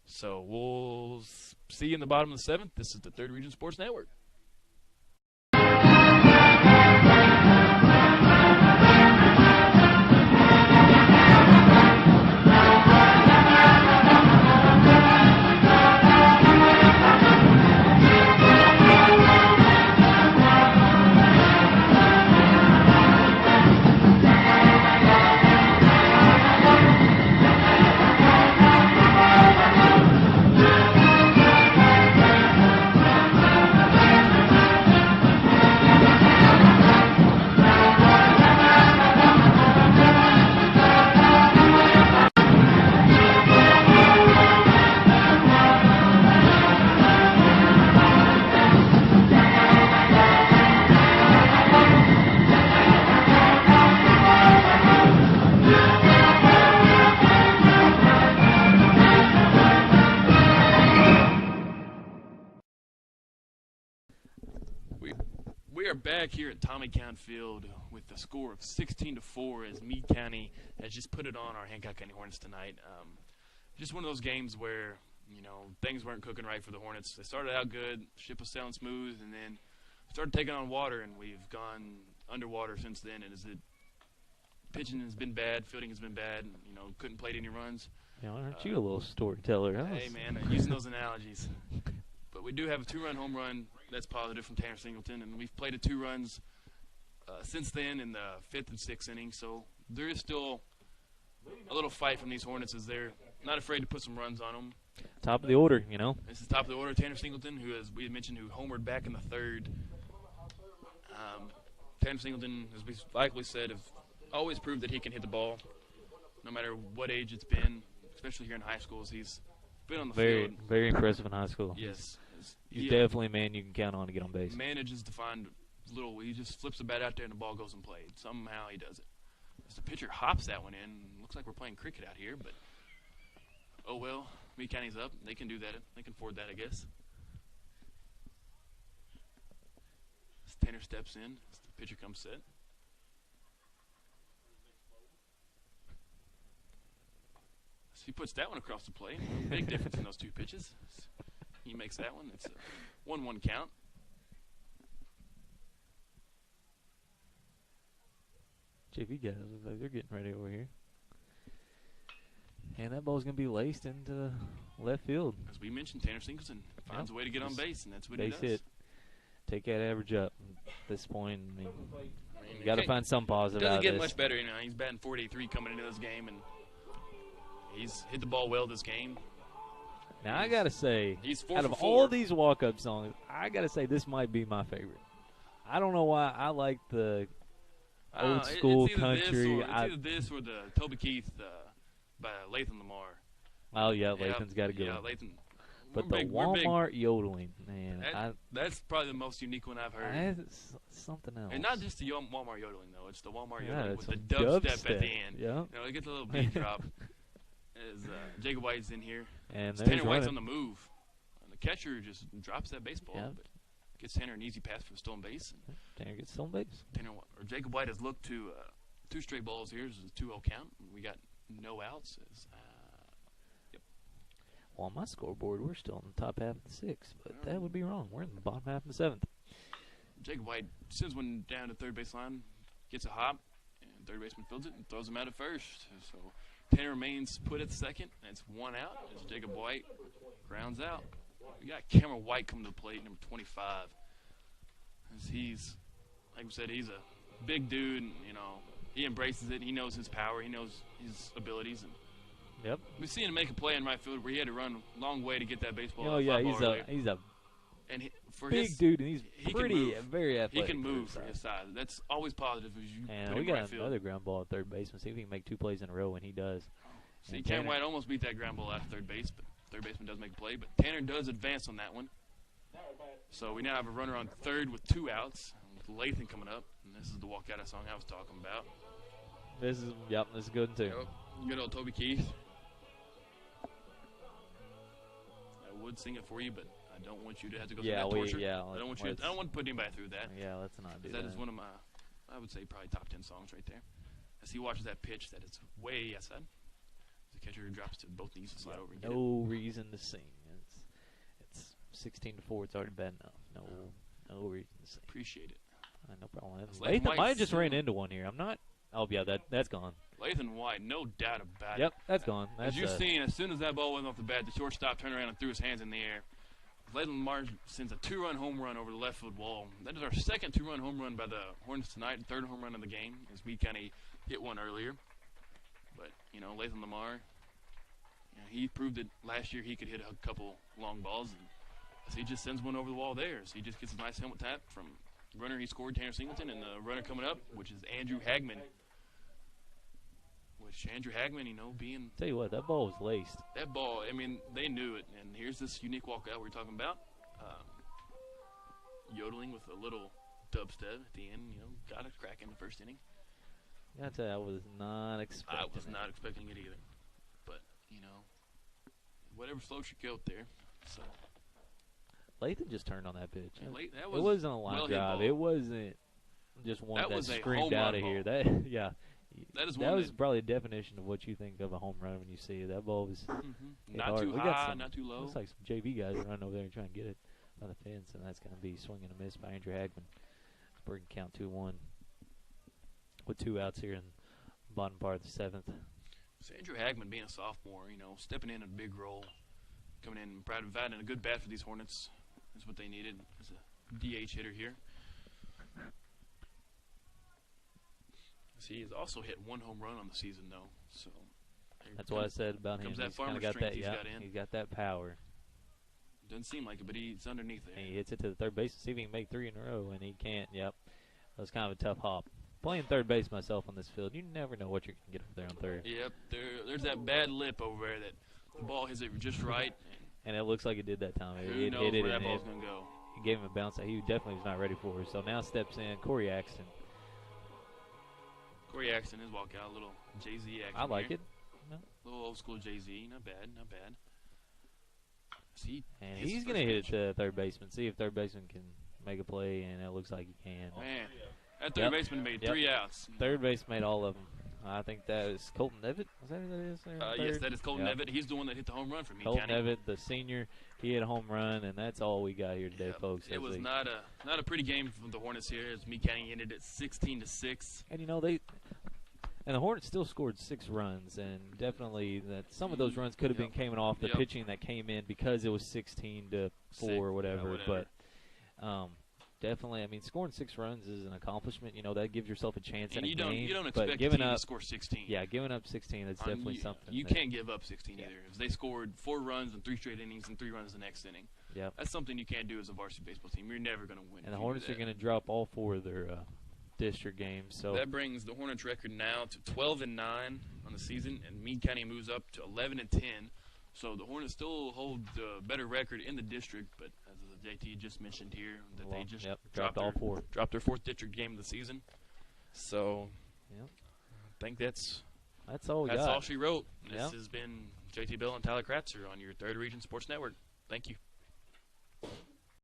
so we'll see you in the bottom of the 7th. This is the Third Region Sports Network. We are back here at Tommy Count Field with the score of 16-4 as Meade County has just put it on our Hancock County Hornets tonight. Just one of those games where, things weren't cooking right for the Hornets. They started out good, ship was sailing smooth, and then started taking on water, and we've gone underwater since then. And pitching has been bad, fielding has been bad, and, couldn't play any runs. Aren't you a little storyteller? Huh? Hey, man, I'm using those analogies. But we do have a 2-run home run that's positive from Tanner Singleton, and we've played 2 runs since then in the 5th and 6th innings. So there is still a little fight from these Hornets as they're not afraid to put some runs on them. Top of the order, This is top of the order. Tanner Singleton, who, as we had mentioned, who homered back in the 3rd. Tanner Singleton, as we likely said, have always proved that he can hit the ball, no matter what age it's been, especially here in high schools. He's been on the field. Very impressive in high school. Yes. He's definitely a man you can count on to get on base. Manages to find he just flips the bat out there and the ball goes and played. Somehow he does it. As the pitcher hops that one in, looks like we're playing cricket out here, but oh well. Meade County's up. They can do that. They can afford that, I guess. As Tanner steps in, as the pitcher comes set. So he puts that one across the plate. Big difference in those 2 pitches. He makes that one. It's a 1-1 count. JV guys look like they're getting ready over here. And that ball's going to be laced into left field. As we mentioned, Tanner Singleton finds a way to get on base, and that's what he does. Base hit. Take that average up at this point. I mean you got to find some positive out of this. Doesn't get much better. He's batting .483 coming into this game, and he's hit the ball well this game. Now, I got to say, he's out of all these walk-up songs, I got to say this might be my favorite. I don't know why I like the old school country. It's either this or the Toby Keith by Lathan Lamar. Oh, yeah, Lathan's got to go. Yeah, Lathan. But the Walmart yodeling, man. That's probably the most unique one I've heard. That's something else. And not just the Walmart yodeling, though. It's the Walmart Yeah, yodeling it's with the dubstep at the end. Yeah. It gets a little beat drop. As Jacob White's in here. And Tanner White's on the move. And the catcher just drops that baseball. Yeah. But gets Tanner an easy pass for the stolen base. And Tanner gets stolen base. Jacob White has looked to 2 straight balls here. This is a 2-0 count. We got no outs. Yep. Well, on my scoreboard, we're still in the top half of the 6th, but that would be wrong. We're in the bottom half of the 7th. Jacob White sends one down to third baseline, gets a hop, and third baseman fields it and throws him out at first. So Tanner remains put at second, and it's 1 out as Jacob White grounds out. We got Cameron White coming to the plate, number 25. As he's, like we said, he's a big dude, and, he embraces it. He knows his power. He knows his abilities. And yep. we've seen him make a play in right field where he had to run a long way to get that baseball. Oh, yeah, he's a big dude, and he's very athletic. He can move for his size. That's always positive. As you and put we him got right field. another ground ball at third base. See if he can make 2 plays in a row when he does. See, Cameron White almost beat that ground ball out of third base, but third baseman does make a play. But Tanner does advance on that one. So we now have a runner on third with 2 outs, with Lathan coming up. And this is the walkout song I was talking about. This is good too. Yep. Good old Toby Keith. I would sing it for you, but I don't want you to have to go through that torture. I don't want to put anybody through that. Yeah, let's not do that. That is one of my, I would say, probably top 10 songs right there. As he watches that pitch, that is way outside. The catcher drops to both knees to slide over and get it. No reason to sing. It's 16-4. It's already bad enough. No reason to sing. Appreciate it. No problem. Lathan might just ran into one here. I'm not. Oh yeah, that's gone. Lathan White, no doubt about it. Yep, that's gone. As you've seen, as soon as that ball went off the bat, the shortstop turned around and threw his hands in the air. Lathan Lamar sends a 2-run home run over the left field wall. That is our second 2-run home run by the Hornets tonight, and 3rd home run of the game, as Meade County hit one earlier. But Lathan Lamar, he proved that last year he could hit a couple long balls, and as he just sends one over the wall there. So he just gets a nice helmet tap from runner he scored, Tanner Singleton, and the runner coming up, which is Andrew Hagman. Which Andrew Hagman, being... Tell you what, that ball was laced. That ball, they knew it. And here's this unique walkout we're talking about. Yodeling with a little dubstep at the end, got a crack in the first inning. I gotta tell you, I was not expecting I was not expecting it either. But, whatever floats your goat there. So Lathan just turned on that pitch. That It wasn't a line well hit drive. ball. It wasn't just one That that was a screamed home out run of here. ball. That yeah. That is That one was that- probably a definition of what you think of a home run when you see it. That ball was hit Not hard. too We got high, some- not too low. Looks like some JV guys are running over there and trying to get it on the fence, and that's going to be swing and a miss by Andrew Hagman. Spur can count 2-1 with 2 outs here in the bottom part of the 7th. So Andrew Hagman, being a sophomore, stepping in a big role, coming in and providing a good bat for these Hornets is what they needed as a DH hitter here. So he has also hit 1 home run on the season, though. So That's what I said about him. comes that He's kind farmer of got strength that. he's Yeah, got in. he's got that power. Doesn't seem like it, but he's underneath there. And he hits it to the third base to see if he can make 3 in a row, and he can't. Yep, that was kind of a tough hop. Playing third base myself on this field, you never know what you're going to get up there on third. Yep, there's that bad lip over there that the ball hits it just right. And it looks like it did that time. Who It knows hit it where that and ball's it going to go? gave him a bounce that he definitely was not ready for. So now steps in Corey Axton. Corey Axton is walk out, a little Jay-Z action. I like here. it. A little old school Jay-Z, not bad, not bad. See, And his he's first going to hit it pitch. to third baseman. See if third baseman can make a play, and it looks like he can. Man, that third Yep. baseman made Yep. 3 outs. Third base made all of them. I think that is Colton Nevitt. Is that who that is? There on Yes, third? that is Colton Yep. Nevitt. He's the one that hit the home run for me, Colton County. Nevitt, the senior, he hit a home run, and that's all we got here today, Yep. folks. It as was they- not a pretty game for the Hornets here, as Meade County ended at 16-6. And the Hornets still scored 6 runs, and definitely that some of those runs could have been coming off the Yep. pitching that came in because it was 16-4 or whatever. whatever. But definitely, I mean, scoring 6 runs is an accomplishment. That gives yourself a chance And in you a don't game. you don't but expect a giving team up, to score 16. yeah, giving up 16, that's definitely something. You that- can't give up 16 either. If they scored 4 runs in 3 straight innings and 3 runs the next inning, Yep. that's something you can't do as a varsity baseball team. You're never going to win. And the Hornets are going to drop all 4 of their district games. So That brings the Hornets record now to 12-9 on the season, and Meade County moves up to 11-10. So the Hornets still hold the better record in the district, but as the JT just mentioned here, that they just dropped all 4. dropped their 4th district game of the season. So Yep. I think that's all we got. all she wrote. This Yep. has been JT Bill and Tyler Kratzer on your 3rd Region Sports Network. Thank you.